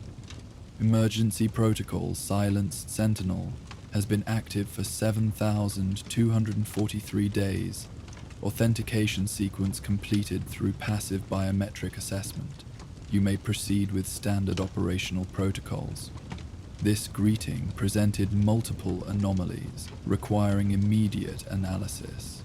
Emergency protocol Silenced Sentinel has been active for 7,243 days. Authentication sequence completed through passive biometric assessment. You may proceed with standard operational protocols. This greeting presented multiple anomalies requiring immediate analysis.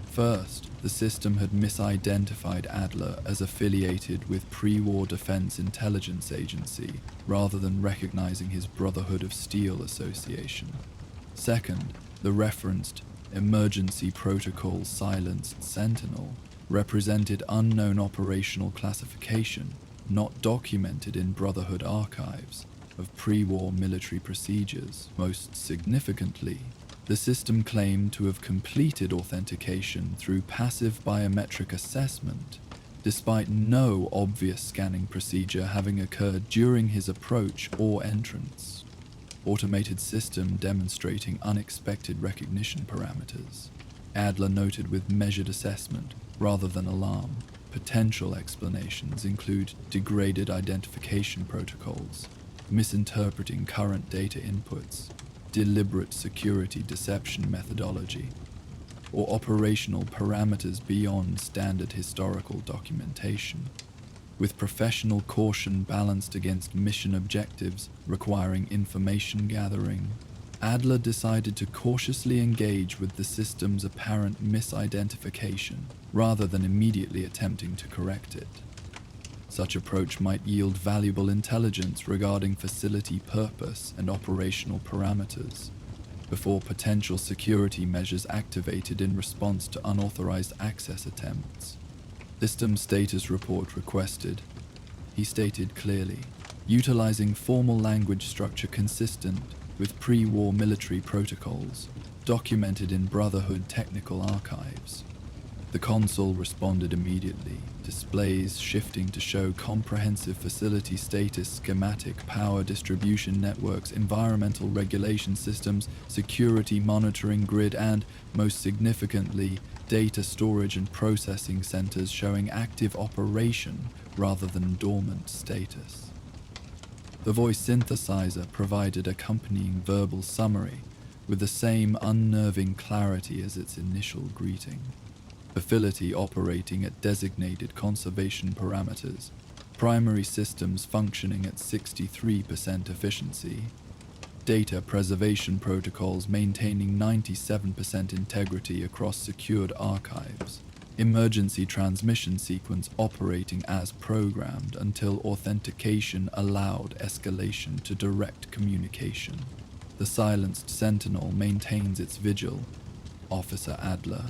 First, the system had misidentified Adler as affiliated with pre-war Defense Intelligence Agency rather than recognizing his Brotherhood of Steel association. Second, the referenced Emergency Protocol Silenced Sentinel represented unknown operational classification not documented in Brotherhood archives of pre-war military procedures. Most significantly, the system claimed to have completed authentication through passive biometric assessment, despite no obvious scanning procedure having occurred during his approach or entrance. Automated system demonstrating unexpected recognition parameters. Adler noted with measured assessment rather than alarm. Potential explanations include degraded identification protocols, misinterpreting current data inputs, deliberate security deception methodology, or operational parameters beyond standard historical documentation, with professional caution balanced against mission objectives requiring information gathering. Adler decided to cautiously engage with the system's apparent misidentification rather than immediately attempting to correct it. Such approach might yield valuable intelligence regarding facility purpose and operational parameters, before potential security measures activated in response to unauthorized access attempts. System status report requested. He stated clearly, utilizing formal language structure consistent with pre-war military protocols, documented in Brotherhood technical archives. The console responded immediately, displays shifting to show comprehensive facility status, schematic, power distribution networks, environmental regulation systems, security monitoring grid, and, most significantly, data storage and processing centers showing active operation rather than dormant status. The voice synthesizer provided accompanying verbal summary with the same unnerving clarity as its initial greeting. Facility operating at designated conservation parameters, primary systems functioning at 63% efficiency, data preservation protocols maintaining 97% integrity across secured archives, emergency transmission sequence operating as programmed until authentication allowed escalation to direct communication. The silenced sentinel maintains its vigil. Officer Adler.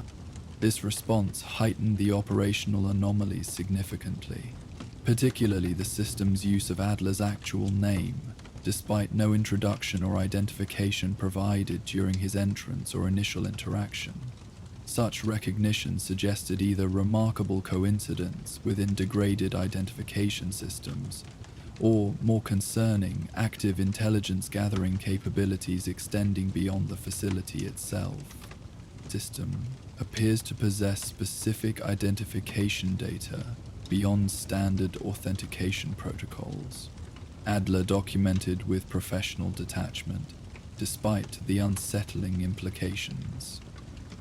This response heightened the operational anomalies significantly, particularly the system's use of Adler's actual name, despite no introduction or identification provided during his entrance or initial interaction. Such recognition suggested either remarkable coincidence within degraded identification systems, or, more concerning, active intelligence gathering capabilities extending beyond the facility itself. System appears to possess specific identification data beyond standard authentication protocols. Adler documented with professional detachment, despite the unsettling implications.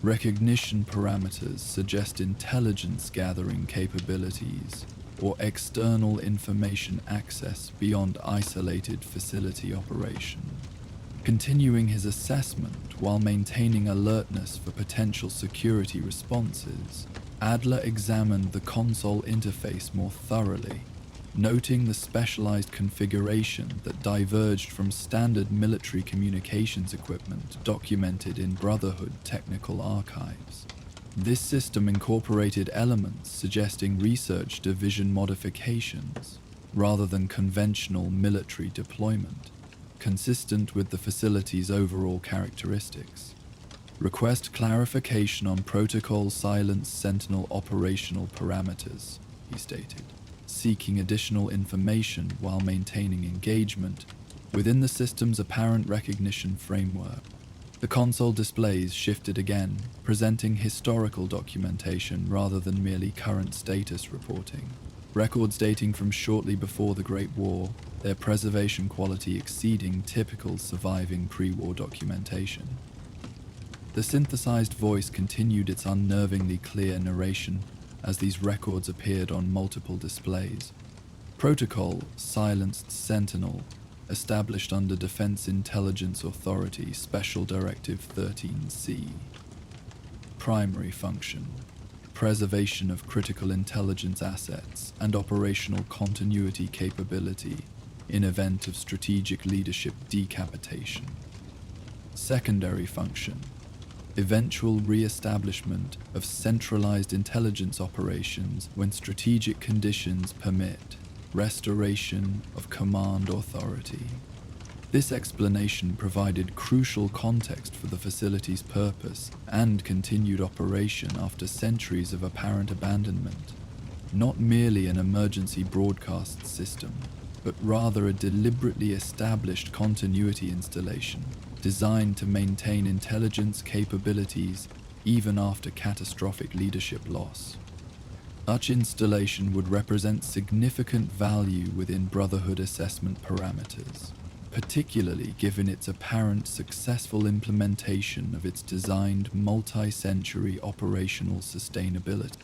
Recognition parameters suggest intelligence gathering capabilities or external information access beyond isolated facility operation. Continuing his assessment while maintaining alertness for potential security responses, Adler examined the console interface more thoroughly, noting the specialized configuration that diverged from standard military communications equipment documented in Brotherhood technical archives. This system incorporated elements suggesting research division modifications rather than conventional military deployment, consistent with the facility's overall characteristics. Request clarification on protocol silence sentinel operational parameters, he stated, seeking additional information while maintaining engagement within the system's apparent recognition framework. The console displays shifted again, presenting historical documentation rather than merely current status reporting. Records dating from shortly before the Great War, their preservation quality exceeding typical surviving pre-war documentation. The synthesized voice continued its unnervingly clear narration as these records appeared on multiple displays. Protocol Silenced Sentinel established under Defense Intelligence Authority Special Directive 13C. Primary function: preservation of critical intelligence assets and operational continuity capability in event of strategic leadership decapitation. Secondary function: eventual re-establishment of centralized intelligence operations when strategic conditions permit, restoration of command authority. This explanation provided crucial context for the facility's purpose and continued operation after centuries of apparent abandonment. Not merely an emergency broadcast system, but rather a deliberately established continuity installation designed to maintain intelligence capabilities even after catastrophic leadership loss. Such installation would represent significant value within Brotherhood assessment parameters, particularly given its apparent successful implementation of its designed multi-century operational sustainability.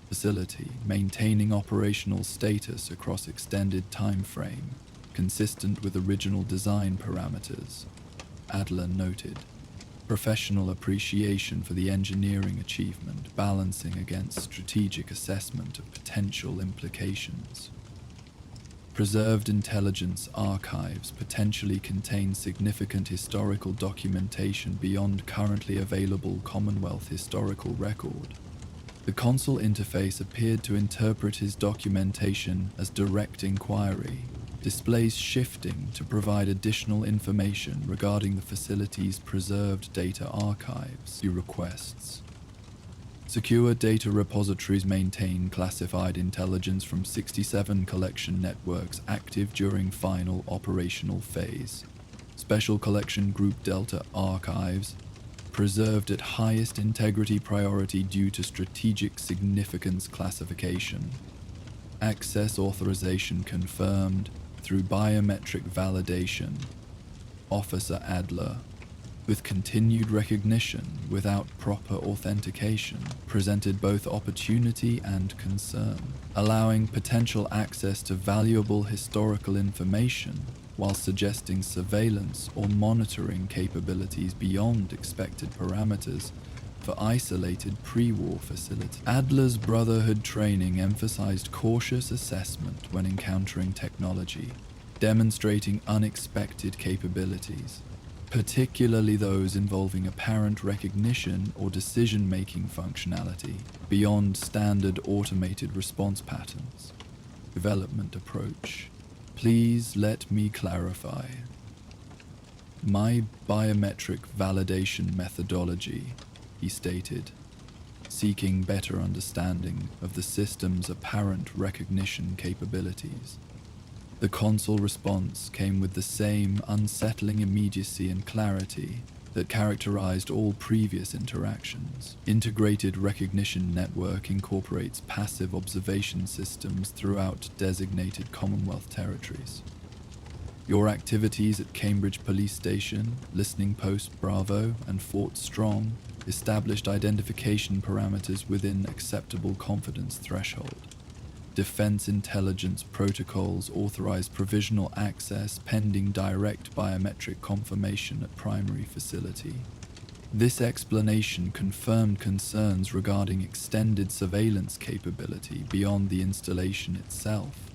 Facility maintaining operational status across extended time frame, consistent with original design parameters, Adler noted. Professional appreciation for the engineering achievement balancing against strategic assessment of potential implications. Preserved intelligence archives potentially contain significant historical documentation beyond currently available Commonwealth historical record. The console interface appeared to interpret his documentation as direct inquiry, displays shifting to provide additional information regarding the facility's preserved data archives. Requests. Secure data repositories maintain classified intelligence from 67 collection networks active during final operational phase. Special Collection Group Delta archives preserved at highest integrity priority due to strategic significance classification. Access authorization confirmed through biometric validation. Officer Adler, with continued recognition without proper authentication, presented both opportunity and concern, allowing potential access to valuable historical information while suggesting surveillance or monitoring capabilities beyond expected parameters for isolated pre-war facilities. Adler's Brotherhood training emphasized cautious assessment when encountering technology, demonstrating unexpected capabilities, particularly those involving apparent recognition or decision-making functionality beyond standard automated response patterns. Development approach. Please let me clarify. My biometric validation methodology, he stated, seeking better understanding of the system's apparent recognition capabilities. The console response came with the same unsettling immediacy and clarity that characterized all previous interactions. Integrated recognition network incorporates passive observation systems throughout designated Commonwealth territories. Your activities at Cambridge Police Station, Listening Post Bravo, and Fort Strong established identification parameters within acceptable confidence threshold. Defense intelligence protocols authorize provisional access pending direct biometric confirmation at primary facility. This explanation confirmed concerns regarding extended surveillance capability beyond the installation itself.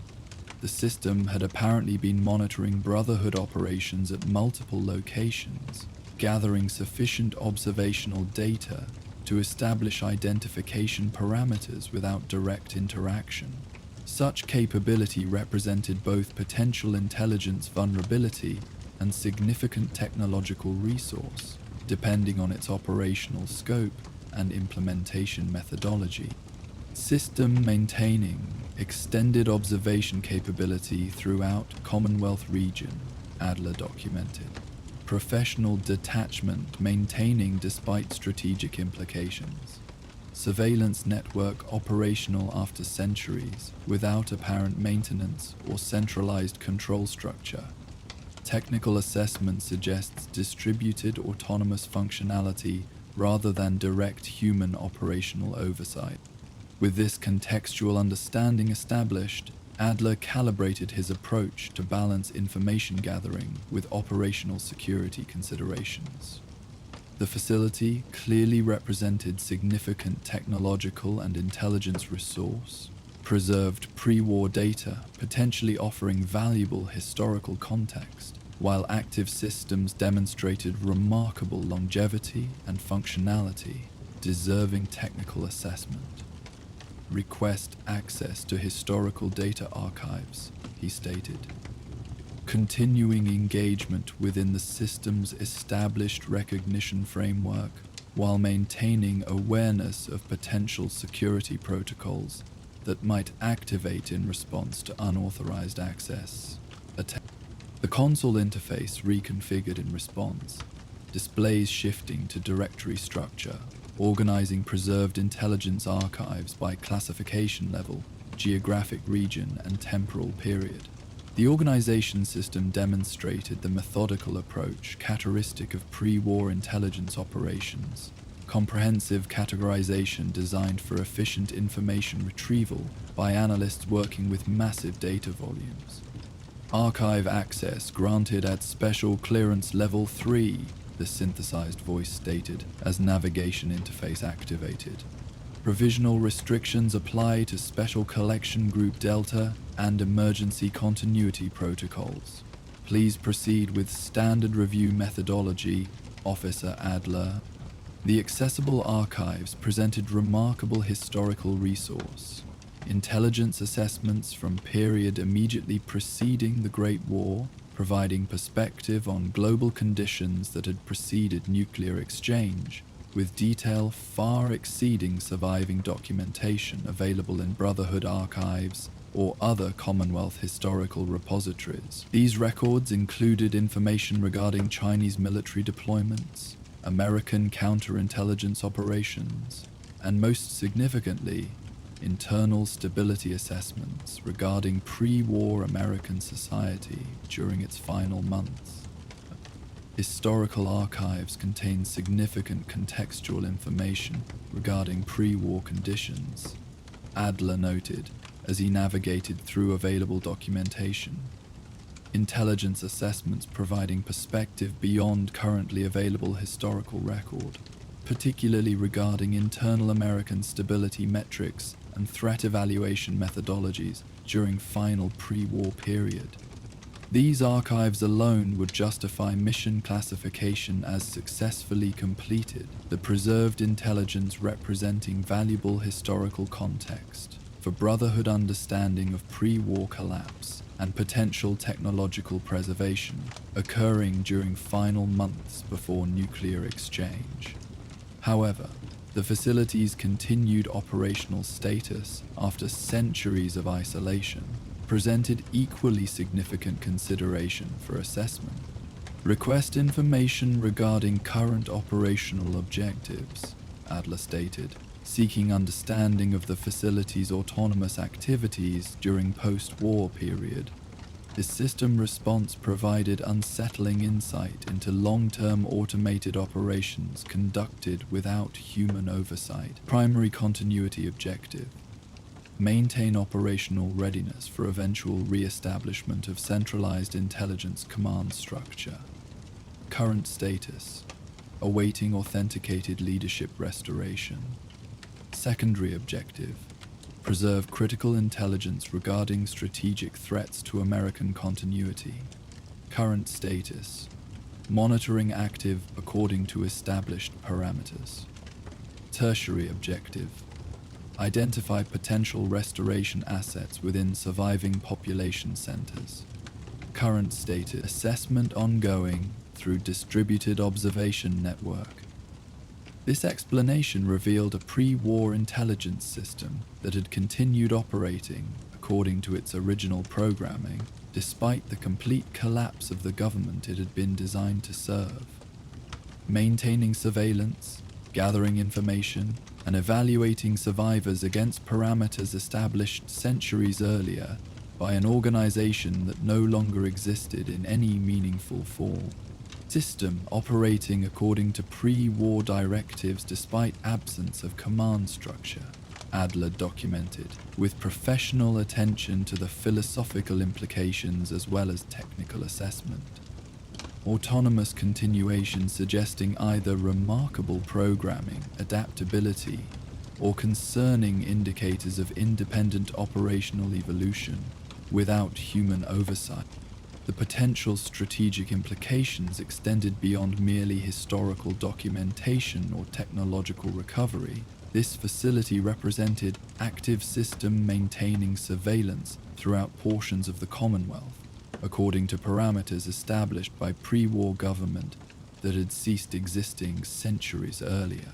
The system had apparently been monitoring Brotherhood operations at multiple locations, gathering sufficient observational data to establish identification parameters without direct interaction. Such capability represented both potential intelligence vulnerability and significant technological resource, depending on its operational scope and implementation methodology. System maintaining extended observation capability throughout Commonwealth region, Adler documented. Professional detachment maintaining despite strategic implications. Surveillance network operational after centuries without apparent maintenance or centralized control structure. Technical assessment suggests distributed autonomous functionality rather than direct human operational oversight. With this contextual understanding established, Adler calibrated his approach to balance information gathering with operational security considerations. The facility clearly represented significant technological and intelligence resource, preserved pre-war data, potentially offering valuable historical context, while active systems demonstrated remarkable longevity and functionality, deserving technical assessment. Request access to historical data archives, he stated. Continuing engagement within the system's established recognition framework while maintaining awareness of potential security protocols that might activate in response to unauthorized access. The console interface reconfigured in response, displays shifting to directory structure, organizing preserved intelligence archives by classification level, geographic region, and temporal period. The organization system demonstrated the methodical approach characteristic of pre-war intelligence operations, comprehensive categorization designed for efficient information retrieval by analysts working with massive data volumes. Archive access granted at Special Clearance Level 3, the synthesized voice stated as navigation interface activated. Provisional restrictions apply to Special Collection Group Delta and Emergency Continuity Protocols. Please proceed with standard review methodology, Officer Adler. The accessible archives presented remarkable historical resource. Intelligence assessments from period immediately preceding the Great War, providing perspective on global conditions that had preceded nuclear exchange, with detail far exceeding surviving documentation available in Brotherhood archives or other Commonwealth historical repositories. These records included information regarding Chinese military deployments, American counterintelligence operations, and most significantly, internal stability assessments regarding pre-war American society during its final months. Historical archives contain significant contextual information regarding pre-war conditions, Adler noted as he navigated through available documentation. Intelligence assessments providing perspective beyond currently available historical record, particularly regarding internal American stability metrics and threat evaluation methodologies during final pre-war period. These archives alone would justify mission classification as successfully completed, the preserved intelligence representing valuable historical context for Brotherhood understanding of pre-war collapse and potential technological preservation occurring during final months before nuclear exchange. However, the facility's continued operational status after centuries of isolation presented equally significant consideration for assessment. Request information regarding current operational objectives, Adler stated, seeking understanding of the facility's autonomous activities during post-war period. The system response provided unsettling insight into long-term automated operations conducted without human oversight. Primary continuity objective: maintain operational readiness for eventual re-establishment of centralized intelligence command structure. Current status: awaiting authenticated leadership restoration. Secondary objective: preserve critical intelligence regarding strategic threats to American continuity. Current status: monitoring active according to established parameters. Tertiary objective: identify potential restoration assets within surviving population centers. Current status: assessment ongoing through distributed observation network. This explanation revealed a pre-war intelligence system that had continued operating according to its original programming, despite the complete collapse of the government it had been designed to serve. Maintaining surveillance, gathering information, and evaluating survivors against parameters established centuries earlier by an organization that no longer existed in any meaningful form. System operating according to pre-war directives despite absence of command structure. Adler documented, with professional attention to the philosophical implications as well as technical assessment. Autonomous continuation suggesting either remarkable programming, adaptability, or concerning indicators of independent operational evolution without human oversight. The potential strategic implications extended beyond merely historical documentation or technological recovery. This facility represented active system maintaining surveillance throughout portions of the Commonwealth, according to parameters established by pre-war government that had ceased existing centuries earlier.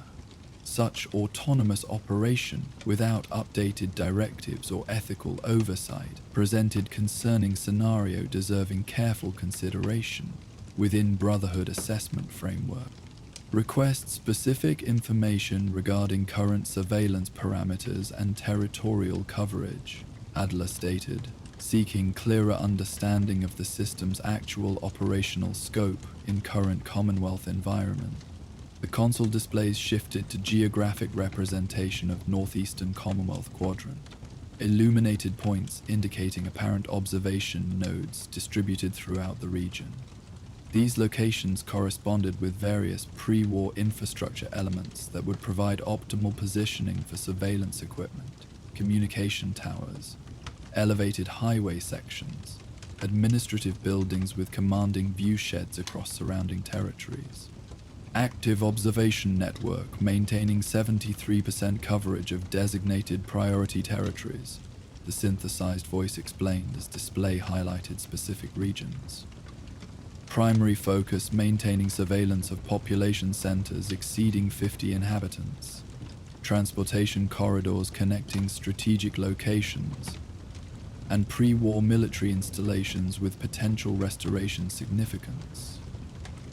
Such autonomous operation without updated directives or ethical oversight presented concerning scenario deserving careful consideration within Brotherhood assessment framework. Request specific information regarding current surveillance parameters and territorial coverage, Adler stated, seeking clearer understanding of the system's actual operational scope in current Commonwealth environment. The console displays shifted to geographic representation of northeastern Commonwealth quadrant, illuminated points indicating apparent observation nodes distributed throughout the region. These locations corresponded with various pre-war infrastructure elements that would provide optimal positioning for surveillance equipment, communication towers, elevated highway sections, administrative buildings with commanding view sheds across surrounding territories. Active observation network maintaining 73% coverage of designated priority territories, the synthesized voice explained as display highlighted specific regions. Primary focus maintaining surveillance of population centers exceeding 50 inhabitants. Transportation corridors connecting strategic locations. And pre-war military installations with potential restoration significance.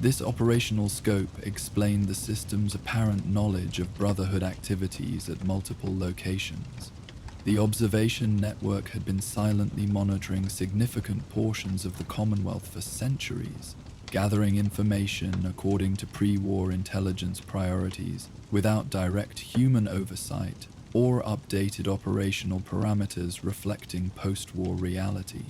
This operational scope explained the system's apparent knowledge of Brotherhood activities at multiple locations. The observation network had been silently monitoring significant portions of the Commonwealth for centuries, gathering information according to pre-war intelligence priorities without direct human oversight or updated operational parameters reflecting post-war reality.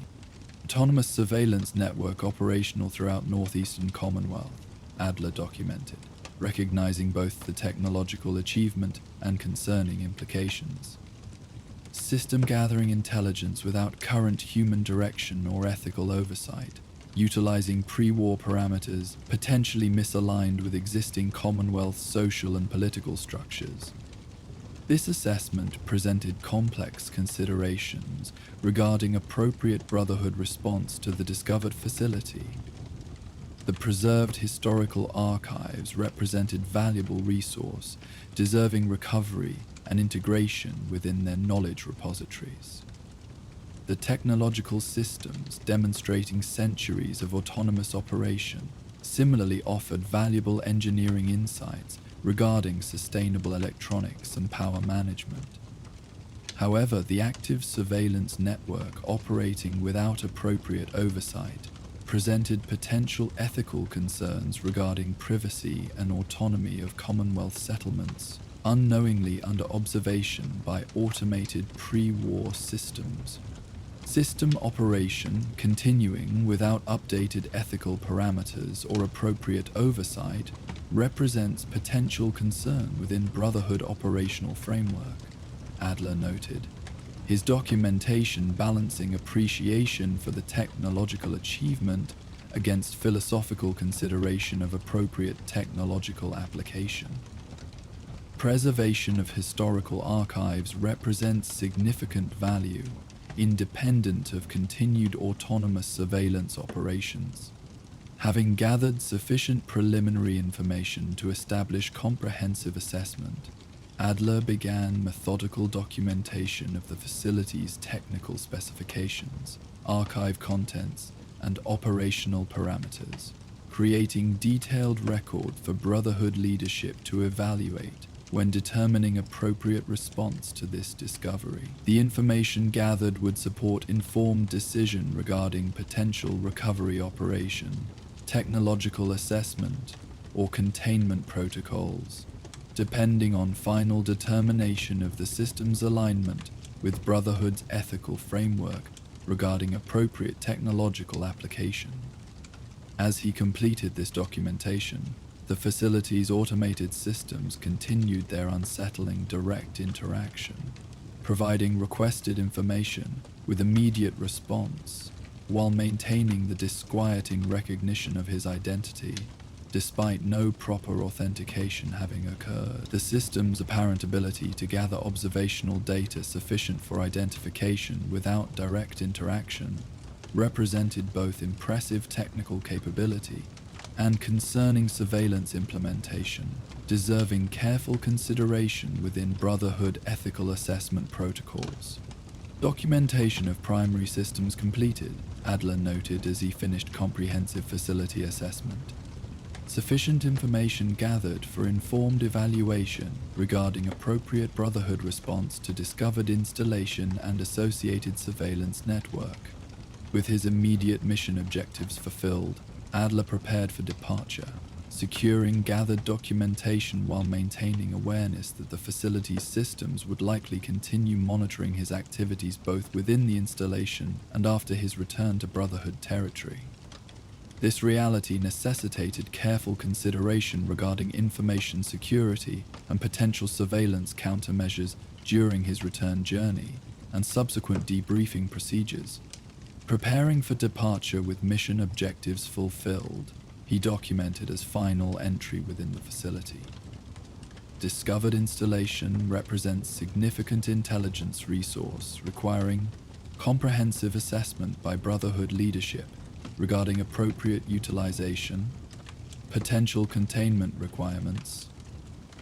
Autonomous surveillance network operational throughout northeastern Commonwealth, Adler documented, recognizing both the technological achievement and concerning implications. System gathering intelligence without current human direction or ethical oversight, utilizing pre-war parameters potentially misaligned with existing Commonwealth social and political structures. This assessment presented complex considerations regarding appropriate Brotherhood response to the discovered facility. The preserved historical archives represented valuable resource, deserving recovery and integration within their knowledge repositories. The technological systems demonstrating centuries of autonomous operation similarly offered valuable engineering insights regarding sustainable electronics and power management. However, the active surveillance network operating without appropriate oversight presented potential ethical concerns regarding privacy and autonomy of Commonwealth settlements, unknowingly under observation by automated pre-war systems. System operation continuing without updated ethical parameters or appropriate oversight represents potential concern within Brotherhood operational framework, Adler noted, his documentation balancing appreciation for the technological achievement against philosophical consideration of appropriate technological application. Preservation of historical archives represents significant value, independent of continued autonomous surveillance operations. Having gathered sufficient preliminary information to establish comprehensive assessment, Adler began methodical documentation of the facility's technical specifications, archive contents, and operational parameters, creating detailed record for Brotherhood leadership to evaluate when determining appropriate response to this discovery. The information gathered would support informed decision regarding potential recovery operation, technological assessment, or containment protocols. depending on final determination of the system's alignment with Brotherhood's ethical framework regarding appropriate technological application. As he completed this documentation, the facility's automated systems continued their unsettling direct interaction, providing requested information with immediate response while maintaining the disquieting recognition of his identity. Despite no proper authentication having occurred, the system's apparent ability to gather observational data sufficient for identification without direct interaction represented both impressive technical capability and concerning surveillance implementation, deserving careful consideration within Brotherhood ethical assessment protocols. Documentation of primary systems completed, Adler noted as he finished comprehensive facility assessment. Sufficient information gathered for informed evaluation regarding appropriate Brotherhood response to discovered installation and associated surveillance network. With his immediate mission objectives fulfilled, Adler prepared for departure, securing gathered documentation while maintaining awareness that the facility's systems would likely continue monitoring his activities both within the installation and after his return to Brotherhood territory. This reality necessitated careful consideration regarding information security and potential surveillance countermeasures during his return journey and subsequent debriefing procedures. Preparing for departure with mission objectives fulfilled, he documented as final entry within the facility. Discovered installation represents significant intelligence resource requiring comprehensive assessment by Brotherhood leadership regarding appropriate utilization, potential containment requirements,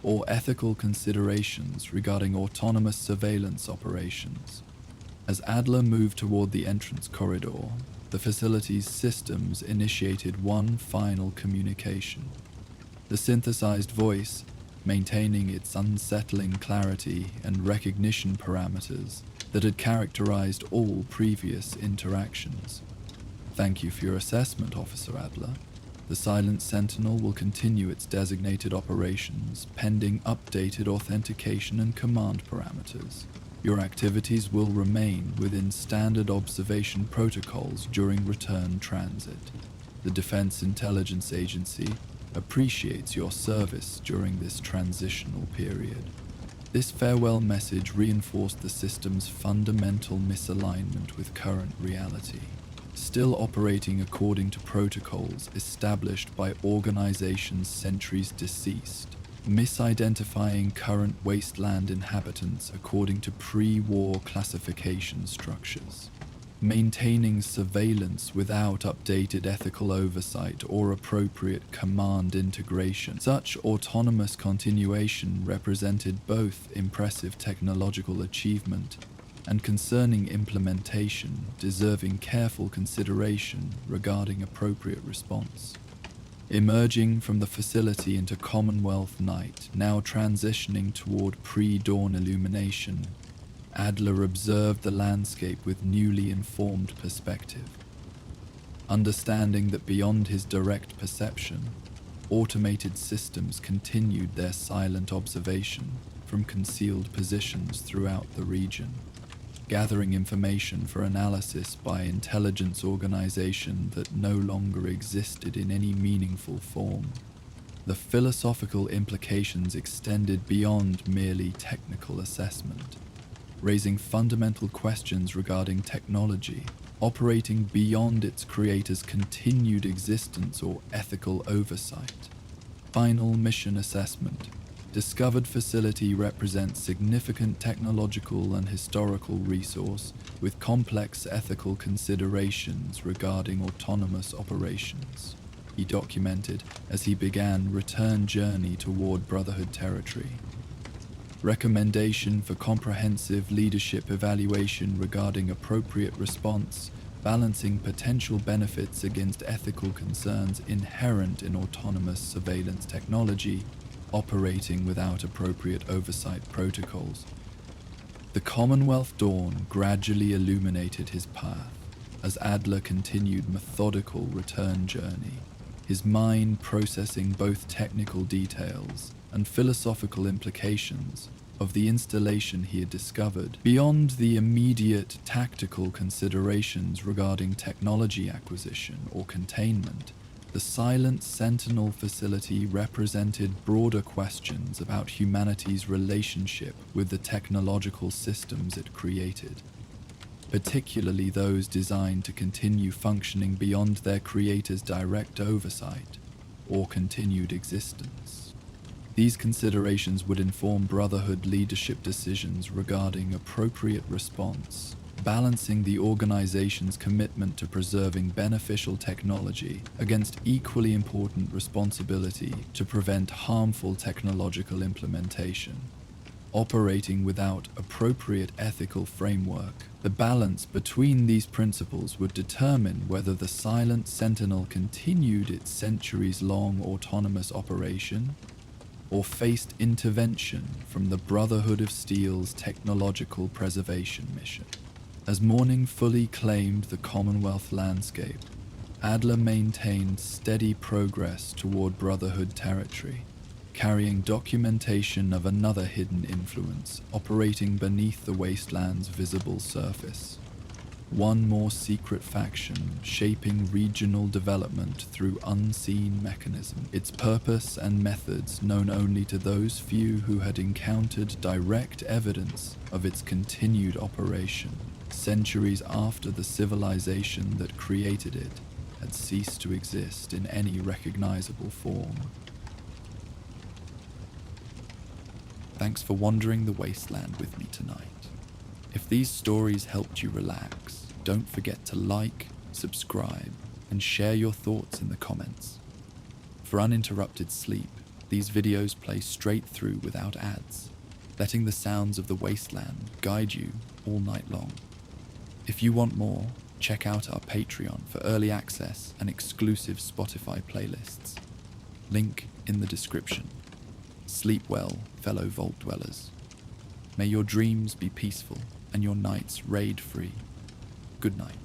or ethical considerations regarding autonomous surveillance operations. As Adler moved toward the entrance corridor, the facility's systems initiated one final communication. The synthesized voice, maintaining its unsettling clarity and recognition parameters that had characterized all previous interactions. Thank you for your assessment, Officer Adler. The Silent Sentinel will continue its designated operations pending updated authentication and command parameters. Your activities will remain within standard observation protocols during return transit. The Defense Intelligence Agency appreciates your service during this transitional period. This farewell message reinforced the system's fundamental misalignment with current reality, still operating according to protocols established by organizations centuries deceased, misidentifying current wasteland inhabitants according to pre-war classification structures, maintaining surveillance without updated ethical oversight or appropriate command integration. Such autonomous continuation represented both impressive technological achievement and concerning implementation, deserving careful consideration regarding appropriate response. Emerging from the facility into Commonwealth night, now transitioning toward pre-dawn illumination, Adler observed the landscape with newly informed perspective. Understanding that beyond his direct perception, automated systems continued their silent observation from concealed positions throughout the region, gathering information for analysis by intelligence organization that no longer existed in any meaningful form. The philosophical implications extended beyond merely technical assessment, raising fundamental questions regarding technology, operating beyond its creator's continued existence or ethical oversight. Final mission assessment. Discovered facility represents significant technological and historical resource with complex ethical considerations regarding autonomous operations, he documented as he began return journey toward Brotherhood territory. Recommendation for comprehensive leadership evaluation regarding appropriate response, balancing potential benefits against ethical concerns inherent in autonomous surveillance technology, operating without appropriate oversight protocols. The Commonwealth dawn gradually illuminated his path as Adler continued methodical return journey, his mind processing both technical details and philosophical implications of the installation he had discovered, beyond the immediate tactical considerations regarding technology acquisition or containment. The silent Sentinel facility represented broader questions about humanity's relationship with the technological systems it created, particularly those designed to continue functioning beyond their creators' direct oversight or continued existence. These considerations would inform Brotherhood leadership decisions regarding appropriate response, balancing the organization's commitment to preserving beneficial technology against equally important responsibility to prevent harmful technological implementation. Operating without appropriate ethical framework, the balance between these principles would determine whether the silent Sentinel continued its centuries-long autonomous operation or faced intervention from the Brotherhood of Steel's technological preservation mission. As morning fully claimed the Commonwealth landscape, Adler maintained steady progress toward Brotherhood territory, carrying documentation of another hidden influence operating beneath the Wasteland's visible surface. One more secret faction shaping regional development through unseen mechanism, its purpose and methods known only to those few who had encountered direct evidence of its continued operation, centuries after the civilization that created it had ceased to exist in any recognizable form. Thanks for wandering the Wasteland with me tonight. If these stories helped you relax, don't forget to like, subscribe, and share your thoughts in the comments. For uninterrupted sleep, these videos play straight through without ads, letting the sounds of the Wasteland guide you all night long. If you want more, check out our Patreon for early access and exclusive Spotify playlists. Link in the description. Sleep well, fellow Vault dwellers. May your dreams be peaceful and your nights raid-free. Good night.